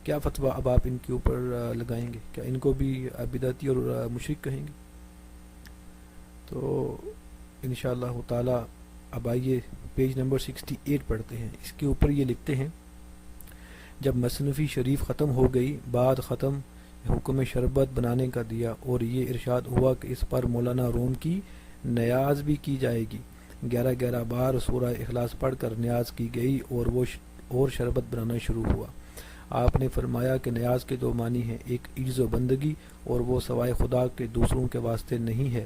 کیا فتویٰ اب آپ ان کے اوپر لگائیں گے؟ کیا ان کو بھی بدعتی اور مشرک کہیں گے؟ تو انشاءاللہ تعالی اب آئیے پیج نمبر 68 پڑھتے ہیں. اس کے اوپر یہ لکھتے ہیں, جب مصنفی شریف ختم ہو گئی بعد ختم حکم شربت بنانے کا دیا اور یہ ارشاد ہوا کہ اس پر مولانا روم کی نیاز بھی کی جائے گی. 11 بار سورہ اخلاص پڑھ کر نیاز کی گئی اور شربت بنانا شروع ہوا. آپ نے فرمایا کہ نیاز کے 2 معنی ہیں, ایک عجز و بندگی اور وہ سوائے خدا کے دوسروں کے واسطے نہیں ہے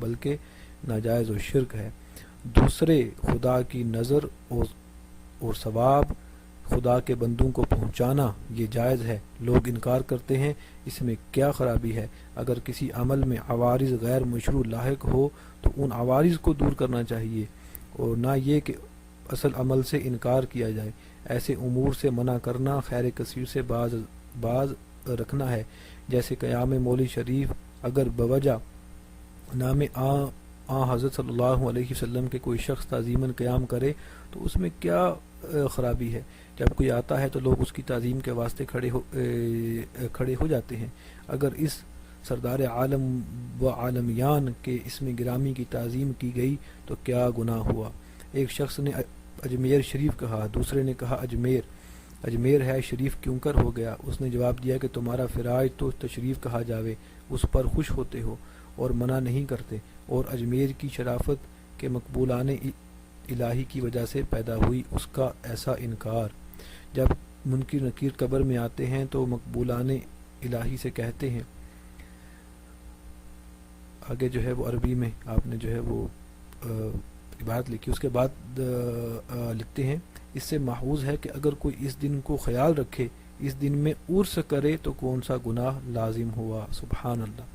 بلکہ ناجائز و شرک ہے. دوسرے خدا کی نظر اور ثواب خدا کے بندوں کو پہنچانا یہ جائز ہے. لوگ انکار کرتے ہیں, اس میں کیا خرابی ہے؟ اگر کسی عمل میں عوارض غیر مشروع لاحق ہو تو ان عوارض کو دور کرنا چاہیے اور نہ یہ کہ اصل عمل سے انکار کیا جائے. ایسے امور سے منع کرنا خیر کثیر سے باز رکھنا ہے. جیسے قیام مولوی شریف اگر بوجہ نام حضرت صلی اللہ علیہ وسلم کے کوئی شخص تعظیماً قیام کرے تو اس میں کیا خرابی ہے؟ جب کوئی آتا ہے تو لوگ اس کی تعظیم کے واسطے کھڑے ہو جاتے ہیں. اگر اس سردار عالم و عالمیان کے اسم گرامی کی تعظیم کی گئی تو کیا گناہ ہوا؟ ایک شخص نے اجمیر شریف کہا, دوسرے نے کہا اجمیر ہے شریف کیوں کر ہو گیا؟ اس نے جواب دیا کہ تمہارا فراج تو تشریف کہا جاوے, اس پر خوش ہوتے ہو اور منع نہیں کرتے, اور اجمیر کی شرافت کے مقبولان الہی کی وجہ سے پیدا ہوئی اس کا ایسا انکار. جب منکر نکیر قبر میں آتے ہیں تو مقبولان الہی سے کہتے ہیں, آگے جو ہے وہ عربی میں آپ نے جو ہے وہ عبارت لکھی, اس کے بعد لکھتے ہیں اس سے محفوظ ہے کہ اگر کوئی اس دن کو خیال رکھے, اس دن میں عرس کرے تو کون سا گناہ لازم ہوا. سبحان اللہ.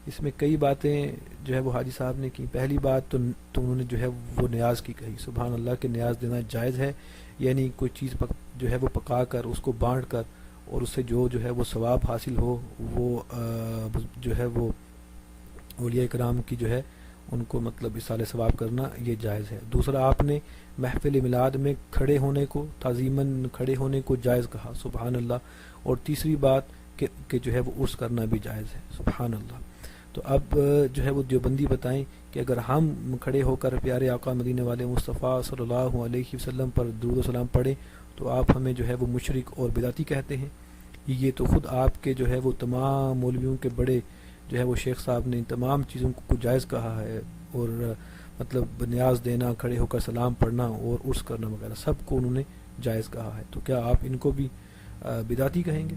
اس میں کئی باتیں جو ہے وہ حاجی صاحب نے کی. پہلی بات تو انہوں نے جو ہے وہ نیاز کی کہی. سبحان اللہ کہ نیاز دینا جائز ہے, یعنی کوئی چیز جو ہے وہ پکا کر اس کو بانٹ کر اور اس سے جو ہے وہ ثواب حاصل ہو وہ جو ہے وہ اولیاء کرام کی جو ہے ان کو مطلب اصال ثواب کرنا یہ جائز ہے. دوسرا آپ نے محفل میلاد میں کھڑے ہونے کو تعظیماً کھڑے ہونے کو جائز کہا. سبحان اللہ. اور تیسری بات کہ جو ہے وہ عرس کرنا بھی جائز ہے. سبحان اللہ. تو اب جو ہے وہ دیوبندی بتائیں کہ اگر ہم کھڑے ہو کر پیارے آقا مدینے والے مصطفیٰ صلی اللہ علیہ وسلم پر درود و سلام پڑھیں تو آپ ہمیں جو ہے وہ مشرک اور بدعتی کہتے ہیں. یہ تو خود آپ کے جو ہے وہ تمام مولویوں کے بڑے جو ہے وہ شیخ صاحب نے تمام چیزوں کو جائز کہا ہے, اور مطلب نیاز دینا, کھڑے ہو کر سلام پڑھنا اور عرس کرنا وغیرہ سب کو انہوں نے جائز کہا ہے. تو کیا آپ ان کو بھی بدعتی کہیں گے؟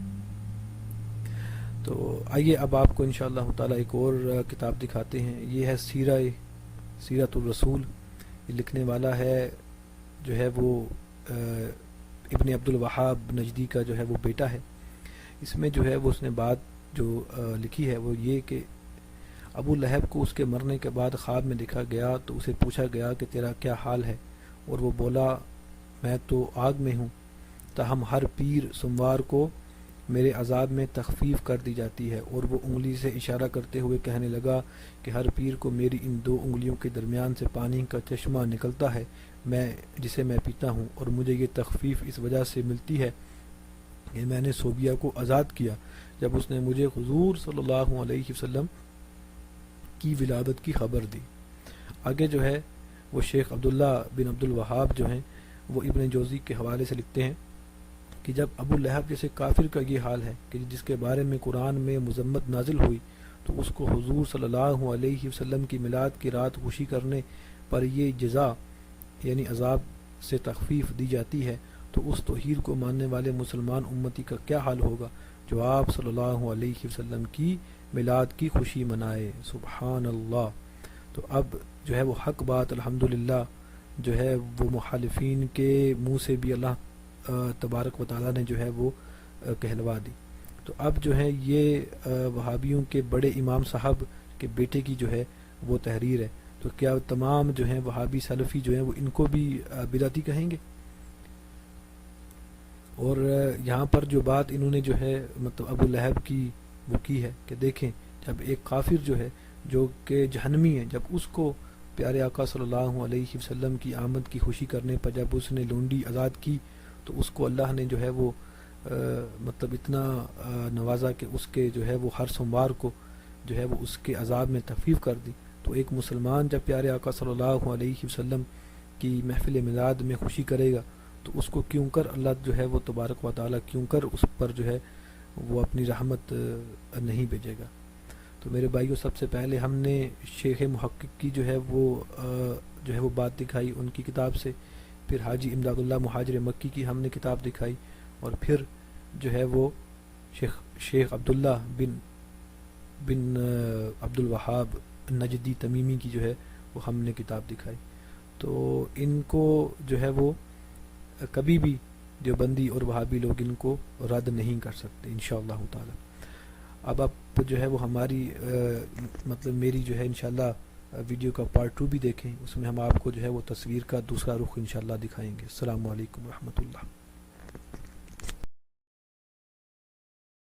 تو آئیے اب آپ کو انشاءاللہ تعالی ایک اور کتاب دکھاتے ہیں. یہ ہے سیرت الرسول. یہ لکھنے والا ہے جو ہے وہ ابن عبد الوہاب نجدی کا جو ہے وہ بیٹا ہے. اس میں جو ہے وہ اس نے بات جو لکھی ہے وہ یہ کہ ابو لہب کو اس کے مرنے کے بعد خواب میں دیکھا گیا تو اسے پوچھا گیا کہ تیرا کیا حال ہے, اور وہ بولا میں تو آگ میں ہوں, تاہم ہر پیر سوموار کو میرے عذاب میں تخفیف کر دی جاتی ہے. اور وہ انگلی سے اشارہ کرتے ہوئے کہنے لگا کہ ہر پیر کو میری ان 2 انگلیوں کے درمیان سے پانی کا چشمہ نکلتا ہے جسے میں پیتا ہوں, اور مجھے یہ تخفیف اس وجہ سے ملتی ہے کہ میں نے صوبیہ کو آزاد کیا جب اس نے مجھے حضور صلی اللہ علیہ وسلم کی ولادت کی خبر دی. آگے جو ہے وہ شیخ عبداللہ بن عبد الوہاب جو ہیں وہ ابن جوزی کے حوالے سے لکھتے ہیں کہ جب ابو لہب جیسے کافر کا یہ حال ہے کہ جس کے بارے میں قرآن میں مذمت نازل ہوئی تو اس کو حضور صلی اللہ علیہ وسلم کی میلاد کی رات خوشی کرنے پر یہ جزا یعنی عذاب سے تخفیف دی جاتی ہے، تو اس توحید کو ماننے والے مسلمان امتی کا کیا حال ہوگا جو آپ صلی اللہ علیہ وسلم کی میلاد کی خوشی منائے۔ سبحان اللہ۔ تو اب جو ہے وہ حق بات الحمدللہ جو ہے وہ مخالفین کے منہ سے بھی اللہ تبارک و تعالیٰ نے جو ہے وہ کہلوا دی۔ تو اب جو ہے یہ وہابیوں کے بڑے امام صاحب کے بیٹے کی جو ہے وہ تحریر ہے، تو کیا تمام جو ہیں وہابی سلفی جو ہیں وہ ان کو بھی بدعتی کہیں گے؟ اور یہاں پر جو بات انہوں نے جو ہے مطلب ابو لہب کی وہ کی ہے کہ دیکھیں جب ایک کافر جو ہے جو کہ جہنمی ہے، جب اس کو پیارے آقا صلی اللہ علیہ وسلم کی آمد کی خوشی کرنے پر جب اس نے لونڈی آزاد کی تو اس کو اللہ نے جو ہے وہ مطلب اتنا نوازا کہ اس کے جو ہے وہ ہر سوموار کو جو ہے وہ اس کے عذاب میں تخفیف کر دی۔ تو ایک مسلمان جب پیارے آقا صلی اللہ علیہ وسلم کی محفل میلاد میں خوشی کرے گا تو اس کو کیوں کر اللہ جو ہے وہ تبارک و تعالیٰ کیوں کر اس پر جو ہے وہ اپنی رحمت نہیں بھیجے گا۔ تو میرے بھائیوں، سب سے پہلے ہم نے شیخ محقق کی جو ہے وہ بات دکھائی ان کی کتاب سے، پھر حاجی امداد اللہ مہاجر مکی کی ہم نے کتاب دکھائی، اور پھر جو ہے وہ شیخ عبداللہ بن عبد الوہاب نجدی تمیمی کی جو ہے وہ ہم نے کتاب دکھائی۔ تو ان کو جو ہے وہ کبھی بھی دیوبندی اور وہابی لوگ ان کو رد نہیں کر سکتے انشاءاللہ تعالی۔ اب آپ جو ہے وہ ہماری مطلب میری جو ہے انشاءاللہ ویڈیو کا پارٹ 2 بھی دیکھیں، اس میں ہم آپ کو جو ہے وہ تصویر کا دوسرا رخ انشاءاللہ دکھائیں گے۔ السلام علیکم ورحمۃ اللہ۔